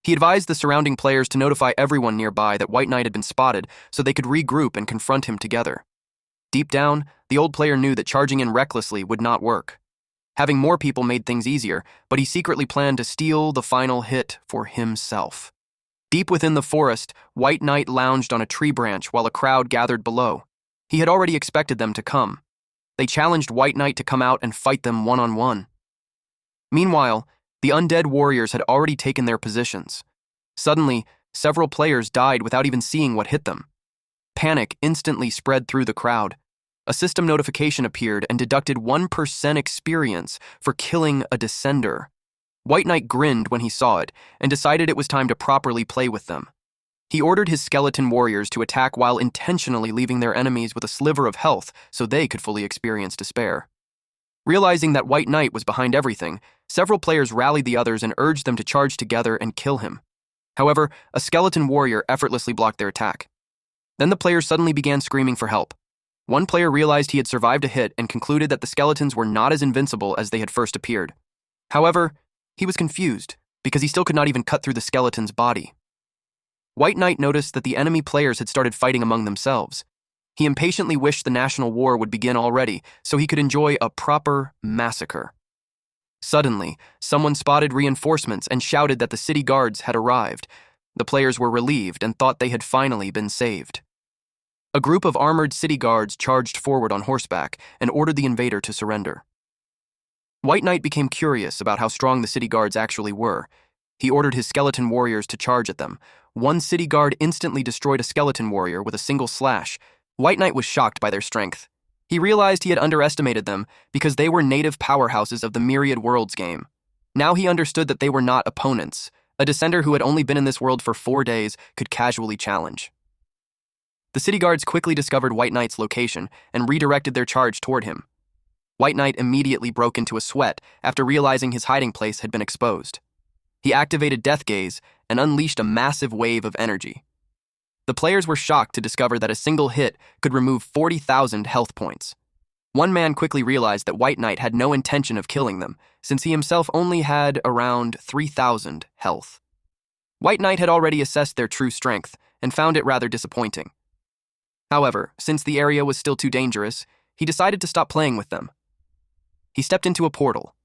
[SPEAKER 1] He advised the surrounding players to notify everyone nearby that White Knight had been spotted so they could regroup and confront him together. Deep down, the old player knew that charging in recklessly would not work. Having more people made things easier, but he secretly planned to steal the final hit for himself. Deep within the forest, White Knight lounged on a tree branch while a crowd gathered below. He had already expected them to come. They challenged White Knight to come out and fight them one-on-one. Meanwhile, the undead warriors had already taken their positions. Suddenly, several players died without even seeing what hit them. Panic instantly spread through the crowd. A system notification appeared and deducted 1% experience for killing a descender. White Knight grinned when he saw it and decided it was time to properly play with them. He ordered his skeleton warriors to attack while intentionally leaving their enemies with a sliver of health so they could fully experience despair. Realizing that White Knight was behind everything, several players rallied the others and urged them to charge together and kill him. However, a skeleton warrior effortlessly blocked their attack. Then the players suddenly began screaming for help. One player realized he had survived a hit and concluded that the skeletons were not as invincible as they had first appeared. However, he was confused because he still could not even cut through the skeleton's body. White Knight noticed that the enemy players had started fighting among themselves. He impatiently wished the national war would begin already so he could enjoy a proper massacre. Suddenly, someone spotted reinforcements and shouted that the city guards had arrived. The players were relieved and thought they had finally been saved. A group of armored city guards charged forward on horseback and ordered the invader to surrender. White Knight became curious about how strong the city guards actually were. He ordered his skeleton warriors to charge at them. One city guard instantly destroyed a skeleton warrior with a single slash. White Knight was shocked by their strength. He realized he had underestimated them because they were native powerhouses of the Myriad Worlds game. Now he understood that they were not opponents. A descender who had only been in this world for 4 days could casually challenge. The city guards quickly discovered White Knight's location and redirected their charge toward him. White Knight immediately broke into a sweat after realizing his hiding place had been exposed. He activated Death Gaze and unleashed a massive wave of energy. The players were shocked to discover that a single hit could remove 40,000 health points. One man quickly realized that White Knight had no intention of killing them, since he himself only had around 3,000 health. White Knight had already assessed their true strength and found it rather disappointing. However, since the area was still too dangerous, he decided to stop playing with them. He stepped into a portal.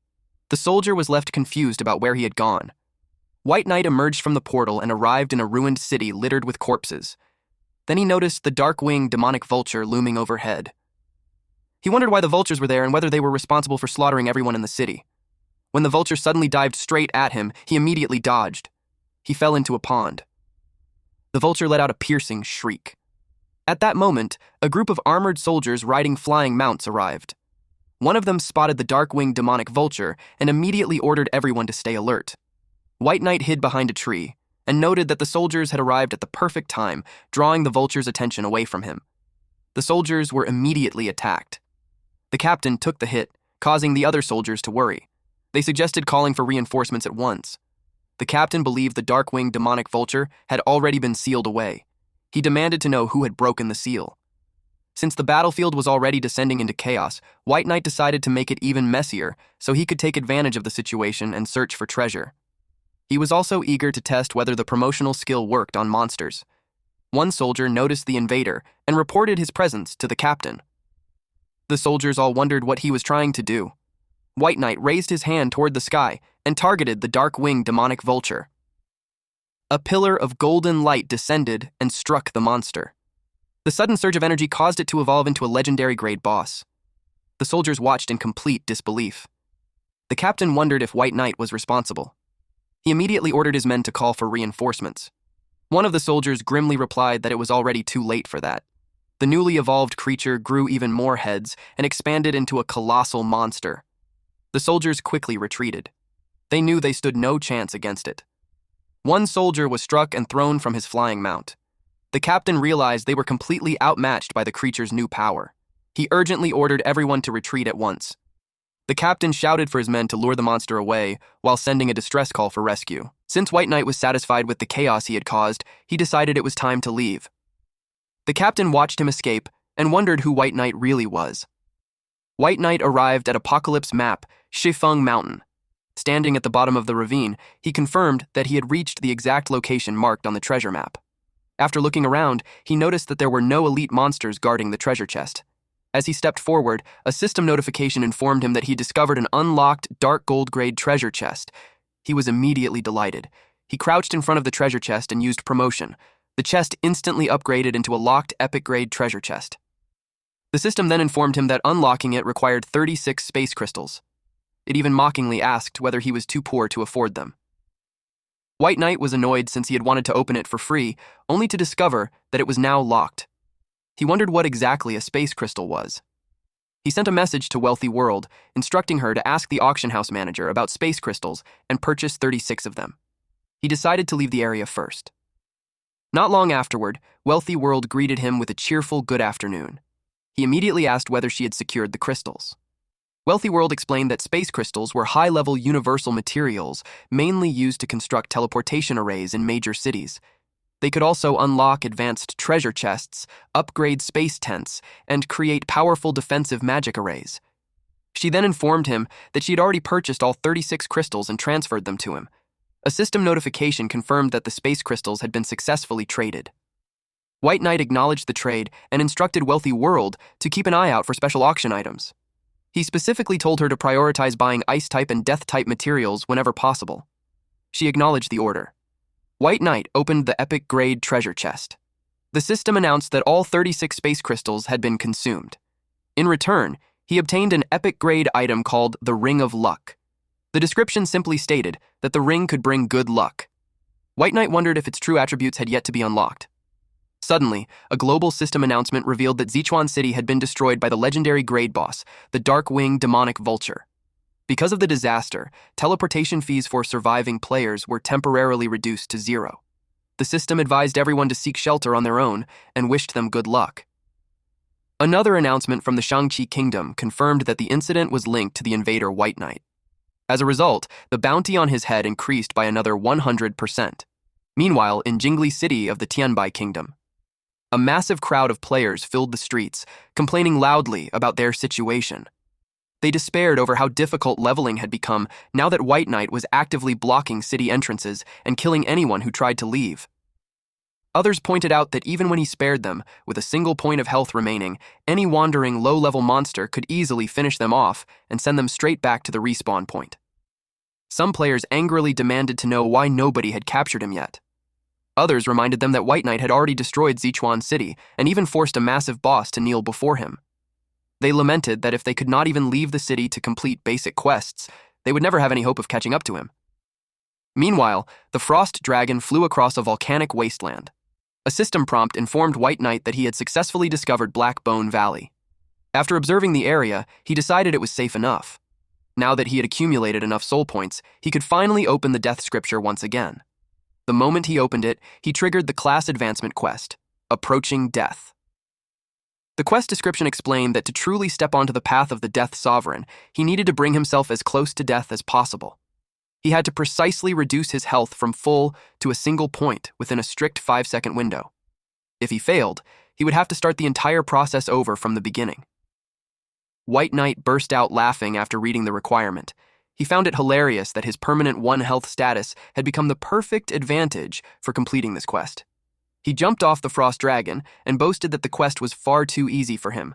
[SPEAKER 1] The soldier was left confused about where he had gone. White Knight emerged from the portal and arrived in a ruined city littered with corpses. Then he noticed the dark-winged demonic vulture looming overhead. He wondered why the vultures were there and whether they were responsible for slaughtering everyone in the city. When the vulture suddenly dived straight at him, he immediately dodged. He fell into a pond. The vulture let out a piercing shriek. At that moment, a group of armored soldiers riding flying mounts arrived. One of them spotted the dark-winged demonic vulture and immediately ordered everyone to stay alert. White Knight hid behind a tree and noted that the soldiers had arrived at the perfect time, drawing the vulture's attention away from him. The soldiers were immediately attacked. The captain took the hit, causing the other soldiers to worry. They suggested calling for reinforcements at once. The captain believed the dark-winged demonic vulture had already been sealed away. He demanded to know who had broken the seal. Since the battlefield was already descending into chaos, White Knight decided to make it even messier so he could take advantage of the situation and search for treasure. He was also eager to test whether the promotional skill worked on monsters. One soldier noticed the invader and reported his presence to the captain. The soldiers all wondered what he was trying to do. White Knight raised his hand toward the sky and targeted the dark-winged demonic vulture. A pillar of golden light descended and struck the monster. The sudden surge of energy caused it to evolve into a legendary-grade boss. The soldiers watched in complete disbelief. The captain wondered if White Knight was responsible. He immediately ordered his men to call for reinforcements. One of the soldiers grimly replied that it was already too late for that. The newly evolved creature grew even more heads and expanded into a colossal monster. The soldiers quickly retreated. They knew they stood no chance against it. One soldier was struck and thrown from his flying mount. The captain realized they were completely outmatched by the creature's new power. He urgently ordered everyone to retreat at once. The captain shouted for his men to lure the monster away while sending a distress call for rescue. Since White Knight was satisfied with the chaos he had caused, he decided it was time to leave. The captain watched him escape and wondered who White Knight really was. White Knight arrived at Apocalypse Map, Shifeng Mountain. Standing at the bottom of the ravine, he confirmed that he had reached the exact location marked on the treasure map. After looking around, he noticed that there were no elite monsters guarding the treasure chest. As he stepped forward, a system notification informed him that he discovered an unlocked dark gold-grade treasure chest. He was immediately delighted. He crouched in front of the treasure chest and used promotion. The chest instantly upgraded into a locked epic-grade treasure chest. The system then informed him that unlocking it required 36 space crystals. It even mockingly asked whether he was too poor to afford them. White Knight was annoyed since he had wanted to open it for free, only to discover that it was now locked. He wondered what exactly a space crystal was. He sent a message to Wealthy World, instructing her to ask the auction house manager about space crystals and purchase 36 of them. He decided to leave the area first. Not long afterward, Wealthy World greeted him with a cheerful good afternoon. He immediately asked whether she had secured the crystals. Wealthy World explained that space crystals were high-level universal materials mainly used to construct teleportation arrays in major cities. They could also unlock advanced treasure chests, upgrade space tents, and create powerful defensive magic arrays. She then informed him that she had already purchased all 36 crystals and transferred them to him. A system notification confirmed that the space crystals had been successfully traded. White Knight acknowledged the trade and instructed Wealthy World to keep an eye out for special auction items. He specifically told her to prioritize buying ice-type and death-type materials whenever possible. She acknowledged the order. White Knight opened the epic-grade treasure chest. The system announced that all 36 space crystals had been consumed. In return, he obtained an epic-grade item called the Ring of Luck. The description simply stated that the ring could bring good luck. White Knight wondered if its true attributes had yet to be unlocked. Suddenly, a global system announcement revealed that Sichuan City had been destroyed by the legendary grade boss, the Dark-Winged Demonic Vulture. Because of the disaster, teleportation fees for surviving players were temporarily reduced to 0. The system advised everyone to seek shelter on their own and wished them good luck. Another announcement from the Shangqi Kingdom confirmed that the incident was linked to the invader White Knight. As a result, the bounty on his head increased by another 100%. Meanwhile, in Jingli City of the Tianbai Kingdom, a massive crowd of players filled the streets, complaining loudly about their situation. They despaired over how difficult leveling had become now that White Knight was actively blocking city entrances and killing anyone who tried to leave. Others pointed out that even when he spared them, with a single point of health remaining, any wandering low-level monster could easily finish them off and send them straight back to the respawn point. Some players angrily demanded to know why nobody had captured him yet. Others reminded them that White Knight had already destroyed Sichuan City and even forced a massive boss to kneel before him. They lamented that if they could not even leave the city to complete basic quests, they would never have any hope of catching up to him. Meanwhile, the Frost Dragon flew across a volcanic wasteland. A system prompt informed White Knight that he had successfully discovered Black Bone Valley. After observing the area, he decided it was safe enough. Now that he had accumulated enough soul points, he could finally open the death scripture once again. The moment he opened it, he triggered the class advancement quest, Approaching Death. The quest description explained that to truly step onto the path of the Death Sovereign, he needed to bring himself as close to death as possible. He had to precisely reduce his health from full to a single point within a strict 5-second window. If he failed, he would have to start the entire process over from the beginning. White Knight burst out laughing after reading the requirement. He found it hilarious that his permanent 1 health status had become the perfect advantage for completing this quest. He jumped off the Frost Dragon and boasted that the quest was far too easy for him.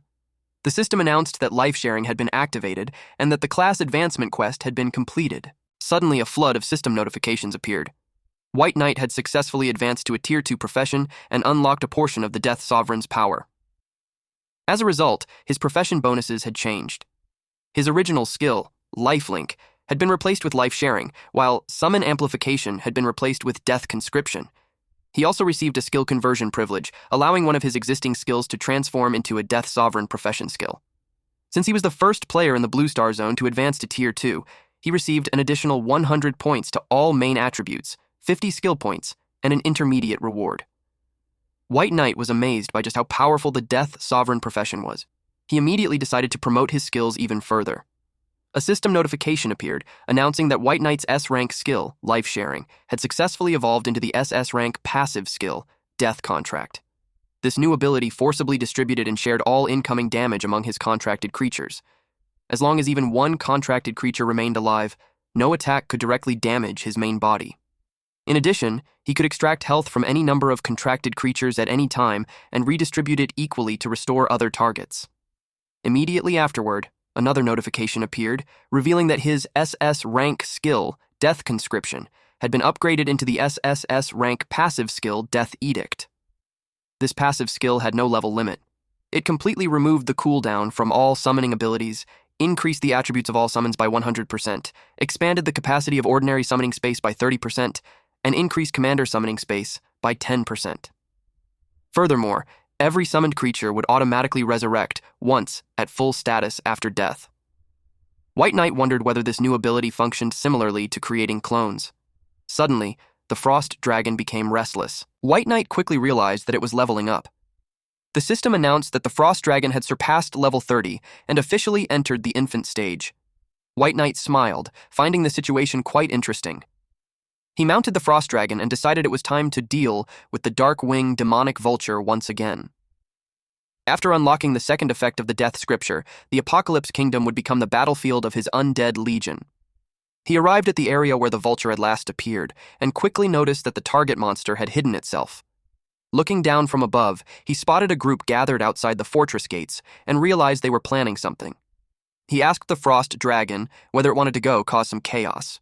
[SPEAKER 1] The system announced that life sharing had been activated and that the class advancement quest had been completed. Suddenly, a flood of system notifications appeared. White Knight had successfully advanced to a Tier 2 profession and unlocked a portion of the Death Sovereign's power. As a result, his profession bonuses had changed. His original skill, Lifelink, had been replaced with life sharing, while Summon Amplification had been replaced with Death Conscription. He also received a skill conversion privilege, allowing one of his existing skills to transform into a Death Sovereign profession skill. Since he was the first player in the Blue Star Zone to advance to Tier 2, he received an additional 100 points to all main attributes, 50 skill points, and an intermediate reward. White Knight was amazed by just how powerful the Death Sovereign profession was. He immediately decided to promote his skills even further. A system notification appeared, announcing that White Knight's S-rank skill, Life Sharing, had successfully evolved into the SS rank passive skill, Death Contract. This new ability forcibly distributed and shared all incoming damage among his contracted creatures. As long as even one contracted creature remained alive, no attack could directly damage his main body. In addition, he could extract health from any number of contracted creatures at any time and redistribute it equally to restore other targets. Immediately afterward, another notification appeared, revealing that his SS rank skill, Death Conscription, had been upgraded into the SSS rank passive skill, Death Edict. This passive skill had no level limit. It completely removed the cooldown from all summoning abilities, increased the attributes of all summons by 100%, expanded the capacity of ordinary summoning space by 30%, and increased commander summoning space by 10%. Furthermore, every summoned creature would automatically resurrect once at full status after death. White Knight wondered whether this new ability functioned similarly to creating clones. Suddenly, the Frost Dragon became restless. White Knight quickly realized that it was leveling up. The system announced that the Frost Dragon had surpassed level 30 and officially entered the infant stage. White Knight smiled, finding the situation quite interesting. He mounted the Frost Dragon and decided it was time to deal with the Dark-Winged Demonic Vulture once again. After unlocking the second effect of the Death Scripture, the Apocalypse Kingdom would become the battlefield of his undead legion. He arrived at the area where the vulture had last appeared, and quickly noticed that the target monster had hidden itself. Looking down from above, he spotted a group gathered outside the fortress gates, and realized they were planning something. He asked the Frost Dragon whether it wanted to go cause some chaos.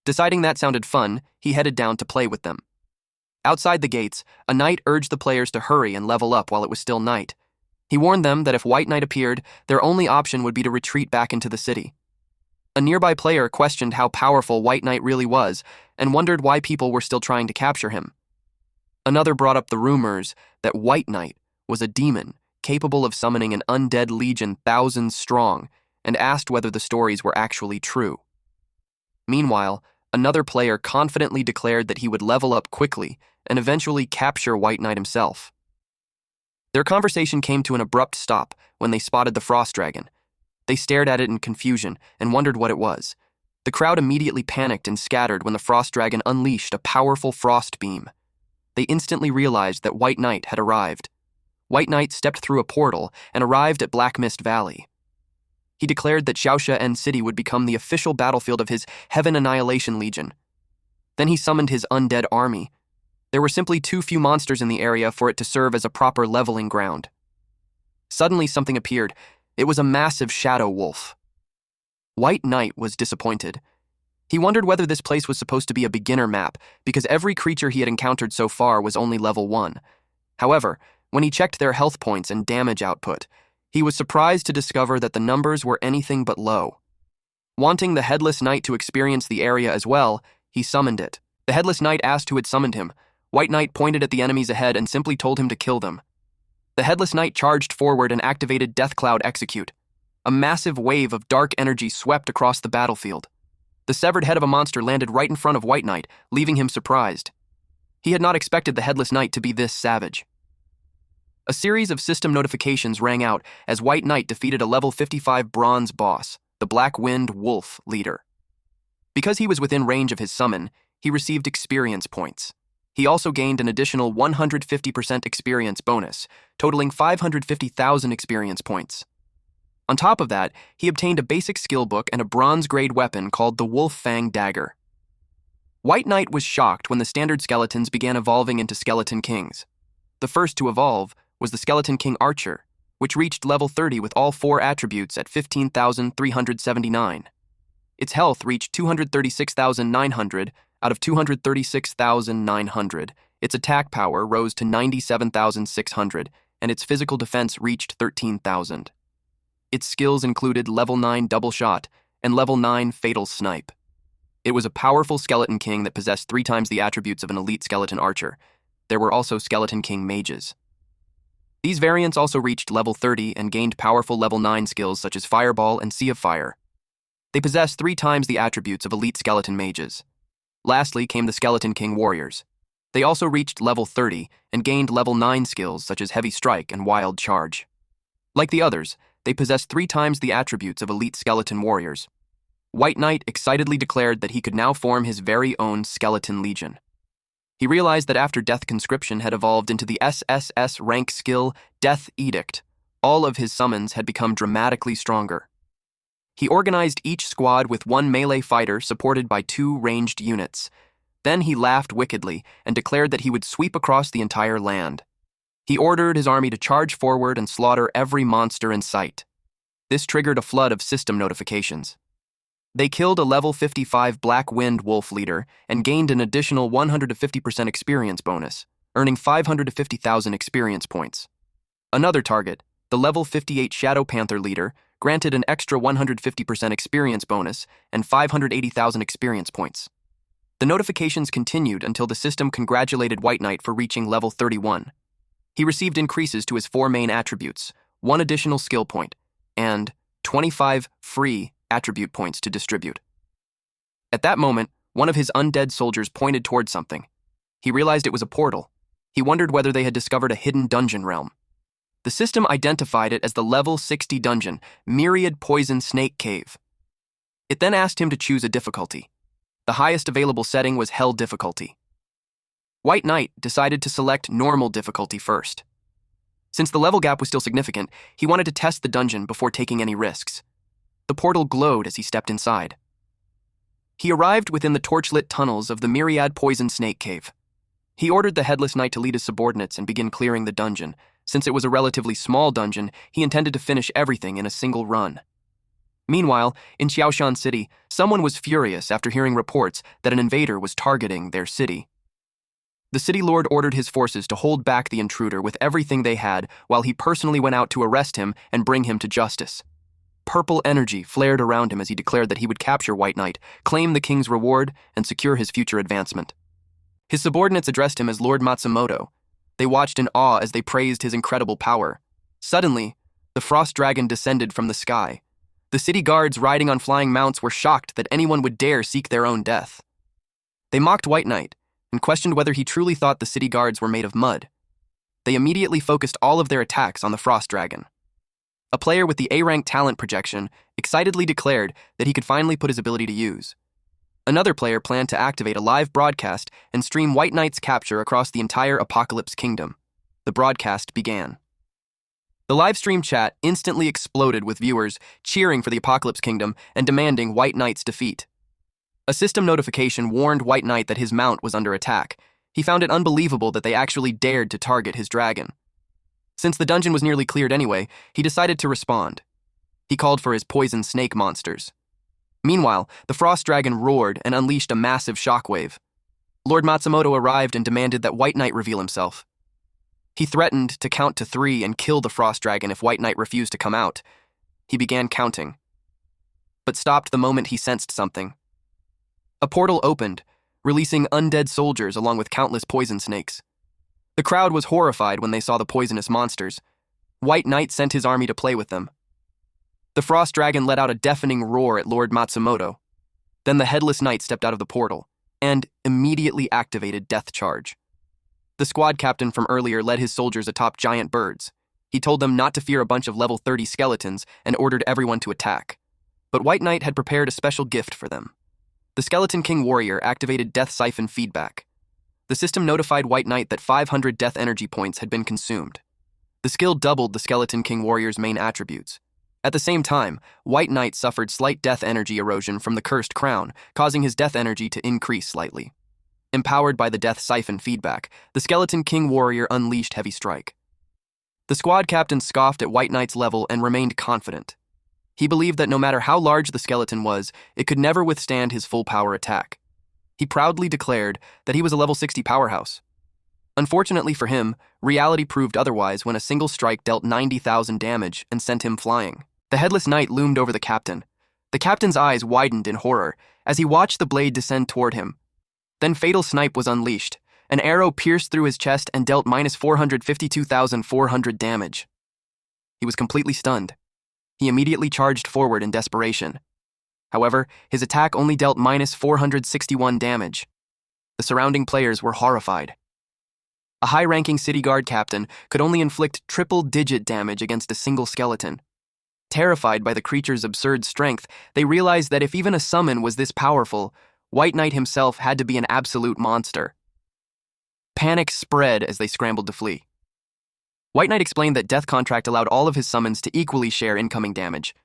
[SPEAKER 1] Deciding that sounded fun, he headed down to play with them. Outside the gates, a knight urged the players to hurry and level up while it was still night. He warned them that if White Knight appeared, their only option would be to retreat back into the city. A nearby player questioned how powerful White Knight really was and wondered why people were still trying to capture him. Another brought up the rumors that White Knight was a demon capable of summoning an undead legion thousands strong and asked whether the stories were actually true. Meanwhile, another player confidently declared that he would level up quickly and eventually capture White Knight himself. Their conversation came to an abrupt stop when they spotted the Frost Dragon. They stared at it in confusion and wondered what it was. The crowd immediately panicked and scattered when the Frost Dragon unleashed a powerful frost beam. They instantly realized that White Knight had arrived. White Knight stepped through a portal and arrived at Black Mist Valley. He declared that Xiaosha City would become the official battlefield of his Heaven Annihilation Legion. Then he summoned his undead army. There were simply too few monsters in the area for it to serve as a proper leveling ground. Suddenly something appeared. It was a massive shadow wolf. White Knight was disappointed. He wondered whether this place was supposed to be a beginner map, because every creature he had encountered so far was only level 1. However, when he checked their health points and damage output, he was surprised to discover that the numbers were anything but low. Wanting the Headless Knight to experience the area as well, he summoned it. The Headless Knight asked who had summoned him. White Knight pointed at the enemies ahead and simply told him to kill them. The Headless Knight charged forward and activated Death Cloud Execute. A massive wave of dark energy swept across the battlefield. The severed head of a monster landed right in front of White Knight, leaving him surprised. He had not expected the Headless Knight to be this savage. A series of system notifications rang out as White Knight defeated a level 55 bronze boss, the Black Wind Wolf leader. Because he was within range of his summon, he received experience points. He also gained an additional 150% experience bonus, totaling 550,000 experience points. On top of that, he obtained a basic skill book and a bronze-grade weapon called the Wolf Fang Dagger. White Knight was shocked when the standard skeletons began evolving into Skeleton Kings. The first to evolve was the Skeleton King Archer, which reached level 30 with all 4 attributes at 15,379. Its health reached 236,900 out of 236,900. Its attack power rose to 97,600, and its physical defense reached 13,000. Its skills included level 9 Double Shot and level 9 Fatal Snipe. It was a powerful Skeleton King that possessed 3 times the attributes of an elite skeleton archer. there were also Skeleton King mages. These variants also reached level 30 and gained powerful level 9 skills such as Fireball and Sea of Fire. They possessed 3 times the attributes of elite skeleton mages. Lastly came the Skeleton King warriors. They also reached level 30 and gained level 9 skills such as Heavy Strike and Wild Charge. Like the others, they possessed 3 times the attributes of elite skeleton warriors. White Knight excitedly declared that he could now form his very own Skeleton Legion. He realized that after Death Conscription had evolved into the SSS rank skill Death Edict, all of his summons had become dramatically stronger. He organized each squad with 1 melee fighter supported by 2 ranged units. Then he laughed wickedly and declared that he would sweep across the entire land. He ordered his army to charge forward and slaughter every monster in sight. This triggered a flood of system notifications. They killed a level 55 Black Wind Wolf leader and gained an additional 150% experience bonus, earning 550,000 experience points. Another target, the level 58 Shadow Panther leader, granted an extra 150% experience bonus and 580,000 experience points. The notifications continued until the system congratulated White Knight for reaching level 31. He received increases to his 4 main attributes, 1 additional skill point, and 25 free attribute points to distribute. At that moment, one of his undead soldiers pointed towards something. He realized it was a portal. He wondered whether they had discovered a hidden dungeon realm. The system identified it as the level 60 dungeon, Myriad Poison Snake Cave. It then asked him to choose a difficulty. The highest available setting was Hell difficulty. White Knight decided to select normal difficulty first. Since the level gap was still significant, he wanted to test the dungeon before taking any risks. The portal glowed as he stepped inside. He arrived within the torchlit tunnels of the Myriad Poison Snake Cave. He ordered the Headless Knight to lead his subordinates and begin clearing the dungeon. Since it was a relatively small dungeon, he intended to finish everything in a single run. Meanwhile, in Xiaoshan City, someone was furious after hearing reports that an invader was targeting their city. The city lord ordered his forces to hold back the intruder with everything they had while he personally went out to arrest him and bring him to justice. Purple energy flared around him as he declared that he would capture White Knight, claim the king's reward, and secure his future advancement. His subordinates addressed him as Lord Matsumoto. They watched in awe as they praised his incredible power. Suddenly, the frost dragon descended from the sky. The city guards riding on flying mounts were shocked that anyone would dare seek their own death. They mocked White Knight and questioned whether he truly thought the city guards were made of mud. They immediately focused all of their attacks on the frost dragon. A player with the A-rank talent projection excitedly declared that he could finally put his ability to use. Another player planned to activate a live broadcast and stream White Knight's capture across the entire Apocalypse Kingdom. The broadcast began. The live stream chat instantly exploded with viewers cheering for the Apocalypse Kingdom and demanding White Knight's defeat. A system notification warned White Knight that his mount was under attack. He found it unbelievable that they actually dared to target his dragon. Since the dungeon was nearly cleared anyway, he decided to respond. He called for his poison snake monsters. Meanwhile, the frost dragon roared and unleashed a massive shockwave. Lord Matsumoto arrived and demanded that White Knight reveal himself. He threatened to count to 3 and kill the frost dragon if White Knight refused to come out. He began counting, but stopped the moment he sensed something. A portal opened, releasing undead soldiers along with countless poison snakes. The crowd was horrified when they saw the poisonous monsters. White Knight sent his army to play with them. The frost dragon let out a deafening roar at Lord Matsumoto. Then the Headless Knight stepped out of the portal and immediately activated Death Charge. The squad captain from earlier led his soldiers atop giant birds. He told them not to fear a bunch of level 30 skeletons and ordered everyone to attack. But White Knight had prepared a special gift for them. The Skeleton King warrior activated Death Siphon feedback. The system notified White Knight that 500 death energy points had been consumed. The skill doubled the Skeleton King warrior's main attributes. At the same time, White Knight suffered slight death energy erosion from the cursed crown, causing his death energy to increase slightly. Empowered by the Death Siphon feedback, the Skeleton King warrior unleashed Heavy Strike. The squad captain scoffed at White Knight's level and remained confident. He believed that no matter how large the skeleton was, it could never withstand his full power attack. He proudly declared that he was a level 60 powerhouse. Unfortunately for him, reality proved otherwise when a single strike dealt 90,000 damage and sent him flying. The Headless Knight loomed over the captain. The captain's eyes widened in horror as he watched the blade descend toward him. Then Fatal Snipe was unleashed, An arrow pierced through his chest and dealt minus 452,400 damage. He was completely stunned. He immediately charged forward in desperation. However, his attack only dealt minus 461 damage. The surrounding players were horrified. A high-ranking city guard captain could only inflict triple-digit damage against a single skeleton. Terrified by the creature's absurd strength, they realized that if even a summon was this powerful, White Knight himself had to be an absolute monster. Panic spread as they scrambled to flee. White Knight explained that Death Contract allowed all of his summons to equally share incoming damage.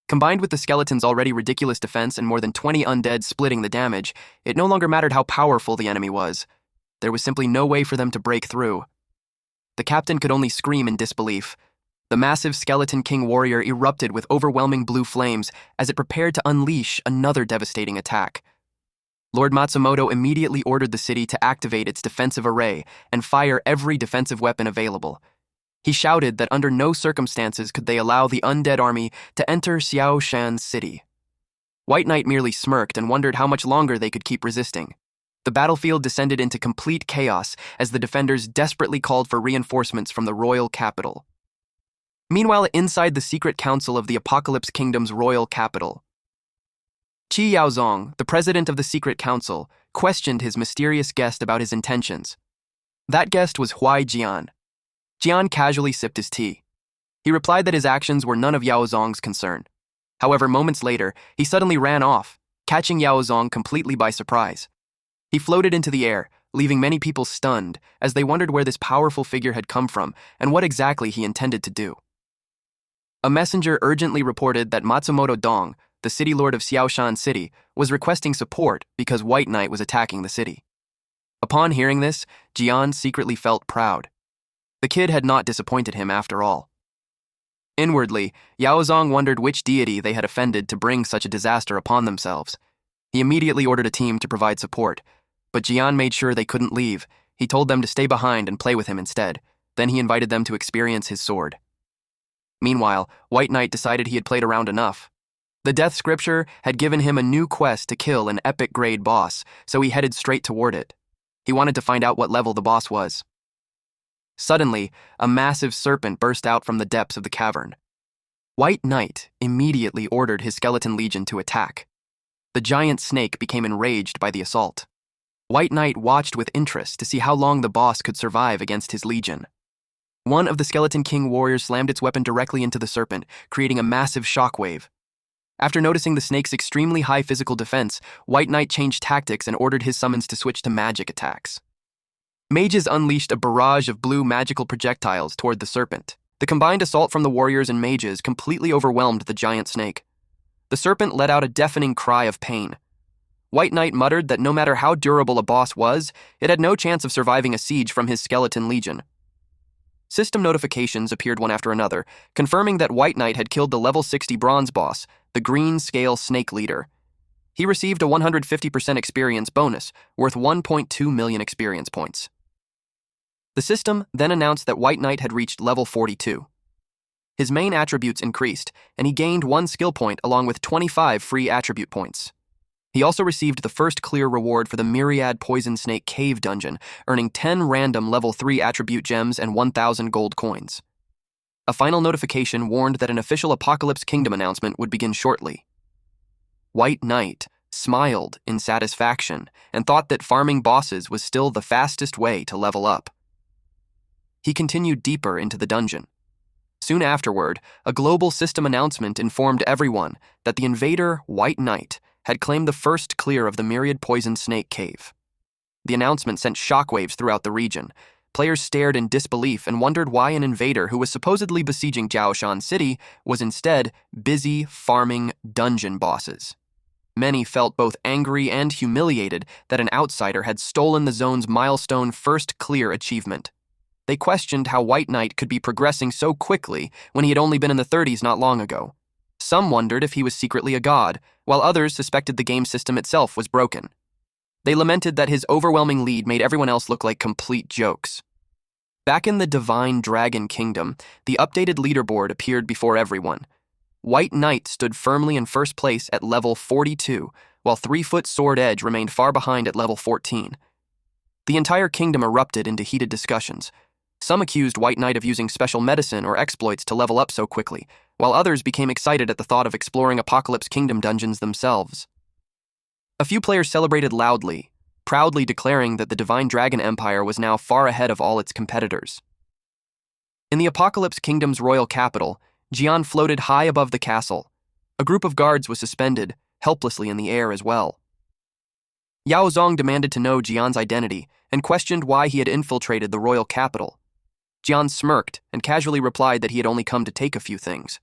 [SPEAKER 1] Combined with the skeleton's already ridiculous defense and more than 20 undead splitting the damage, it no longer mattered how powerful the enemy was. There was simply no way for them to break through. The captain could only scream in disbelief. The massive Skeleton King warrior erupted with overwhelming blue flames as it prepared to unleash another devastating attack. Lord Matsumoto immediately ordered the city to activate its defensive array and fire every defensive weapon available. He shouted that under no circumstances could they allow the undead army to enter Xiaoshan's city. White Knight merely smirked and wondered how much longer they could keep resisting. The battlefield descended into complete chaos as the defenders desperately called for reinforcements from the royal capital. Meanwhile, inside the secret council of the Apocalypse Kingdom's royal capital, Qi Yaozong, the president of the secret council, questioned his mysterious guest about his intentions. That guest was Huai Jian. Jian casually sipped his tea. He replied that his actions were none of Yaozong's concern. However, moments later, he suddenly ran off, catching Yaozong completely by surprise. He floated into the air, leaving many people stunned as they wondered where this powerful figure had come from and what exactly he intended to do. A messenger urgently reported that Matsumoto Dong, the city lord of Xiaoshan City, was requesting support because White Knight was attacking the city. Upon hearing this, Jian secretly felt proud. The kid had not disappointed him after all. Inwardly, Yaozong wondered which deity they had offended to bring such a disaster upon themselves. He immediately ordered a team to provide support, but Jian made sure they couldn't leave. He told them to stay behind and play with him instead. Then he invited them to experience his sword. Meanwhile, White Knight decided he had played around enough. The Death Scripture had given him a new quest to kill an epic-grade boss, so he headed straight toward it. He wanted to find out what level the boss was. Suddenly, a massive serpent burst out from the depths of the cavern. White Knight immediately ordered his skeleton legion to attack. The giant snake became enraged by the assault. White Knight watched with interest to see how long the boss could survive against his legion. One of the Skeleton King warriors slammed its weapon directly into the serpent, creating a massive shockwave. After noticing the snake's extremely high physical defense, White Knight changed tactics and ordered his summons to switch to magic attacks. Mages unleashed a barrage of blue magical projectiles toward the serpent. The combined assault from the warriors and mages completely overwhelmed the giant snake. The serpent let out a deafening cry of pain. White Knight muttered that no matter how durable a boss was, it had no chance of surviving a siege from his skeleton legion. System notifications appeared one after another, confirming that White Knight had killed the level 60 bronze boss, the Green Scale Snake Leader. He received a 150% experience bonus, worth 1.2 million experience points. The system then announced that White Knight had reached level 42. His main attributes increased, and he gained 1 skill point along with 25 free attribute points. He also received the first clear reward for the Myriad Poison Snake Cave Dungeon, earning 10 random level 3 attribute gems and 1,000 gold coins. A final notification warned that an official Apocalypse Kingdom announcement would begin shortly. White Knight smiled in satisfaction and thought that farming bosses was still the fastest way to level up. He continued deeper into the dungeon. Soon afterward, a global system announcement informed everyone that the invader, White Knight, had claimed the first clear of the Myriad Poison Snake Cave. The announcement sent shockwaves throughout the region. Players stared in disbelief and wondered why an invader who was supposedly besieging Jiaoshan City was instead busy farming dungeon bosses. Many felt both angry and humiliated that an outsider had stolen the zone's milestone first clear achievement. They questioned how White Knight could be progressing so quickly when he had only been in the 30s not long ago. Some wondered if he was secretly a god, while others suspected the game system itself was broken. They lamented that his overwhelming lead made everyone else look like complete jokes. Back in the Divine Dragon Kingdom, the updated leaderboard appeared before everyone. White Knight stood firmly in first place at level 42, while 3-foot Sword Edge remained far behind at level 14. The entire kingdom erupted into heated discussions. Some accused White Knight of using special medicine or exploits to level up so quickly, while others became excited at the thought of exploring Apocalypse Kingdom dungeons themselves. A few players celebrated loudly, proudly declaring that the Divine Dragon Empire was now far ahead of all its competitors. In the Apocalypse Kingdom's royal capital, Jian floated high above the castle. A group of guards was suspended, helplessly in the air as well. Yao Zong demanded to know Jian's identity and questioned why he had infiltrated the royal capital. Jian smirked and casually replied that he had only come to take a few things.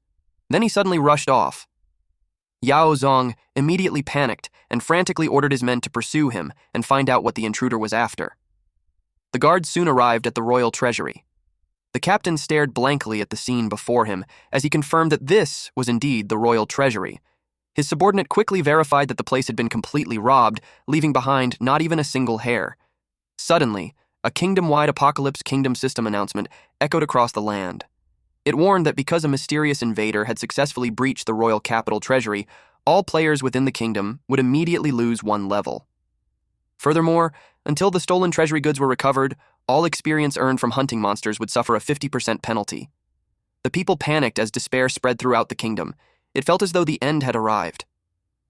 [SPEAKER 1] Then he suddenly rushed off. Yao Zong immediately panicked and frantically ordered his men to pursue him and find out what the intruder was after. The guards soon arrived at the royal treasury. The captain stared blankly at the scene before him as he confirmed that this was indeed the royal treasury. His subordinate quickly verified that the place had been completely robbed, leaving behind not even a single hair. Suddenly, a kingdom-wide Apocalypse Kingdom system announcement echoed across the land. It warned that because a mysterious invader had successfully breached the royal capital treasury, all players within the kingdom would immediately lose 1 level. Furthermore, until the stolen treasury goods were recovered, all experience earned from hunting monsters would suffer a 50% penalty. The people panicked as despair spread throughout the kingdom. It felt as though the end had arrived.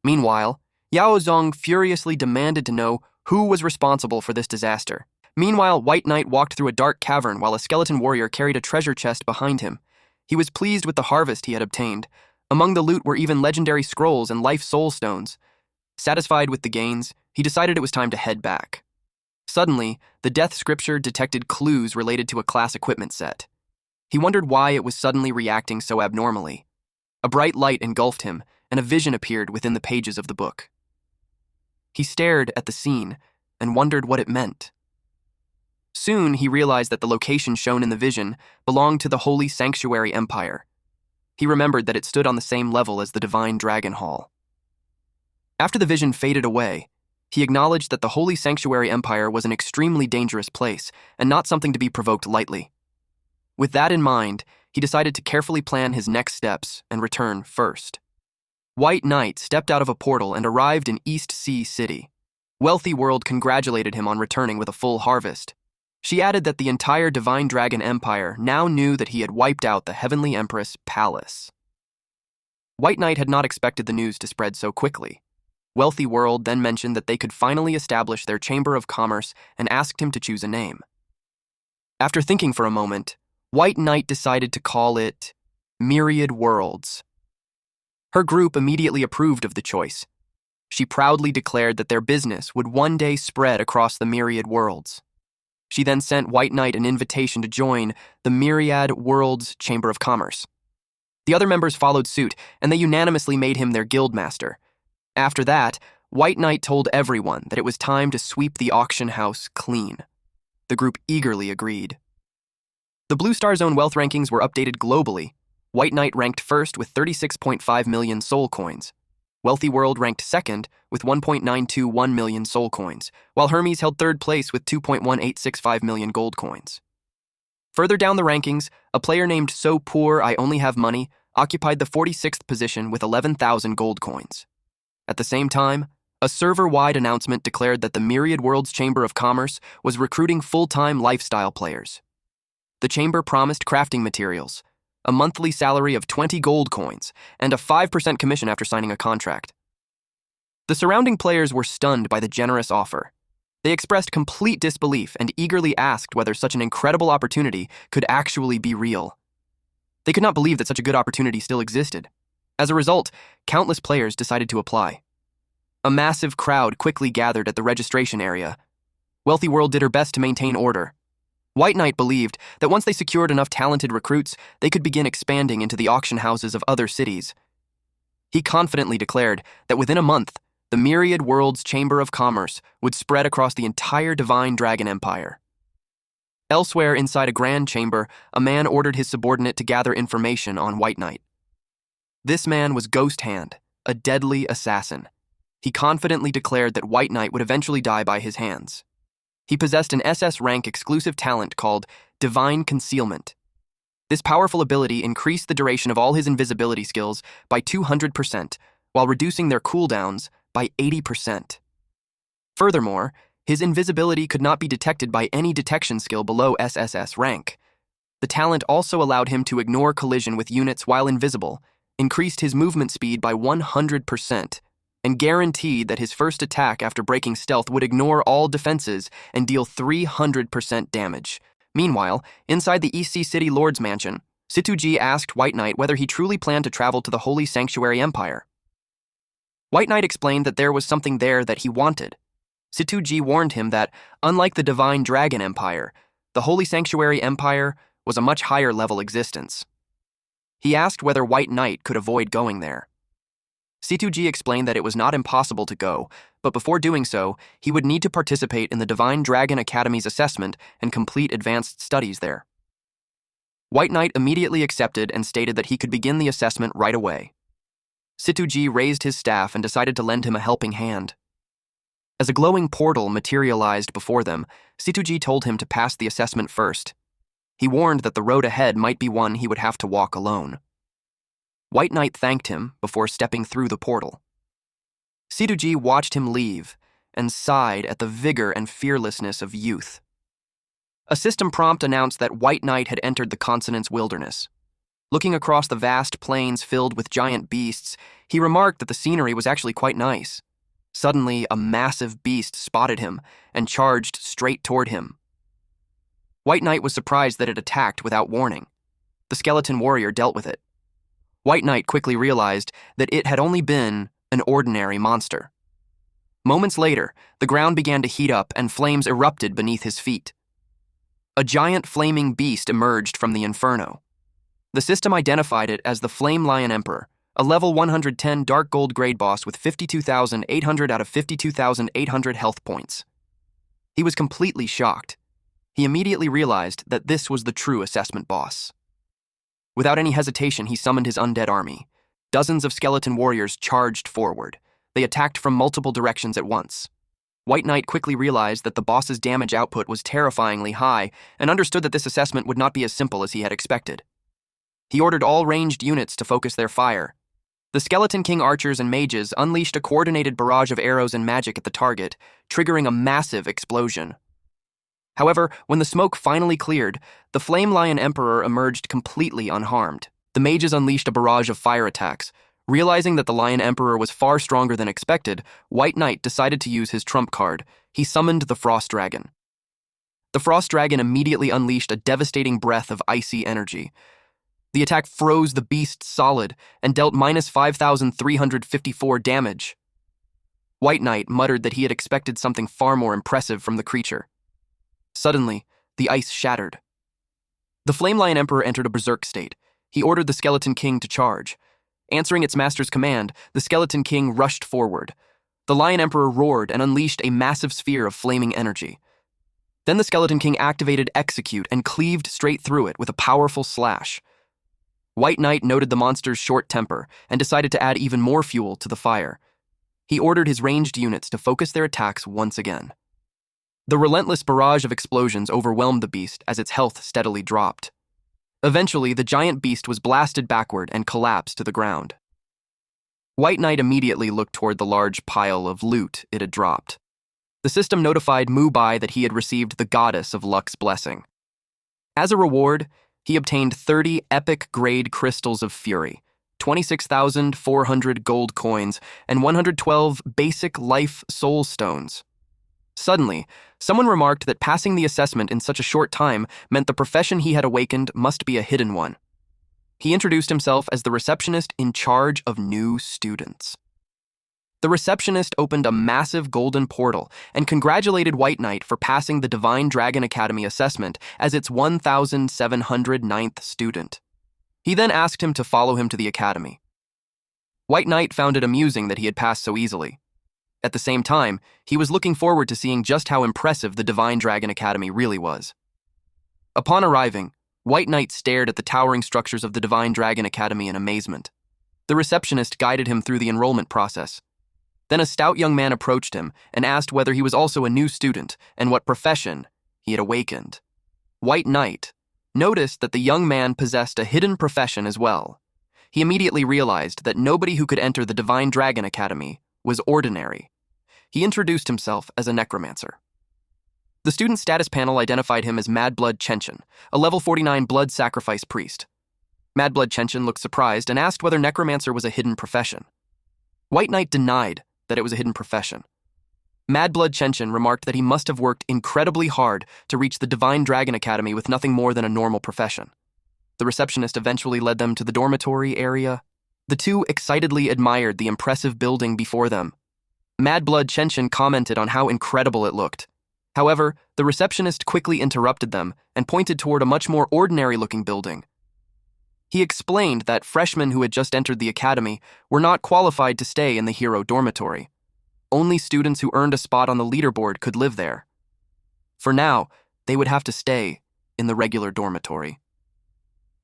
[SPEAKER 1] Meanwhile, Yao Zong furiously demanded to know who was responsible for this disaster. Meanwhile, White Knight walked through a dark cavern while a skeleton warrior carried a treasure chest behind him. He was pleased with the harvest he had obtained. Among the loot were even legendary scrolls and life soul stones. Satisfied with the gains, he decided it was time to head back. Suddenly, the death scripture detected clues related to a class equipment set. He wondered why it was suddenly reacting so abnormally. A bright light engulfed him, and a vision appeared within the pages of the book. He stared at the scene and wondered what it meant. Soon, he realized that the location shown in the vision belonged to the Holy Sanctuary Empire. He remembered that it stood on the same level as the Divine Dragon Hall. After the vision faded away, he acknowledged that the Holy Sanctuary Empire was an extremely dangerous place and not something to be provoked lightly. With that in mind, he decided to carefully plan his next steps and return first. White Knight stepped out of a portal and arrived in East Sea City. Wealthy World congratulated him on returning with a full harvest. She added that the entire Divine Dragon Empire now knew that he had wiped out the Heavenly Empress Palace. White Knight had not expected the news to spread so quickly. Wealthy World then mentioned that they could finally establish their Chamber of Commerce and asked him to choose a name. After thinking for a moment, White Knight decided to call it Myriad Worlds. Her group immediately approved of the choice. She proudly declared that their business would one day spread across the Myriad Worlds. She then sent White Knight an invitation to join the Myriad Worlds Chamber of Commerce. The other members followed suit, and they unanimously made him their guild master. After that, White Knight told everyone that it was time to sweep the auction house clean. The group eagerly agreed. The Blue Star Zone wealth rankings were updated globally. White Knight ranked first with 36.5 million soul coins. Wealthy World ranked second with 1.921 million soul coins, while Hermes held third place with 2.1865 million gold coins. Further down the rankings, a player named So Poor I Only Have Money occupied the 46th position with 11,000 gold coins. At the same time, a server-wide announcement declared that the Myriad Worlds Chamber of Commerce was recruiting full-time lifestyle players. The chamber promised crafting materials, a monthly salary of 20 gold coins, and a 5% commission after signing a contract. The surrounding players were stunned by the generous offer. They expressed complete disbelief and eagerly asked whether such an incredible opportunity could actually be real. They could not believe that such a good opportunity still existed. As a result, countless players decided to apply. A massive crowd quickly gathered at the registration area. Wealthy World did her best to maintain order. White Knight believed that once they secured enough talented recruits, they could begin expanding into the auction houses of other cities. He confidently declared that within a month, the Myriad Worlds Chamber of Commerce would spread across the entire Divine Dragon Empire. Elsewhere inside a grand chamber, a man ordered his subordinate to gather information on White Knight. This man was Ghost Hand, a deadly assassin. He confidently declared that White Knight would eventually die by his hands. He possessed an SS rank exclusive talent called Divine Concealment. This powerful ability increased the duration of all his invisibility skills by 200%, while reducing their cooldowns by 80%. Furthermore, His invisibility could not be detected by any detection skill below SSS rank. The talent also allowed him to ignore collision with units while invisible, increased his movement speed by 100%, and guaranteed that his first attack after breaking stealth would ignore all defenses and deal 300% damage. Meanwhile, inside the EC City Lord's mansion, Situji asked White Knight whether he truly planned to travel to the Holy Sanctuary Empire. White Knight explained that there was something there that he wanted. Situji warned him that, unlike the Divine Dragon Empire, the Holy Sanctuary Empire was a much higher-level existence. He asked whether White Knight could avoid going there. Situji explained that it was not impossible to go, but before doing so, he would need to participate in the Divine Dragon Academy's assessment and complete advanced studies there. White Knight immediately accepted and stated that he could begin the assessment right away. Situji raised his staff and decided to lend him a helping hand. As a glowing portal materialized before them, Situji told him to pass the assessment first. He warned that the road ahead might be one he would have to walk alone. White Knight thanked him before stepping through the portal. Situji watched him leave and sighed at the vigor and fearlessness of youth. A system prompt announced that White Knight had entered the consonant's wilderness. Looking across the vast plains filled with giant beasts, he remarked that the scenery was actually quite nice. Suddenly, a massive beast spotted him and charged straight toward him. White Knight was surprised that it attacked without warning. The skeleton warrior dealt with it. White Knight quickly realized that it had only been an ordinary monster. Moments later, the ground began to heat up and flames erupted beneath his feet. A giant flaming beast emerged from the inferno. The system identified it as the Flame Lion Emperor, a level 110 dark gold grade boss with 52,800 out of 52,800 health points. He was completely shocked. He immediately realized that this was the true assessment boss. Without any hesitation, he summoned his undead army. Dozens of skeleton warriors charged forward. They attacked from multiple directions at once. White Knight quickly realized that the boss's damage output was terrifyingly high and understood that this assessment would not be as simple as he had expected. He ordered all ranged units to focus their fire. The Skeleton King archers and mages unleashed a coordinated barrage of arrows and magic at the target, triggering a massive explosion. However, when the smoke finally cleared, the Flame Lion Emperor emerged completely unharmed. The mages unleashed a barrage of fire attacks. Realizing that the Lion Emperor was far stronger than expected, White Knight decided to use his trump card. He summoned the Frost Dragon. The Frost Dragon immediately unleashed a devastating breath of icy energy. The attack froze the beast solid and dealt minus 5,354 damage. White Knight muttered that he had expected something far more impressive from the creature. Suddenly, the ice shattered. The Flame Lion Emperor entered a berserk state. He ordered the Skeleton King to charge. Answering its master's command, the Skeleton King rushed forward. The Lion Emperor roared and unleashed a massive sphere of flaming energy. Then the Skeleton King activated Execute and cleaved straight through it with a powerful slash. White Knight noted the monster's short temper and decided to add even more fuel to the fire. He ordered his ranged units to focus their attacks once again. The relentless barrage of explosions overwhelmed the beast as its health steadily dropped. Eventually, the giant beast was blasted backward and collapsed to the ground. White Knight immediately looked toward the large pile of loot it had dropped. The system notified Mubai that he had received the Goddess of Luck's blessing. As a reward, he obtained 30 epic-grade crystals of fury, 26,400 gold coins, and 112 basic life soul stones. Suddenly, someone remarked that passing the assessment in such a short time meant the profession he had awakened must be a hidden one. He introduced himself as the receptionist in charge of new students. The receptionist opened a massive golden portal and congratulated White Knight for passing the Divine Dragon Academy assessment as its 1,709th student. He then asked him to follow him to the academy. White Knight found it amusing that he had passed so easily. At the same time, he was looking forward to seeing just how impressive the Divine Dragon Academy really was. Upon arriving, White Knight stared at the towering structures of the Divine Dragon Academy in amazement. The receptionist guided him through the enrollment process. Then a stout young man approached him and asked whether he was also a new student and what profession he had awakened. White Knight noticed that the young man possessed a hidden profession as well. He immediately realized that nobody who could enter the Divine Dragon Academy was ordinary. He introduced himself as a necromancer. The student status panel identified him as Mad Blood Chenchin, a level 49 blood sacrifice priest. Mad Blood Chenchin looked surprised and asked whether necromancer was a hidden profession. White Knight denied that it was a hidden profession. Mad Blood Chenchin remarked that he must have worked incredibly hard to reach the Divine Dragon Academy with nothing more than a normal profession. The receptionist eventually led them to the dormitory area. The two excitedly admired the impressive building before them. Mad Blood Chenchin commented on how incredible it looked. However, the receptionist quickly interrupted them and pointed toward a much more ordinary-looking building. He explained that freshmen who had just entered the academy were not qualified to stay in the hero dormitory. Only students who earned a spot on the leaderboard could live there. For now, they would have to stay in the regular dormitory.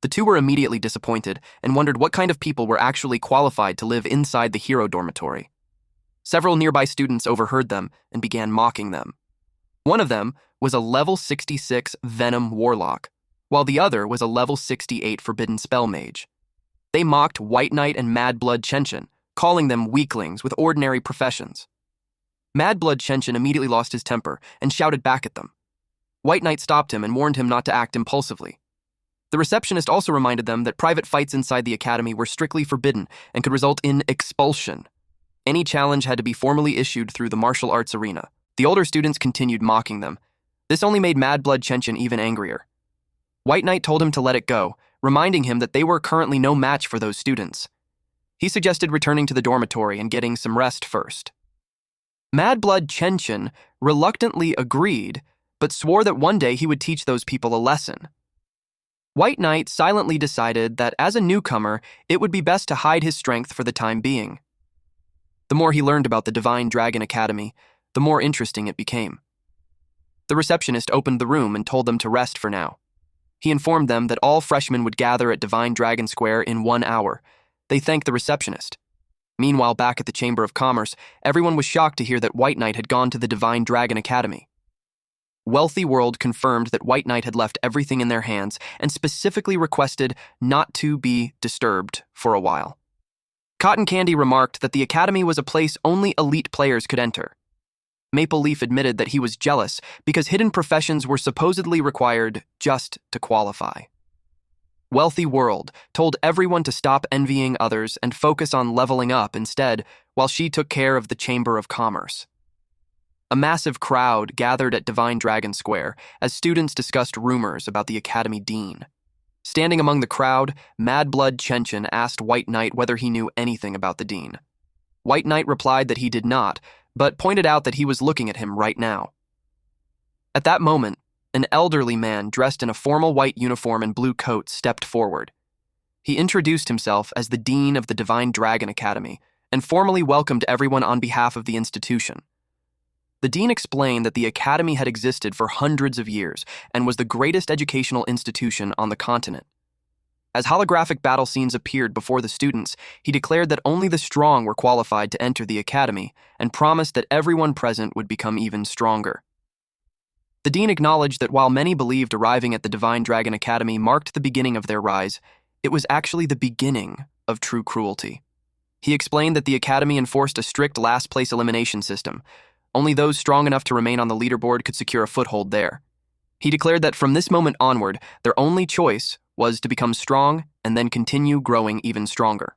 [SPEAKER 1] The two were immediately disappointed and wondered what kind of people were actually qualified to live inside the hero dormitory. Several nearby students overheard them and began mocking them. One of them was a level 66 Venom Warlock, while the other was a level 68 Forbidden Spell Mage. They mocked White Knight and Mad Blood Chenchin, calling them weaklings with ordinary professions. Mad Blood Chenchin immediately lost his temper and shouted back at them. White Knight stopped him and warned him not to act impulsively. The receptionist also reminded them that private fights inside the academy were strictly forbidden and could result in expulsion. Any challenge had to be formally issued through the martial arts arena. The older students continued mocking them. This only made Mad Blood Chenchin even angrier. White Knight told him to let it go, reminding him that they were currently no match for those students. He suggested returning to the dormitory and getting some rest first. Mad Blood Chenchin reluctantly agreed, but swore that one day he would teach those people a lesson. White Knight silently decided that as a newcomer, it would be best to hide his strength for the time being. The more he learned about the Divine Dragon Academy, the more interesting it became. The receptionist opened the room and told them to rest for now. He informed them that all freshmen would gather at Divine Dragon Square in 1 hour. They thanked the receptionist. Meanwhile, back at the Chamber of Commerce, everyone was shocked to hear that White Knight had gone to the Divine Dragon Academy. Wealthy World confirmed that White Knight had left everything in their hands and specifically requested not to be disturbed for a while. Cotton Candy remarked that the academy was a place only elite players could enter. Maple Leaf admitted that he was jealous because hidden professions were supposedly required just to qualify. Wealthy World told everyone to stop envying others and focus on leveling up instead, while she took care of the Chamber of Commerce. A massive crowd gathered at Divine Dragon Square as students discussed rumors about the Academy Dean. Standing among the crowd, Mad Blood Chenchin asked White Knight whether he knew anything about the Dean. White Knight replied that he did not, but pointed out that he was looking at him right now. At that moment, an elderly man dressed in a formal white uniform and blue coat stepped forward. He introduced himself as the Dean of the Divine Dragon Academy and formally welcomed everyone on behalf of the institution. The Dean explained that the Academy had existed for hundreds of years and was the greatest educational institution on the continent. As holographic battle scenes appeared before the students, he declared that only the strong were qualified to enter the Academy and promised that everyone present would become even stronger. The Dean acknowledged that while many believed arriving at the Divine Dragon Academy marked the beginning of their rise, it was actually the beginning of true cruelty. He explained that the Academy enforced a strict last-place elimination system. Only those strong enough to remain on the leaderboard could secure a foothold there. He declared that from this moment onward, their only choice was to become strong and then continue growing even stronger.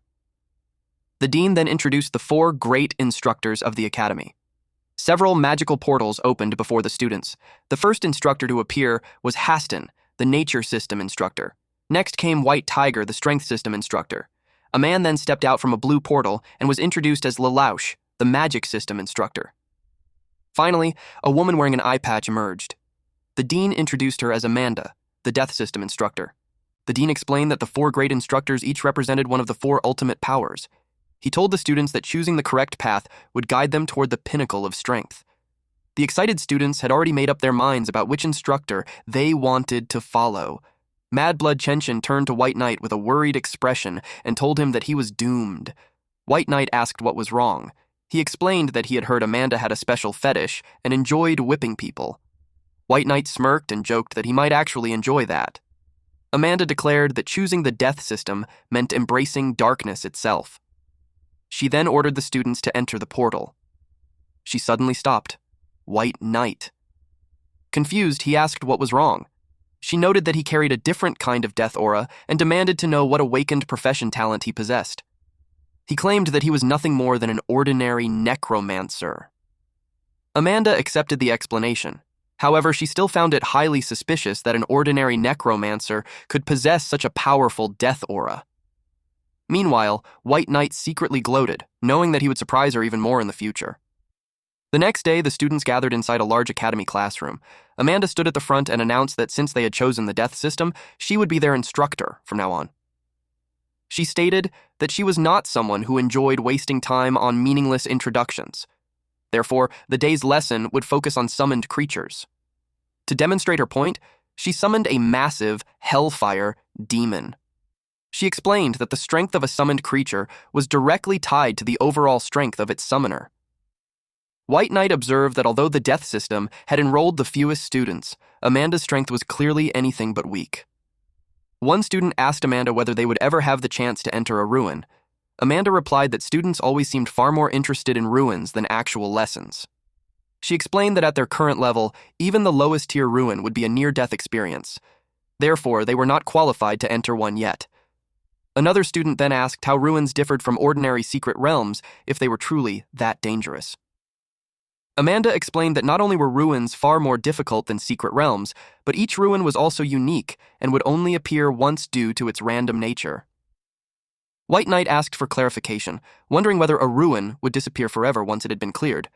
[SPEAKER 1] The Dean then introduced the 4 great instructors of the Academy. Several magical portals opened before the students. The first instructor to appear was Haston, the Nature System instructor. Next came White Tiger, the Strength System instructor. A man then stepped out from a blue portal and was introduced as Lelouch, the Magic System instructor. Finally, a woman wearing an eye patch emerged. The Dean introduced her as Amanda, the Death System instructor. The Dean explained that the 4 great instructors each represented one of the 4 ultimate powers. He told the students that choosing the correct path would guide them toward the pinnacle of strength. The excited students had already made up their minds about which instructor they wanted to follow. Mad Blood Chenchin turned to White Knight with a worried expression and told him that he was doomed. White Knight asked what was wrong. He explained that he had heard Amanda had a special fetish and enjoyed whipping people. White Knight smirked and joked that he might actually enjoy that. Amanda declared that choosing the death system meant embracing darkness itself. She then ordered the students to enter the portal. She suddenly stopped. White Knight. Confused, he asked what was wrong. She noted that he carried a different kind of death aura and demanded to know what awakened profession talent he possessed. He claimed that he was nothing more than an ordinary necromancer. Amanda accepted the explanation. However, she still found it highly suspicious that an ordinary necromancer could possess such a powerful death aura. Meanwhile, White Knight secretly gloated, knowing that he would surprise her even more in the future. The next day, the students gathered inside a large academy classroom. Amanda stood at the front and announced that since they had chosen the death system, she would be their instructor from now on. She stated that she was not someone who enjoyed wasting time on meaningless introductions. Therefore, the day's lesson would focus on summoned creatures. To demonstrate her point, she summoned a massive hellfire demon. She explained that the strength of a summoned creature was directly tied to the overall strength of its summoner. White Knight observed that although the death system had enrolled the fewest students, Amanda's strength was clearly anything but weak. One student asked Amanda whether they would ever have the chance to enter a ruin. Amanda replied that students always seemed far more interested in ruins than actual lessons. She explained that at their current level, even the lowest tier ruin would be a near-death experience. Therefore, they were not qualified to enter one yet. Another student then asked how ruins differed from ordinary secret realms if they were truly that dangerous. Amanda explained that not only were ruins far more difficult than secret realms, but each ruin was also unique and would only appear once due to its random nature. White Knight asked for clarification, wondering whether a ruin would disappear forever once it had been cleared.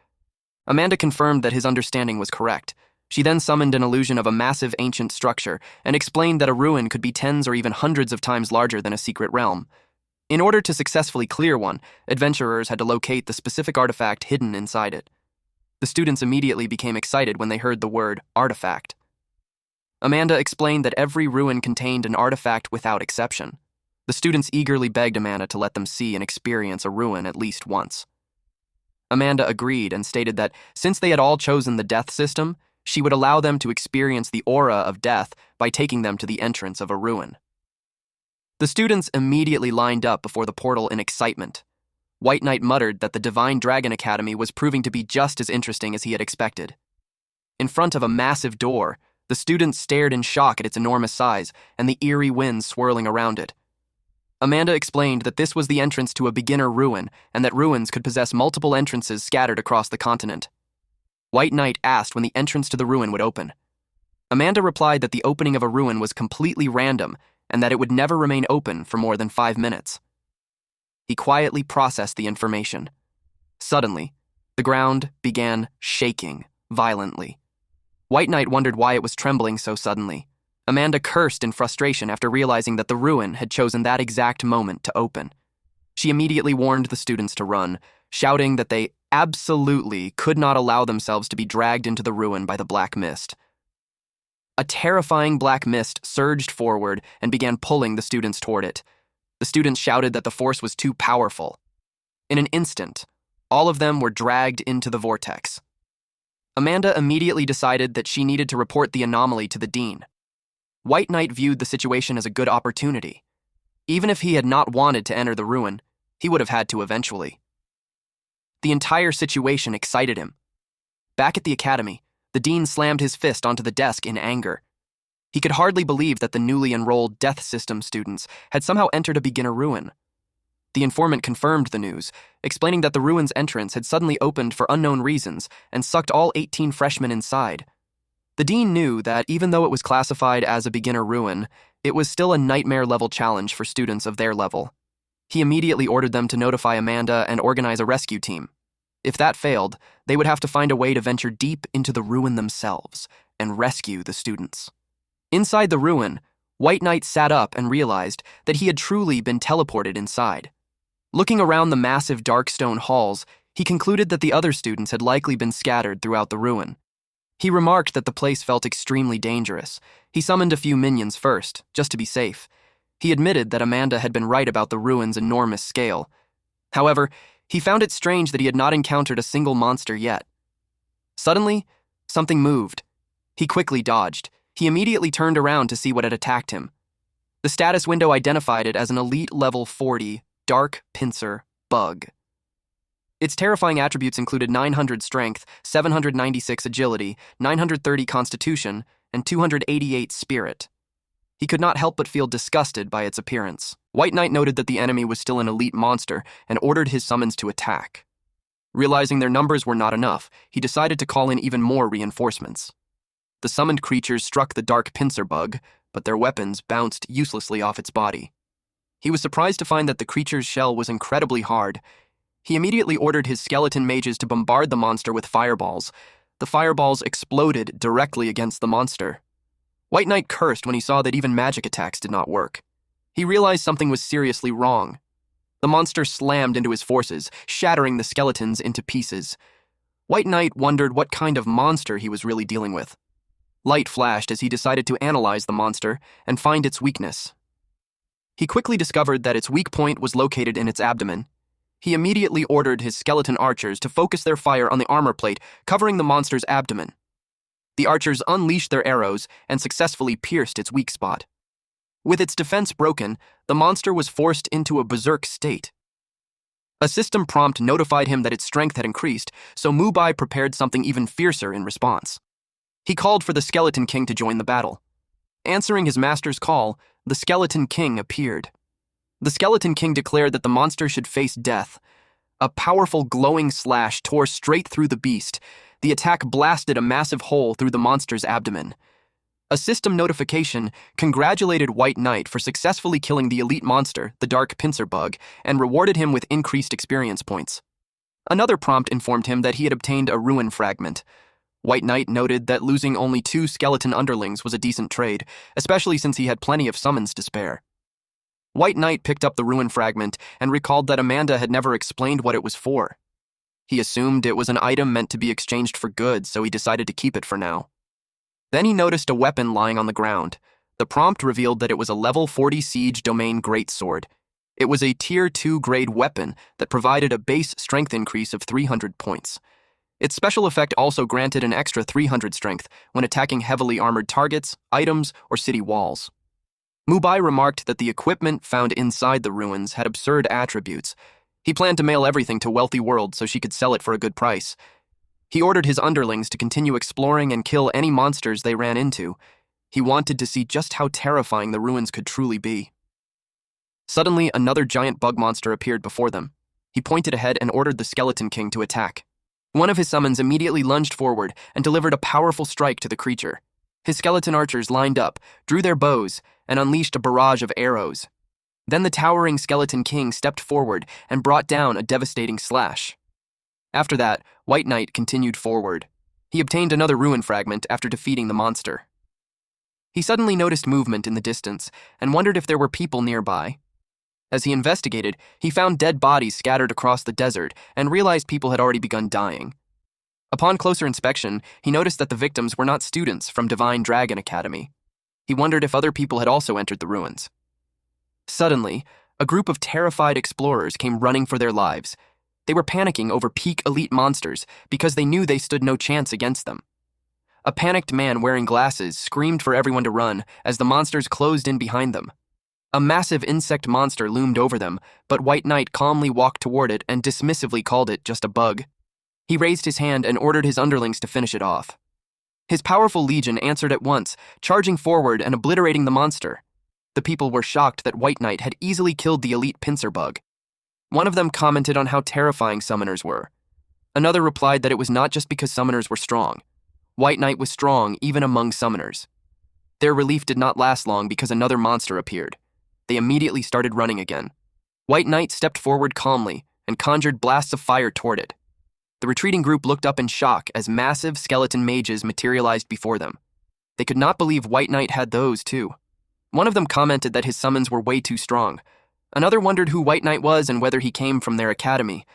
[SPEAKER 1] Amanda confirmed that his understanding was correct. She then summoned an illusion of a massive ancient structure and explained that a ruin could be tens or even hundreds of times larger than a secret realm. In order to successfully clear one, adventurers had to locate the specific artifact hidden inside it. The students immediately became excited when they heard the word artifact. Amanda explained that every ruin contained an artifact without exception. The students eagerly begged Amanda to let them see and experience a ruin at least once. Amanda agreed and stated that since they had all chosen the death system, she would allow them to experience the aura of death by taking them to the entrance of a ruin. The students immediately lined up before the portal in excitement. White Knight muttered that the Divine Dragon Academy was proving to be just as interesting as he had expected. In front of a massive door, the students stared in shock at its enormous size and the eerie winds swirling around it. Amanda explained that this was the entrance to a beginner ruin and that ruins could possess multiple entrances scattered across the continent. White Knight asked when the entrance to the ruin would open. Amanda replied that the opening of a ruin was completely random and that it would never remain open for more than 5 minutes. He quietly processed the information. Suddenly, the ground began shaking violently. White Knight wondered why it was trembling so suddenly. Amanda cursed in frustration after realizing that the ruin had chosen that exact moment to open. She immediately warned the students to run, shouting that they absolutely could not allow themselves to be dragged into the ruin by the black mist. A terrifying black mist surged forward and began pulling the students toward it. The students shouted that the force was too powerful. In an instant, all of them were dragged into the vortex. Amanda immediately decided that she needed to report the anomaly to the dean. White Knight viewed the situation as a good opportunity. Even if he had not wanted to enter the ruin, he would have had to eventually. The entire situation excited him. Back at the academy, the dean slammed his fist onto the desk in anger. He could hardly believe that the newly enrolled death system students had somehow entered a beginner ruin. The informant confirmed the news, explaining that the ruin's entrance had suddenly opened for unknown reasons and sucked all 18 freshmen inside. The dean knew that even though it was classified as a beginner ruin, it was still a nightmare-level challenge for students of their level. He immediately ordered them to notify Amanda and organize a rescue team. If that failed, they would have to find a way to venture deep into the ruin themselves and rescue the students. Inside the ruin, White Knight sat up and realized that he had truly been teleported inside. Looking around the massive dark stone halls, he concluded that the other students had likely been scattered throughout the ruin. He remarked that the place felt extremely dangerous. He summoned a few minions first, just to be safe. He admitted that Amanda had been right about the ruin's enormous scale. However, he found it strange that he had not encountered a single monster yet. Suddenly, something moved. He quickly dodged. He immediately turned around to see what had attacked him. The status window identified it as an elite level 40 dark pincer bug. Its terrifying attributes included 900 strength, 796 agility, 930 constitution, and 288 spirit. He could not help but feel disgusted by its appearance. White Knight noted that the enemy was still an elite monster and ordered his summons to attack. Realizing their numbers were not enough, he decided to call in even more reinforcements. The summoned creatures struck the dark pincer bug, but their weapons bounced uselessly off its body. He was surprised to find that the creature's shell was incredibly hard. He immediately ordered his skeleton mages to bombard the monster with fireballs. The fireballs exploded directly against the monster. White Knight cursed when he saw that even magic attacks did not work. He realized something was seriously wrong. The monster slammed into his forces, shattering the skeletons into pieces. White Knight wondered what kind of monster he was really dealing with. Light flashed as he decided to analyze the monster and find its weakness. He quickly discovered that its weak point was located in its abdomen. He immediately ordered his skeleton archers to focus their fire on the armor plate covering the monster's abdomen. The archers unleashed their arrows and successfully pierced its weak spot. With its defense broken, the monster was forced into a berserk state. A system prompt notified him that its strength had increased, so Mubai prepared something even fiercer in response. He called for the Skeleton King to join the battle. Answering his master's call, the Skeleton King appeared. The Skeleton King declared that the monster should face death. A powerful glowing slash tore straight through the beast. The attack blasted a massive hole through the monster's abdomen. A system notification congratulated White Knight for successfully killing the elite monster, the dark pincer bug, and rewarded him with increased experience points. Another prompt informed him that he had obtained a ruin fragment. White Knight noted that losing only 2 skeleton underlings was a decent trade, especially since he had plenty of summons to spare. White Knight picked up the ruin fragment and recalled that Amanda had never explained what it was for. He assumed it was an item meant to be exchanged for goods, so he decided to keep it for now. Then he noticed a weapon lying on the ground. The prompt revealed that it was a level 40 siege domain greatsword. It was a tier 2 grade weapon that provided a base strength increase of 300 points. Its special effect also granted an extra 300 strength when attacking heavily armored targets, items, or city walls. Mubai remarked that the equipment found inside the ruins had absurd attributes. He planned to mail everything to Wealthy World so she could sell it for a good price. He ordered his underlings to continue exploring and kill any monsters they ran into. He wanted to see just how terrifying the ruins could truly be. Suddenly, another giant bug monster appeared before them. He pointed ahead and ordered the Skeleton King to attack. One of his summons immediately lunged forward and delivered a powerful strike to the creature. His skeleton archers lined up, drew their bows, and unleashed a barrage of arrows. Then the towering Skeleton King stepped forward and brought down a devastating slash. After that, White Knight continued forward. He obtained another ruin fragment after defeating the monster. He suddenly noticed movement in the distance and wondered if there were people nearby. As he investigated, he found dead bodies scattered across the desert and realized people had already begun dying. Upon closer inspection, he noticed that the victims were not students from Divine Dragon Academy. He wondered if other people had also entered the ruins. Suddenly, a group of terrified explorers came running for their lives. They were panicking over peak elite monsters because they knew they stood no chance against them. A panicked man wearing glasses screamed for everyone to run as the monsters closed in behind them. A massive insect monster loomed over them, but White Knight calmly walked toward it and dismissively called it just a bug. He raised his hand and ordered his underlings to finish it off. His powerful legion answered at once, charging forward and obliterating the monster. The people were shocked that White Knight had easily killed the elite pincer bug. One of them commented on how terrifying summoners were. Another replied that it was not just because summoners were strong. White Knight was strong even among summoners. Their relief did not last long because another monster appeared. They immediately started running again. White Knight stepped forward calmly and conjured blasts of fire toward it. The retreating group looked up in shock as massive skeleton mages materialized before them. They could not believe White Knight had those too. One of them commented that his summons were way too strong. Another wondered who White Knight was and whether he came from their academy.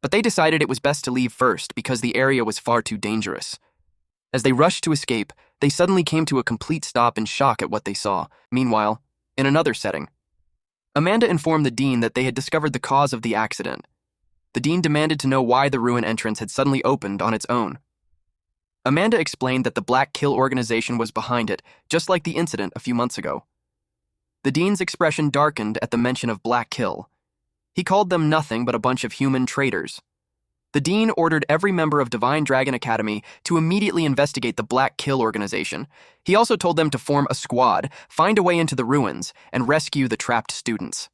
[SPEAKER 1] But they decided it was best to leave first because the area was far too dangerous. As they rushed to escape, they suddenly came to a complete stop in shock at what they saw. Meanwhile, in another setting, Amanda informed the dean that they had discovered the cause of the accident. The dean demanded to know why the ruin entrance had suddenly opened on its own. Amanda explained that the Black Kill organization was behind it, just like the incident a few months ago. The dean's expression darkened at the mention of Black Kill. He called them nothing but a bunch of human traitors. The dean ordered every member of Divine Dragon Academy to immediately investigate the Black Kill organization. He also told them to form a squad, find a way into the ruins, and rescue the trapped students.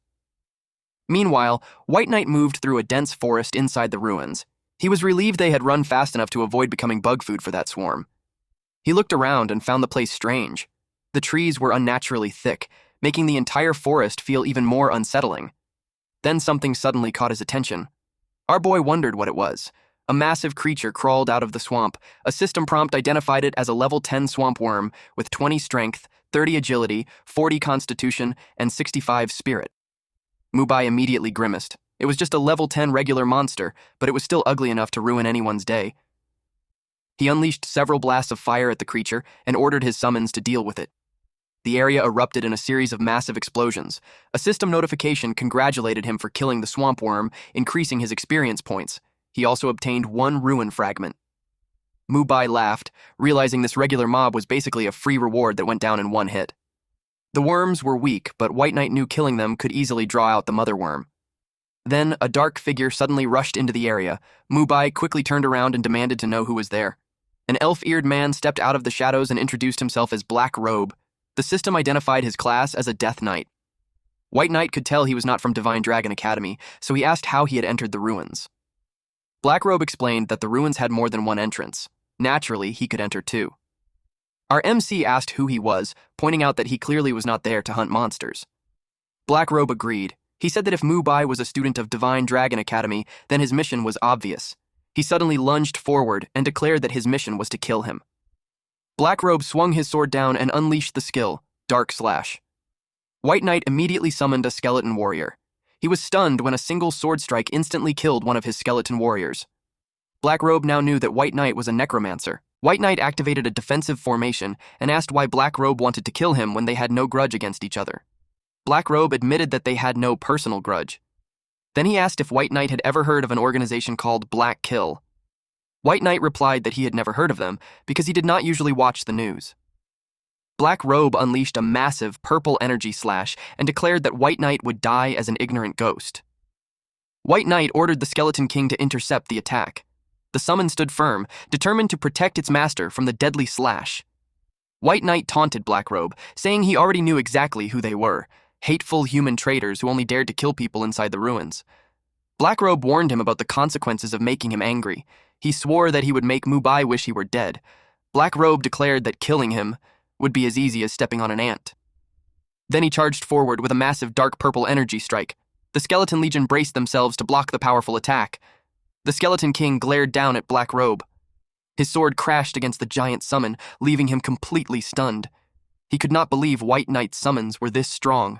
[SPEAKER 1] Meanwhile, White Knight moved through a dense forest inside the ruins. He was relieved they had run fast enough to avoid becoming bug food for that swarm. He looked around and found the place strange. The trees were unnaturally thick, making the entire forest feel even more unsettling. Then something suddenly caught his attention. Our boy wondered what it was. A massive creature crawled out of the swamp. A system prompt identified it as a level 10 swamp worm with 20 strength, 30 agility, 40 constitution, and 65 spirit. Mubai immediately grimaced. It was just a level 10 regular monster, but it was still ugly enough to ruin anyone's day. He unleashed several blasts of fire at the creature and ordered his summons to deal with it. The area erupted in a series of massive explosions. A system notification congratulated him for killing the swamp worm, increasing his experience points. He also obtained 1 ruin fragment. Mubai laughed, realizing this regular mob was basically a free reward that went down in 1 hit. The worms were weak, but White Knight knew killing them could easily draw out the mother worm. Then, a dark figure suddenly rushed into the area. Mubai quickly turned around and demanded to know who was there. An elf-eared man stepped out of the shadows and introduced himself as Black Robe. The system identified his class as a Death Knight. White Knight could tell he was not from Divine Dragon Academy, so he asked how he had entered the ruins. Black Robe explained that the ruins had more than 1 entrance. Naturally, he could enter too. Our MC asked who he was, pointing out that he clearly was not there to hunt monsters. Black Robe agreed. He said that if Mubai was a student of Divine Dragon Academy, then his mission was obvious. He suddenly lunged forward and declared that his mission was to kill him. Black Robe swung his sword down and unleashed the skill, Dark Slash. White Knight immediately summoned a skeleton warrior. He was stunned when a single sword strike instantly killed one of his skeleton warriors. Black Robe now knew that White Knight was a necromancer. White Knight activated a defensive formation and asked why Black Robe wanted to kill him when they had no grudge against each other. Black Robe admitted that they had no personal grudge. Then he asked if White Knight had ever heard of an organization called Black Kill. White Knight replied that he had never heard of them because he did not usually watch the news. Black Robe unleashed a massive purple energy slash and declared that White Knight would die as an ignorant ghost. White Knight ordered the Skeleton King to intercept the attack. The summon stood firm, determined to protect its master from the deadly slash. White Knight taunted Black Robe, saying he already knew exactly who they were, hateful human traitors who only dared to kill people inside the ruins. Black Robe warned him about the consequences of making him angry. He swore that he would make Mubai wish he were dead. Black Robe declared that killing him would be as easy as stepping on an ant. Then he charged forward with a massive dark purple energy strike. The Skeleton Legion braced themselves to block the powerful attack. The Skeleton King glared down at Black Robe. His sword crashed against the giant summon, leaving him completely stunned. He could not believe White Knight's summons were this strong.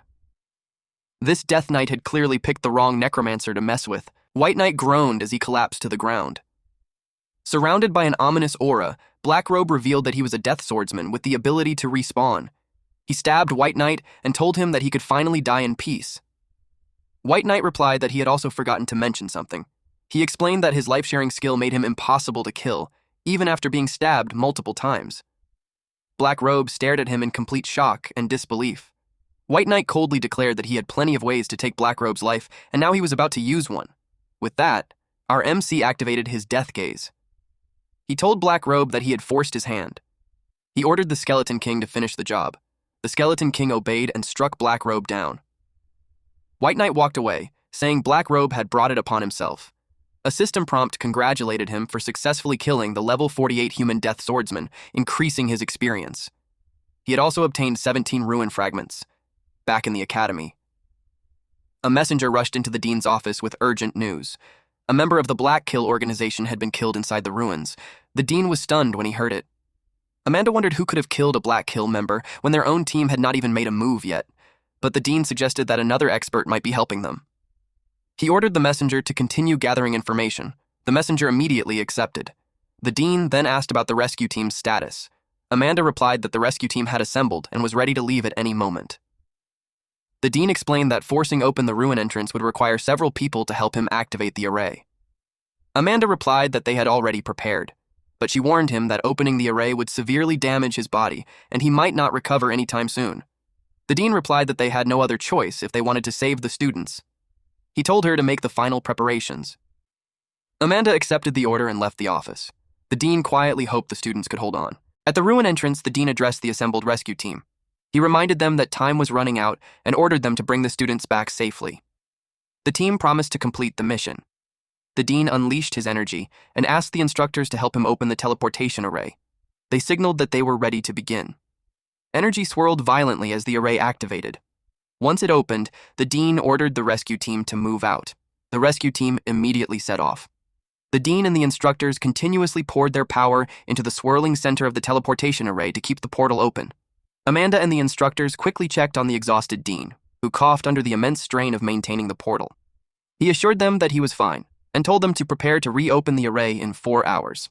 [SPEAKER 1] This Death Knight had clearly picked the wrong necromancer to mess with. White Knight groaned as he collapsed to the ground. Surrounded by an ominous aura, Black Robe revealed that he was a death swordsman with the ability to respawn. He stabbed White Knight and told him that he could finally die in peace. White Knight replied that he had also forgotten to mention something. He explained that his life-sharing skill made him impossible to kill, even after being stabbed multiple times. Black Robe stared at him in complete shock and disbelief. White Knight coldly declared that he had plenty of ways to take Black Robe's life, and now he was about to use one. With that, our MC activated his death gaze. He told Black Robe that he had forced his hand. He ordered the Skeleton King to finish the job. The Skeleton King obeyed and struck Black Robe down. White Knight walked away, saying Black Robe had brought it upon himself. A system prompt congratulated him for successfully killing the level 48 human death swordsman, increasing his experience. He had also obtained 17 ruin fragments. Back in the academy, a messenger rushed into the dean's office with urgent news. A member of the Black Kill organization had been killed inside the ruins. The dean was stunned when he heard it. Amanda wondered who could have killed a Black Kill member when their own team had not even made a move yet, but the dean suggested that another expert might be helping them. He ordered the messenger to continue gathering information. The messenger immediately accepted. The dean then asked about the rescue team's status. Amanda replied that the rescue team had assembled and was ready to leave at any moment. The dean explained that forcing open the ruin entrance would require several people to help him activate the array. Amanda replied that they had already prepared, but she warned him that opening the array would severely damage his body and he might not recover anytime soon. The dean replied that they had no other choice if they wanted to save the students. He told her to make the final preparations. Amanda accepted the order and left the office. The dean quietly hoped the students could hold on. At the ruin entrance, the dean addressed the assembled rescue team. He reminded them that time was running out and ordered them to bring the students back safely. The team promised to complete the mission. The dean unleashed his energy and asked the instructors to help him open the teleportation array. They signaled that they were ready to begin. Energy swirled violently as the array activated. Once it opened, the dean ordered the rescue team to move out. The rescue team immediately set off. The dean and the instructors continuously poured their power into the swirling center of the teleportation array to keep the portal open. Amanda and the instructors quickly checked on the exhausted dean, who coughed under the immense strain of maintaining the portal. He assured them that he was fine and told them to prepare to reopen the array in 4 hours.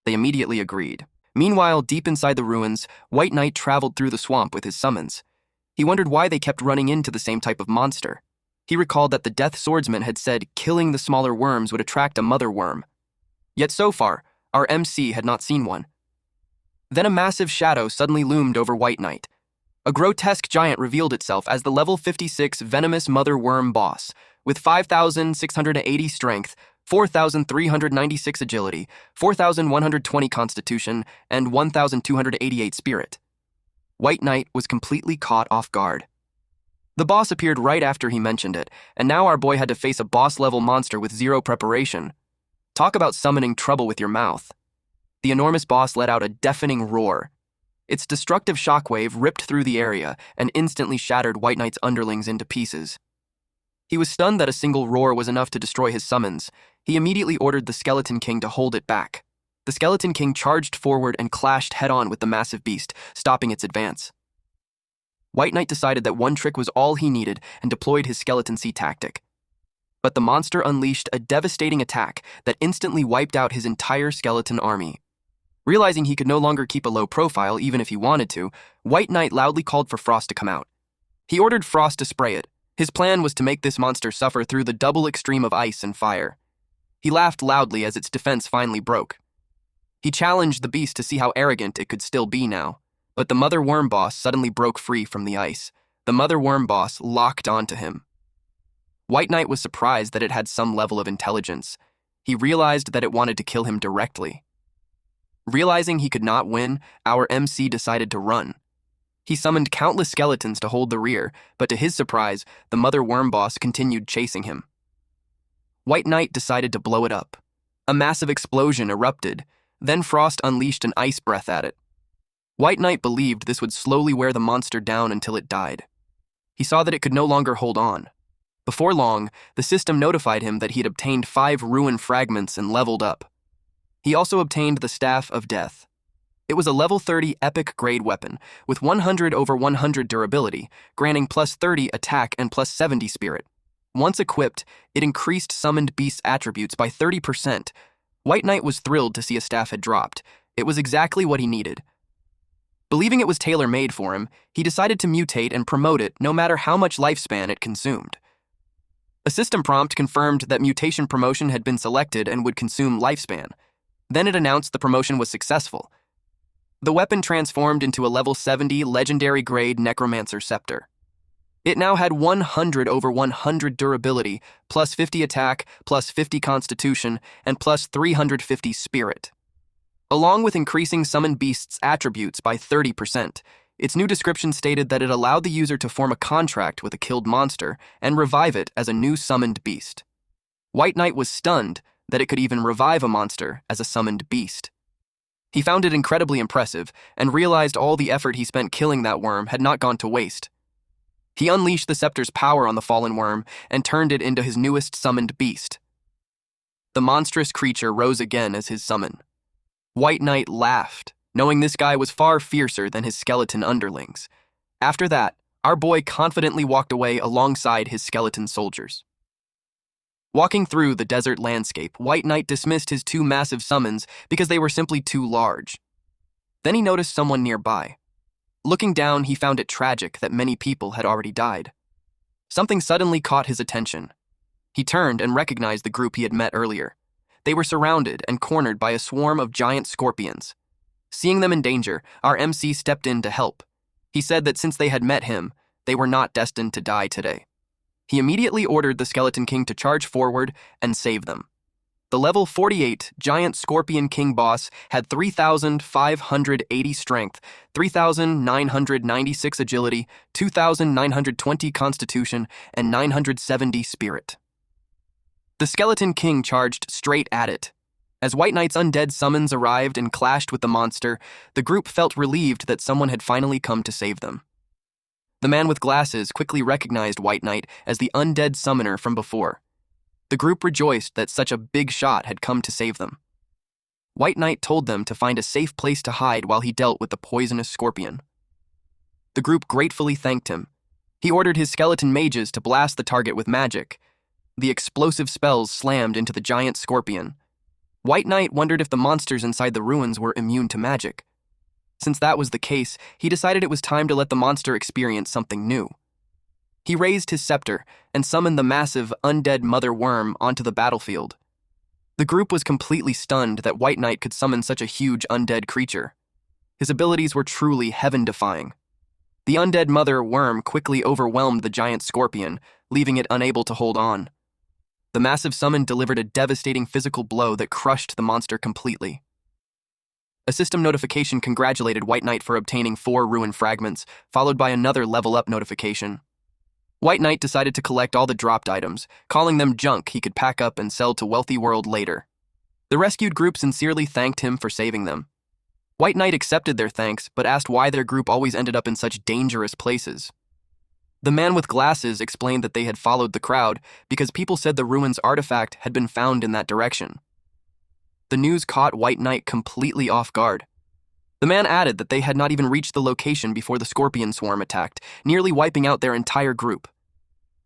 [SPEAKER 1] They immediately agreed. Meanwhile, deep inside the ruins, White Knight traveled through the swamp with his summons. He wondered why they kept running into the same type of monster. He recalled that the Death Swordsman had said killing the smaller worms would attract a mother worm. Yet so far, our MC had not seen one. Then a massive shadow suddenly loomed over White Knight. A grotesque giant revealed itself as the level 56 venomous mother worm boss, with 5,680 strength, 4,396 agility, 4,120 constitution, and 1,288 spirit. White Knight was completely caught off guard. The boss appeared right after he mentioned it, and now our boy had to face a boss-level monster with zero preparation. Talk about summoning trouble with your mouth. The enormous boss let out a deafening roar. Its destructive shockwave ripped through the area and instantly shattered White Knight's underlings into pieces. He was stunned that a single roar was enough to destroy his summons. He immediately ordered the Skeleton King to hold it back. The Skeleton King charged forward and clashed head-on with the massive beast, stopping its advance. White Knight decided that one trick was all he needed and deployed his Skeleton Sea tactic. But the monster unleashed a devastating attack that instantly wiped out his entire skeleton army. Realizing he could no longer keep a low profile even if he wanted to, White Knight loudly called for Frost to come out. He ordered Frost to spray it. His plan was to make this monster suffer through the double extreme of ice and fire. He laughed loudly as its defense finally broke. He challenged the beast to see how arrogant it could still be now. But the Mother Worm Boss suddenly broke free from the ice. The Mother Worm Boss locked onto him. White Knight was surprised that it had some level of intelligence. He realized that it wanted to kill him directly. Realizing he could not win, our MC decided to run. He summoned countless skeletons to hold the rear, but to his surprise, the Mother Worm Boss continued chasing him. White Knight decided to blow it up. A massive explosion erupted. Then Frost unleashed an ice breath at it. White Knight believed this would slowly wear the monster down until it died. He saw that it could no longer hold on. Before long, the system notified him that he had obtained 5 ruin fragments and leveled up. He also obtained the Staff of Death. It was a level 30 epic grade weapon with 100/100 durability, granting plus 30 attack and plus 70 spirit. Once equipped, it increased summoned beast's attributes by 30%. White Knight was thrilled to see a staff had dropped. It was exactly what he needed. Believing it was tailor-made for him, he decided to mutate and promote it no matter how much lifespan it consumed. A system prompt confirmed that mutation promotion had been selected and would consume lifespan. Then it announced the promotion was successful. The weapon transformed into a level 70 legendary grade Necromancer Scepter. It now had 100/100 durability, plus 50 attack, plus 50 constitution, and plus 350 spirit. Along with increasing summoned beast's attributes by 30%, its new description stated that it allowed the user to form a contract with a killed monster and revive it as a new summoned beast. White Knight was stunned that it could even revive a monster as a summoned beast. He found it incredibly impressive and realized all the effort he spent killing that worm had not gone to waste. He unleashed the scepter's power on the fallen worm and turned it into his newest summoned beast. The monstrous creature rose again as his summon. White Knight laughed, knowing this guy was far fiercer than his skeleton underlings. After that, our boy confidently walked away alongside his skeleton soldiers. Walking through the desert landscape, White Knight dismissed his 2 massive summons because they were simply too large. Then he noticed someone nearby. Looking down, he found it tragic that many people had already died. Something suddenly caught his attention. He turned and recognized the group he had met earlier. They were surrounded and cornered by a swarm of giant scorpions. Seeing them in danger, our MC stepped in to help. He said that since they had met him, they were not destined to die today. He immediately ordered the Skeleton King to charge forward and save them. The level 48 giant Scorpion King boss had 3,580 strength, 3,996 agility, 2,920 constitution, and 970 spirit. The Skeleton King charged straight at it. As White Knight's undead summons arrived and clashed with the monster, the group felt relieved that someone had finally come to save them. The man with glasses quickly recognized White Knight as the undead summoner from before. The group rejoiced that such a big shot had come to save them. White Knight told them to find a safe place to hide while he dealt with the poisonous scorpion. The group gratefully thanked him. He ordered his skeleton mages to blast the target with magic. The explosive spells slammed into the giant scorpion. White Knight wondered if the monsters inside the ruins were immune to magic. Since that was the case, he decided it was time to let the monster experience something new. He raised his scepter and summoned the massive, undead mother worm onto the battlefield. The group was completely stunned that White Knight could summon such a huge undead creature. His abilities were truly heaven-defying. The undead mother worm quickly overwhelmed the giant scorpion, leaving it unable to hold on. The massive summon delivered a devastating physical blow that crushed the monster completely. A system notification congratulated White Knight for obtaining 4 ruin fragments, followed by another level-up notification. White Knight decided to collect all the dropped items, calling them junk he could pack up and sell to Wealthy World later. The rescued group sincerely thanked him for saving them. White Knight accepted their thanks, but asked why their group always ended up in such dangerous places. The man with glasses explained that they had followed the crowd because people said the ruins artifact had been found in that direction. The news caught White Knight completely off guard. The man added that they had not even reached the location before the scorpion swarm attacked, nearly wiping out their entire group.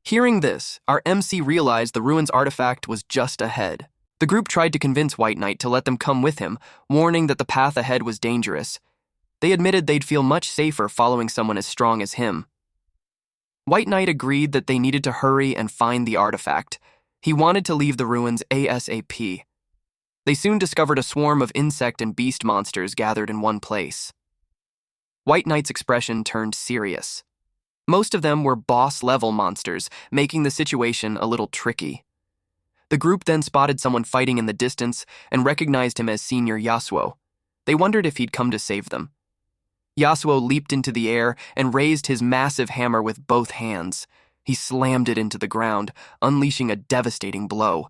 [SPEAKER 1] Hearing this, our MC realized the ruins artifact was just ahead. The group tried to convince White Knight to let them come with him, warning that the path ahead was dangerous. They admitted they'd feel much safer following someone as strong as him. White Knight agreed that they needed to hurry and find the artifact. He wanted to leave the ruins ASAP. They soon discovered a swarm of insect and beast monsters gathered in one place. White Knight's expression turned serious. Most of them were boss-level monsters, making the situation a little tricky. The group then spotted someone fighting in the distance and recognized him as Senior Yasuo. They wondered if he'd come to save them. Yasuo leaped into the air and raised his massive hammer with both hands. He slammed it into the ground, unleashing a devastating blow.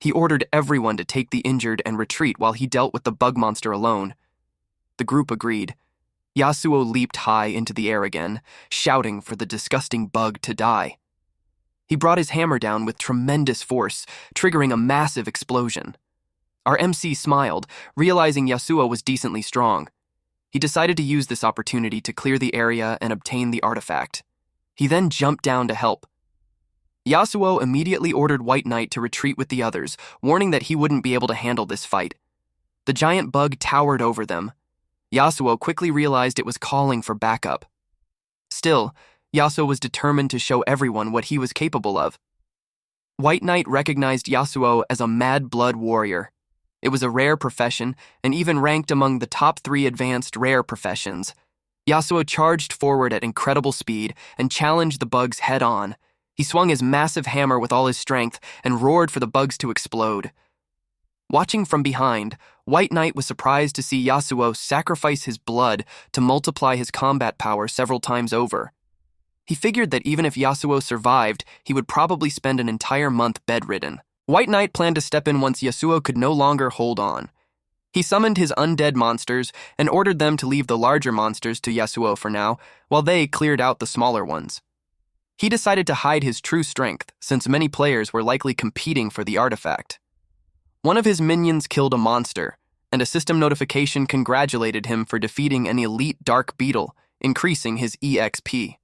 [SPEAKER 1] He ordered everyone to take the injured and retreat while he dealt with the bug monster alone. The group agreed. Yasuo leaped high into the air again, shouting for the disgusting bug to die. He brought his hammer down with tremendous force, triggering a massive explosion. Our MC smiled, realizing Yasuo was decently strong. He decided to use this opportunity to clear the area and obtain the artifact. He then jumped down to help. Yasuo immediately ordered White Knight to retreat with the others, warning that he wouldn't be able to handle this fight. The giant bug towered over them. Yasuo quickly realized it was calling for backup. Still, Yasuo was determined to show everyone what he was capable of. White Knight recognized Yasuo as a mad blood warrior. It was a rare profession and even ranked among the top 3 advanced rare professions. Yasuo charged forward at incredible speed and challenged the bugs head-on. He swung his massive hammer with all his strength and roared for the bugs to explode. Watching from behind, White Knight was surprised to see Yasuo sacrifice his blood to multiply his combat power several times over. He figured that even if Yasuo survived, he would probably spend an entire month bedridden. White Knight planned to step in once Yasuo could no longer hold on. He summoned his undead monsters and ordered them to leave the larger monsters to Yasuo for now, while they cleared out the smaller ones. He decided to hide his true strength, since many players were likely competing for the artifact. One of his minions killed a monster, and a system notification congratulated him for defeating an elite dark beetle, increasing his EXP.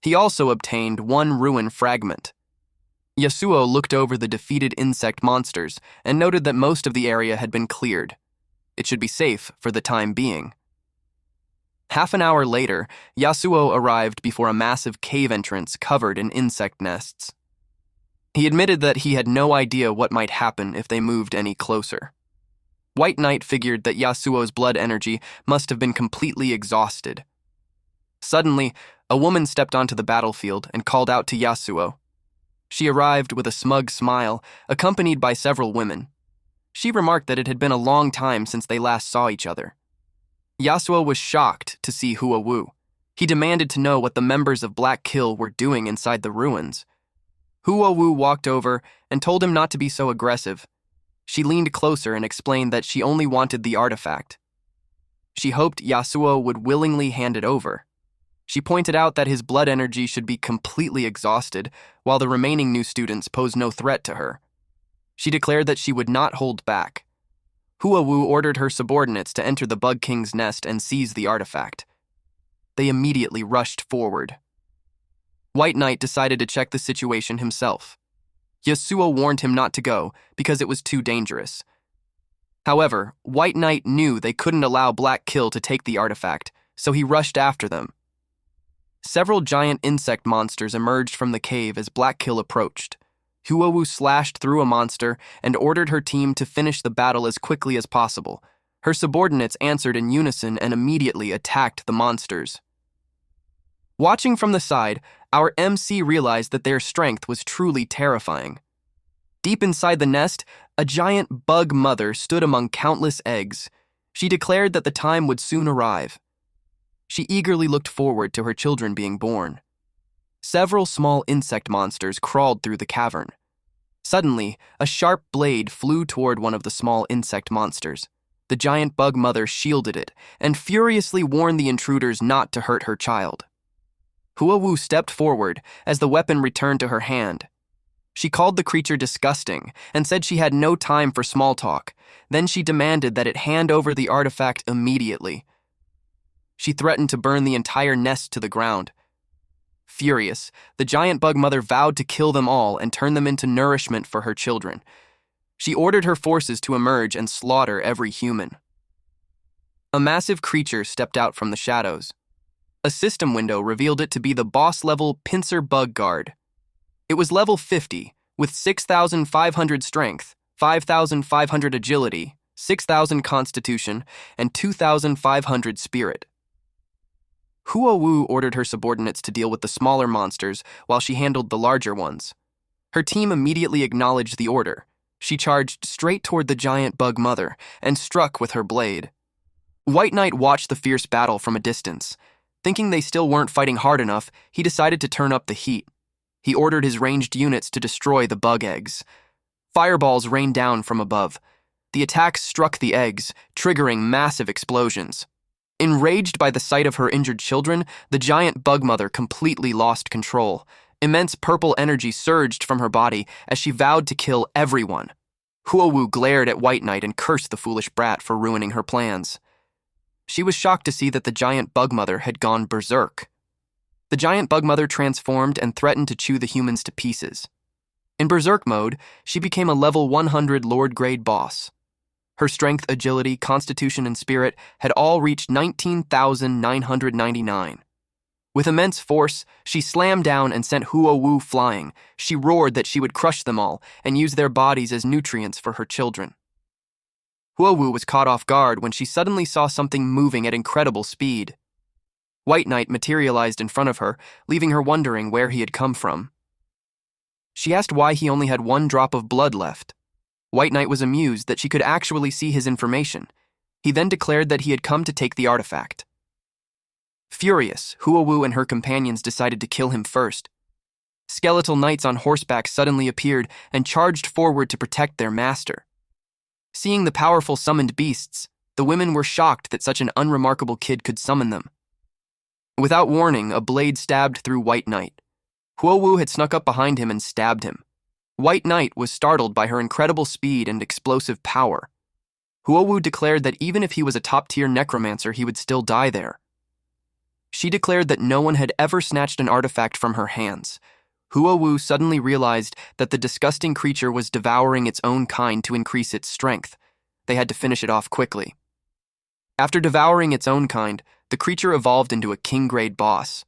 [SPEAKER 1] He also obtained 1 ruin fragment. Yasuo looked over the defeated insect monsters and noted that most of the area had been cleared. It should be safe for the time being. Half an hour later, Yasuo arrived before a massive cave entrance covered in insect nests. He admitted that he had no idea what might happen if they moved any closer. White Knight figured that Yasuo's blood energy must have been completely exhausted. Suddenly, a woman stepped onto the battlefield and called out to Yasuo. She arrived with a smug smile, accompanied by several women. She remarked that it had been a long time since they last saw each other. Yasuo was shocked to see Hua Wu. He demanded to know what the members of Black Kill were doing inside the ruins. Hua Wu walked over and told him not to be so aggressive. She leaned closer and explained that she only wanted the artifact. She hoped Yasuo would willingly hand it over. She pointed out that his blood energy should be completely exhausted, while the remaining new students posed no threat to her. She declared that she would not hold back. Hua Wu ordered her subordinates to enter the Bug King's nest and seize the artifact. They immediately rushed forward. White Knight decided to check the situation himself. Yasuo warned him not to go because it was too dangerous. However, White Knight knew they couldn't allow Black Kill to take the artifact, so he rushed after them. Several giant insect monsters emerged from the cave as Black Kill approached. Hua Wu slashed through a monster and ordered her team to finish the battle as quickly as possible. Her subordinates answered in unison and immediately attacked the monsters. Watching from the side, our MC realized that their strength was truly terrifying. Deep inside the nest, a giant bug mother stood among countless eggs. She declared that the time would soon arrive. She eagerly looked forward to her children being born. Several small insect monsters crawled through the cavern. Suddenly, a sharp blade flew toward one of the small insect monsters. The giant bug mother shielded it and furiously warned the intruders not to hurt her child. Hua Wu stepped forward as the weapon returned to her hand. She called the creature disgusting and said she had no time for small talk. Then she demanded that it hand over the artifact immediately. She threatened to burn the entire nest to the ground. Furious, the giant bug mother vowed to kill them all and turn them into nourishment for her children. She ordered her forces to emerge and slaughter every human. A massive creature stepped out from the shadows. A system window revealed it to be the boss-level pincer bug guard. It was level 50, with 6,500 strength, 5,500 agility, 6,000 constitution, and 2,500 spirit. Hua Wu ordered her subordinates to deal with the smaller monsters while she handled the larger ones. Her team immediately acknowledged the order. She charged straight toward the giant bug mother and struck with her blade. White Knight watched the fierce battle from a distance. Thinking they still weren't fighting hard enough, he decided to turn up the heat. He ordered his ranged units to destroy the bug eggs. Fireballs rained down from above. The attacks struck the eggs, triggering massive explosions. Enraged by the sight of her injured children, the giant bug mother completely lost control. Immense purple energy surged from her body as she vowed to kill everyone. Hua Wu glared at White Knight and cursed the foolish brat for ruining her plans. She was shocked to see that the giant bug mother had gone berserk. The giant bug mother transformed and threatened to chew the humans to pieces. In berserk mode, she became a level 100 Lord-grade boss. Her strength, agility, constitution, and spirit had all reached 19,999. With immense force, she slammed down and sent Hua Wu flying. She roared that she would crush them all and use their bodies as nutrients for her children. Hua Wu was caught off guard when she suddenly saw something moving at incredible speed. White Knight materialized in front of her, leaving her wondering where he had come from. She asked why he only had one drop of blood left. White Knight was amused that she could actually see his information. He then declared that he had come to take the artifact. Furious, Hua Wu and her companions decided to kill him first. Skeletal knights on horseback suddenly appeared and charged forward to protect their master. Seeing the powerful summoned beasts, the women were shocked that such an unremarkable kid could summon them. Without warning, a blade stabbed through White Knight. Hua Wu had snuck up behind him and stabbed him. White Knight was startled by her incredible speed and explosive power. Hua Wu declared that even if he was a top-tier necromancer, he would still die there. She declared that no one had ever snatched an artifact from her hands. Hua Wu suddenly realized that the disgusting creature was devouring its own kind to increase its strength. They had to finish it off quickly. After devouring its own kind, the creature evolved into a king-grade boss.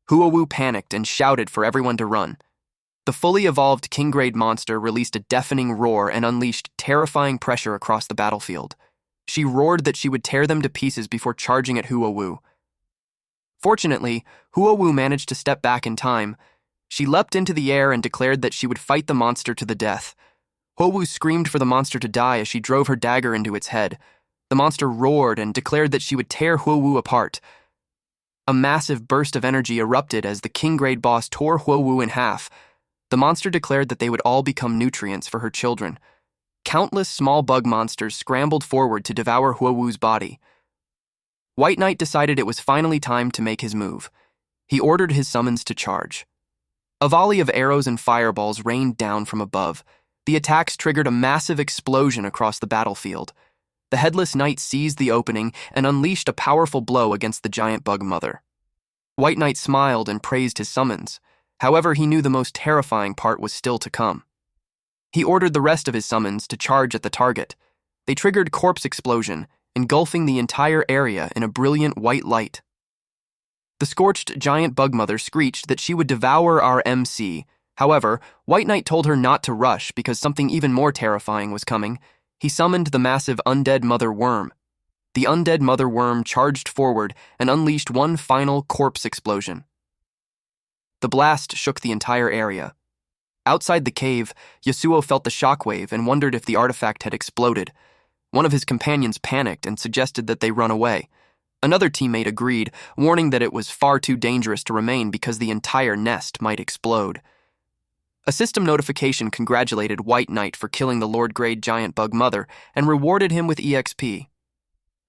[SPEAKER 1] Hua Wu panicked and shouted for everyone to run. The fully evolved king-grade monster released a deafening roar and unleashed terrifying pressure across the battlefield. She roared that she would tear them to pieces before charging at Hua Wu. Fortunately, Hua Wu managed to step back in time. She leapt into the air and declared that she would fight the monster to the death. Huowu screamed for the monster to die as she drove her dagger into its head. The monster roared and declared that she would tear Huowu apart. A massive burst of energy erupted as the king-grade boss tore Huowu in half. The monster declared that they would all become nutrients for her children. Countless small bug monsters scrambled forward to devour Huowu's body. White Knight decided it was finally time to make his move. He ordered his summons to charge. A volley of arrows and fireballs rained down from above. The attacks triggered a massive explosion across the battlefield. The headless knight seized the opening and unleashed a powerful blow against the giant bug mother. White Knight smiled and praised his summons. However, he knew the most terrifying part was still to come. He ordered the rest of his summons to charge at the target. They triggered corpse explosion, engulfing the entire area in a brilliant white light. The scorched giant bug mother screeched that she would devour our MC. However, White Knight told her not to rush because something even more terrifying was coming. He summoned the massive undead mother worm. The undead mother worm charged forward and unleashed one final corpse explosion. The blast shook the entire area. Outside the cave, Yasuo felt the shockwave and wondered if the artifact had exploded. One of his companions panicked and suggested that they run away. Another teammate agreed, warning that it was far too dangerous to remain because the entire nest might explode. A system notification congratulated White Knight for killing the Lord-grade giant bug mother and rewarded him with EXP.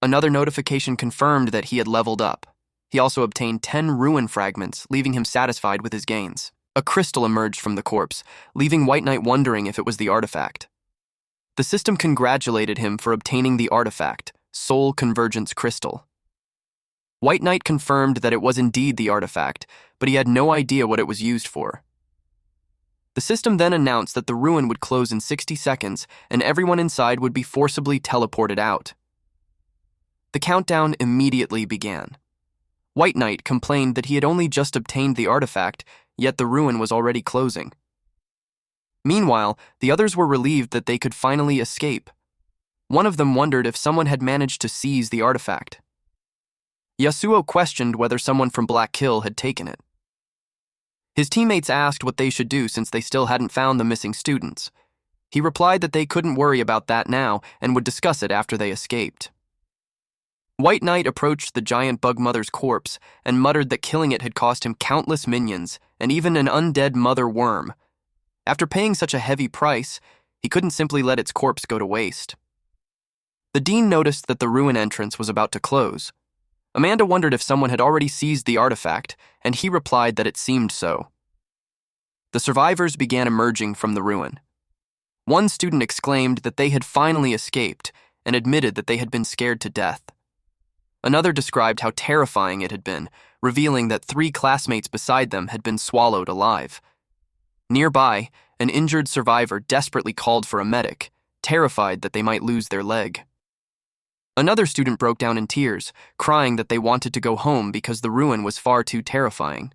[SPEAKER 1] Another notification confirmed that he had leveled up. He also obtained 10 ruin fragments, leaving him satisfied with his gains. A crystal emerged from the corpse, leaving White Knight wondering if it was the artifact. The system congratulated him for obtaining the artifact, Soul Convergence Crystal. White Knight confirmed that it was indeed the artifact, but he had no idea what it was used for. The system then announced that the ruin would close in 60 seconds and everyone inside would be forcibly teleported out. The countdown immediately began. White Knight complained that he had only just obtained the artifact, yet the ruin was already closing. Meanwhile, the others were relieved that they could finally escape. One of them wondered if someone had managed to seize the artifact. Yasuo questioned whether someone from Black Kill had taken it. His teammates asked what they should do since they still hadn't found the missing students. He replied that they couldn't worry about that now and would discuss it after they escaped. White Knight approached the giant bug mother's corpse and muttered that killing it had cost him countless minions and even an undead mother worm. After paying such a heavy price, he couldn't simply let its corpse go to waste. The dean noticed that the ruin entrance was about to close. Amanda wondered if someone had already seized the artifact, and he replied that it seemed so. The survivors began emerging from the ruin. One student exclaimed that they had finally escaped and admitted that they had been scared to death. Another described how terrifying it had been, revealing that 3 classmates beside them had been swallowed alive. Nearby, an injured survivor desperately called for a medic, terrified that they might lose their leg. Another student broke down in tears, crying that they wanted to go home because the ruin was far too terrifying.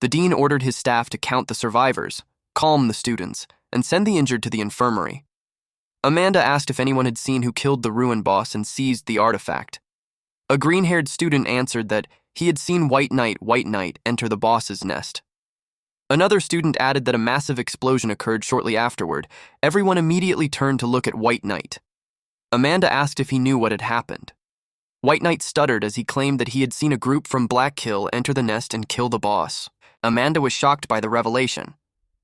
[SPEAKER 1] The dean ordered his staff to count the survivors, calm the students, and send the injured to the infirmary. Amanda asked if anyone had seen who killed the ruin boss and seized the artifact. A green-haired student answered that he had seen White Knight enter the boss's nest. Another student added that a massive explosion occurred shortly afterward. Everyone immediately turned to look at White Knight. Amanda asked if he knew what had happened. White Knight stuttered as he claimed that he had seen a group from Black Kill enter the nest and kill the boss. Amanda was shocked by the revelation.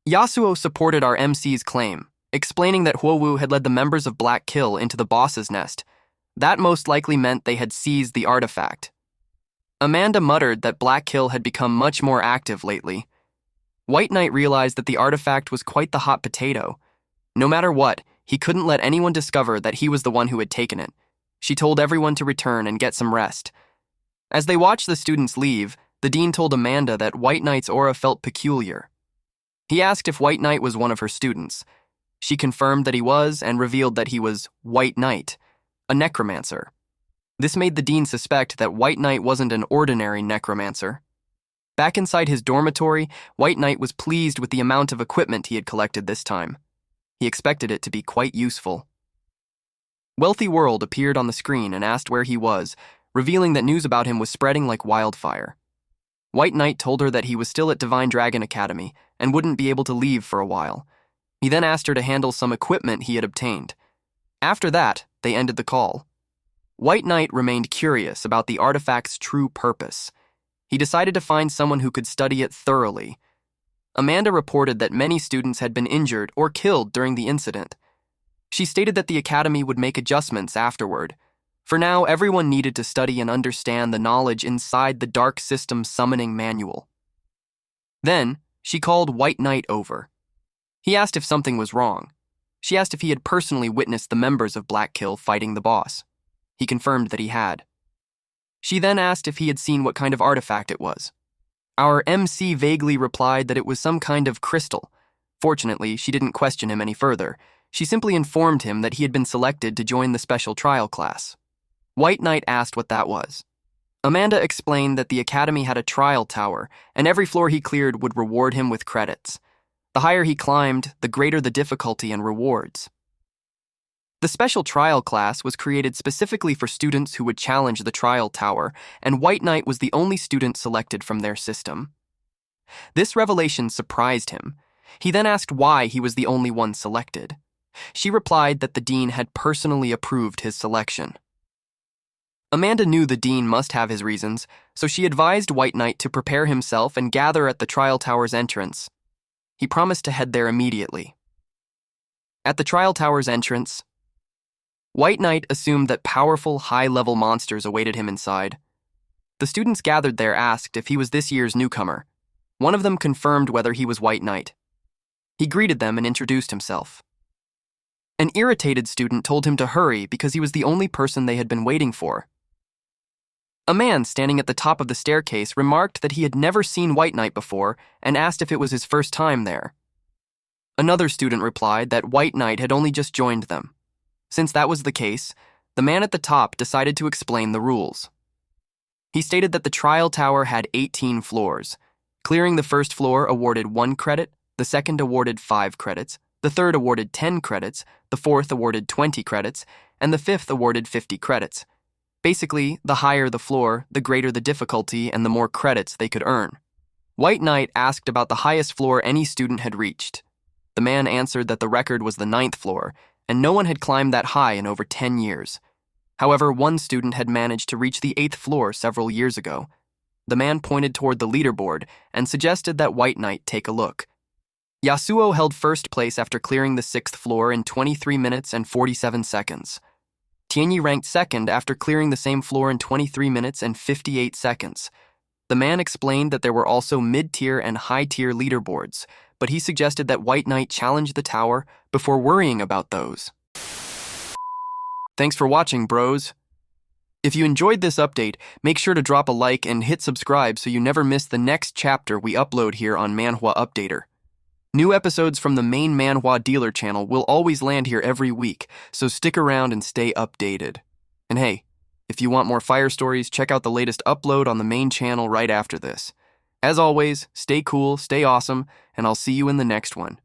[SPEAKER 1] Yasuo supported our MC's claim, explaining that Huowu had led the members of Black Kill into the boss's nest. That most likely meant they had seized the artifact. Amanda muttered that Black Kill had become much more active lately. White Knight realized that the artifact was quite the hot potato. No matter what, he couldn't let anyone discover that he was the one who had taken it. She told everyone to return and get some rest. As they watched the students leave, the dean told Amanda that White Knight's aura felt peculiar. He asked if White Knight was one of her students. She confirmed that he was and revealed that he was White Knight, a necromancer. This made the dean suspect that White Knight wasn't an ordinary necromancer. Back inside his dormitory, White Knight was pleased with the amount of equipment he had collected this time. He expected it to be quite useful. Wealthy World appeared on the screen and asked where he was, revealing that news about him was spreading like wildfire. White Knight told her that he was still at Divine Dragon Academy and wouldn't be able to leave for a while. He then asked her to handle some equipment he had obtained. After that, they ended the call. White Knight remained curious about the artifact's true purpose. He decided to find someone who could study it thoroughly. Amanda reported that many students had been injured or killed during the incident. She stated that the academy would make adjustments afterward. For now, everyone needed to study and understand the knowledge inside the Dark System Summoning Manual. Then, she called White Knight over. He asked if something was wrong. She asked if he had personally witnessed the members of Black Kill fighting the boss. He confirmed that he had. She then asked if he had seen what kind of artifact it was. Our MC vaguely replied that it was some kind of crystal. Fortunately, she didn't question him any further. She simply informed him that he had been selected to join the special trial class. White Knight asked what that was. Amanda explained that the academy had a trial tower, and every floor he cleared would reward him with credits. The higher he climbed, the greater the difficulty and rewards. The special trial class was created specifically for students who would challenge the trial tower, and White Knight was the only student selected from their system. This revelation surprised him. He then asked why he was the only one selected. She replied that the dean had personally approved his selection. Amanda knew the dean must have his reasons, so she advised White Knight to prepare himself and gather at the trial tower's entrance. He promised to head there immediately. At the trial tower's entrance, White Knight assumed that powerful, high-level monsters awaited him inside. The students gathered there asked if he was this year's newcomer. One of them confirmed whether he was White Knight. He greeted them and introduced himself. An irritated student told him to hurry because he was the only person they had been waiting for. A man standing at the top of the staircase remarked that he had never seen White Knight before and asked if it was his first time there. Another student replied that White Knight had only just joined them. Since that was the case, the man at the top decided to explain the rules. He stated that the trial tower had 18 floors. Clearing the first floor awarded 1 credit, the second awarded 5 credits, the third awarded 10 credits, the fourth awarded 20 credits, and the fifth awarded 50 credits. Basically, the higher the floor, the greater the difficulty and the more credits they could earn. White Knight asked about the highest floor any student had reached. The man answered that the record was the 9th floor, and no one had climbed that high in over 10 years. However, one student had managed to reach the 8th floor several years ago. The man pointed toward the leaderboard and suggested that White Knight take a look. Yasuo held first place after clearing the 6th floor in 23 minutes and 47 seconds. Tianyi ranked second after clearing the same floor in 23 minutes and 58 seconds. The man explained that there were also mid-tier and high-tier leaderboards, but he suggested that White Knight challenge the tower before worrying about those. Thanks for watching, bros. If you enjoyed this update, make sure to drop a like and hit subscribe so you never miss the next chapter we upload here on Manhwa Updater. New episodes from the main Manhwa dealer channel will always land here every week, so stick around and stay updated. And hey, if you want more fire stories, check out the latest upload on the main channel right after this. As always, stay cool, stay awesome, and I'll see you in the next one.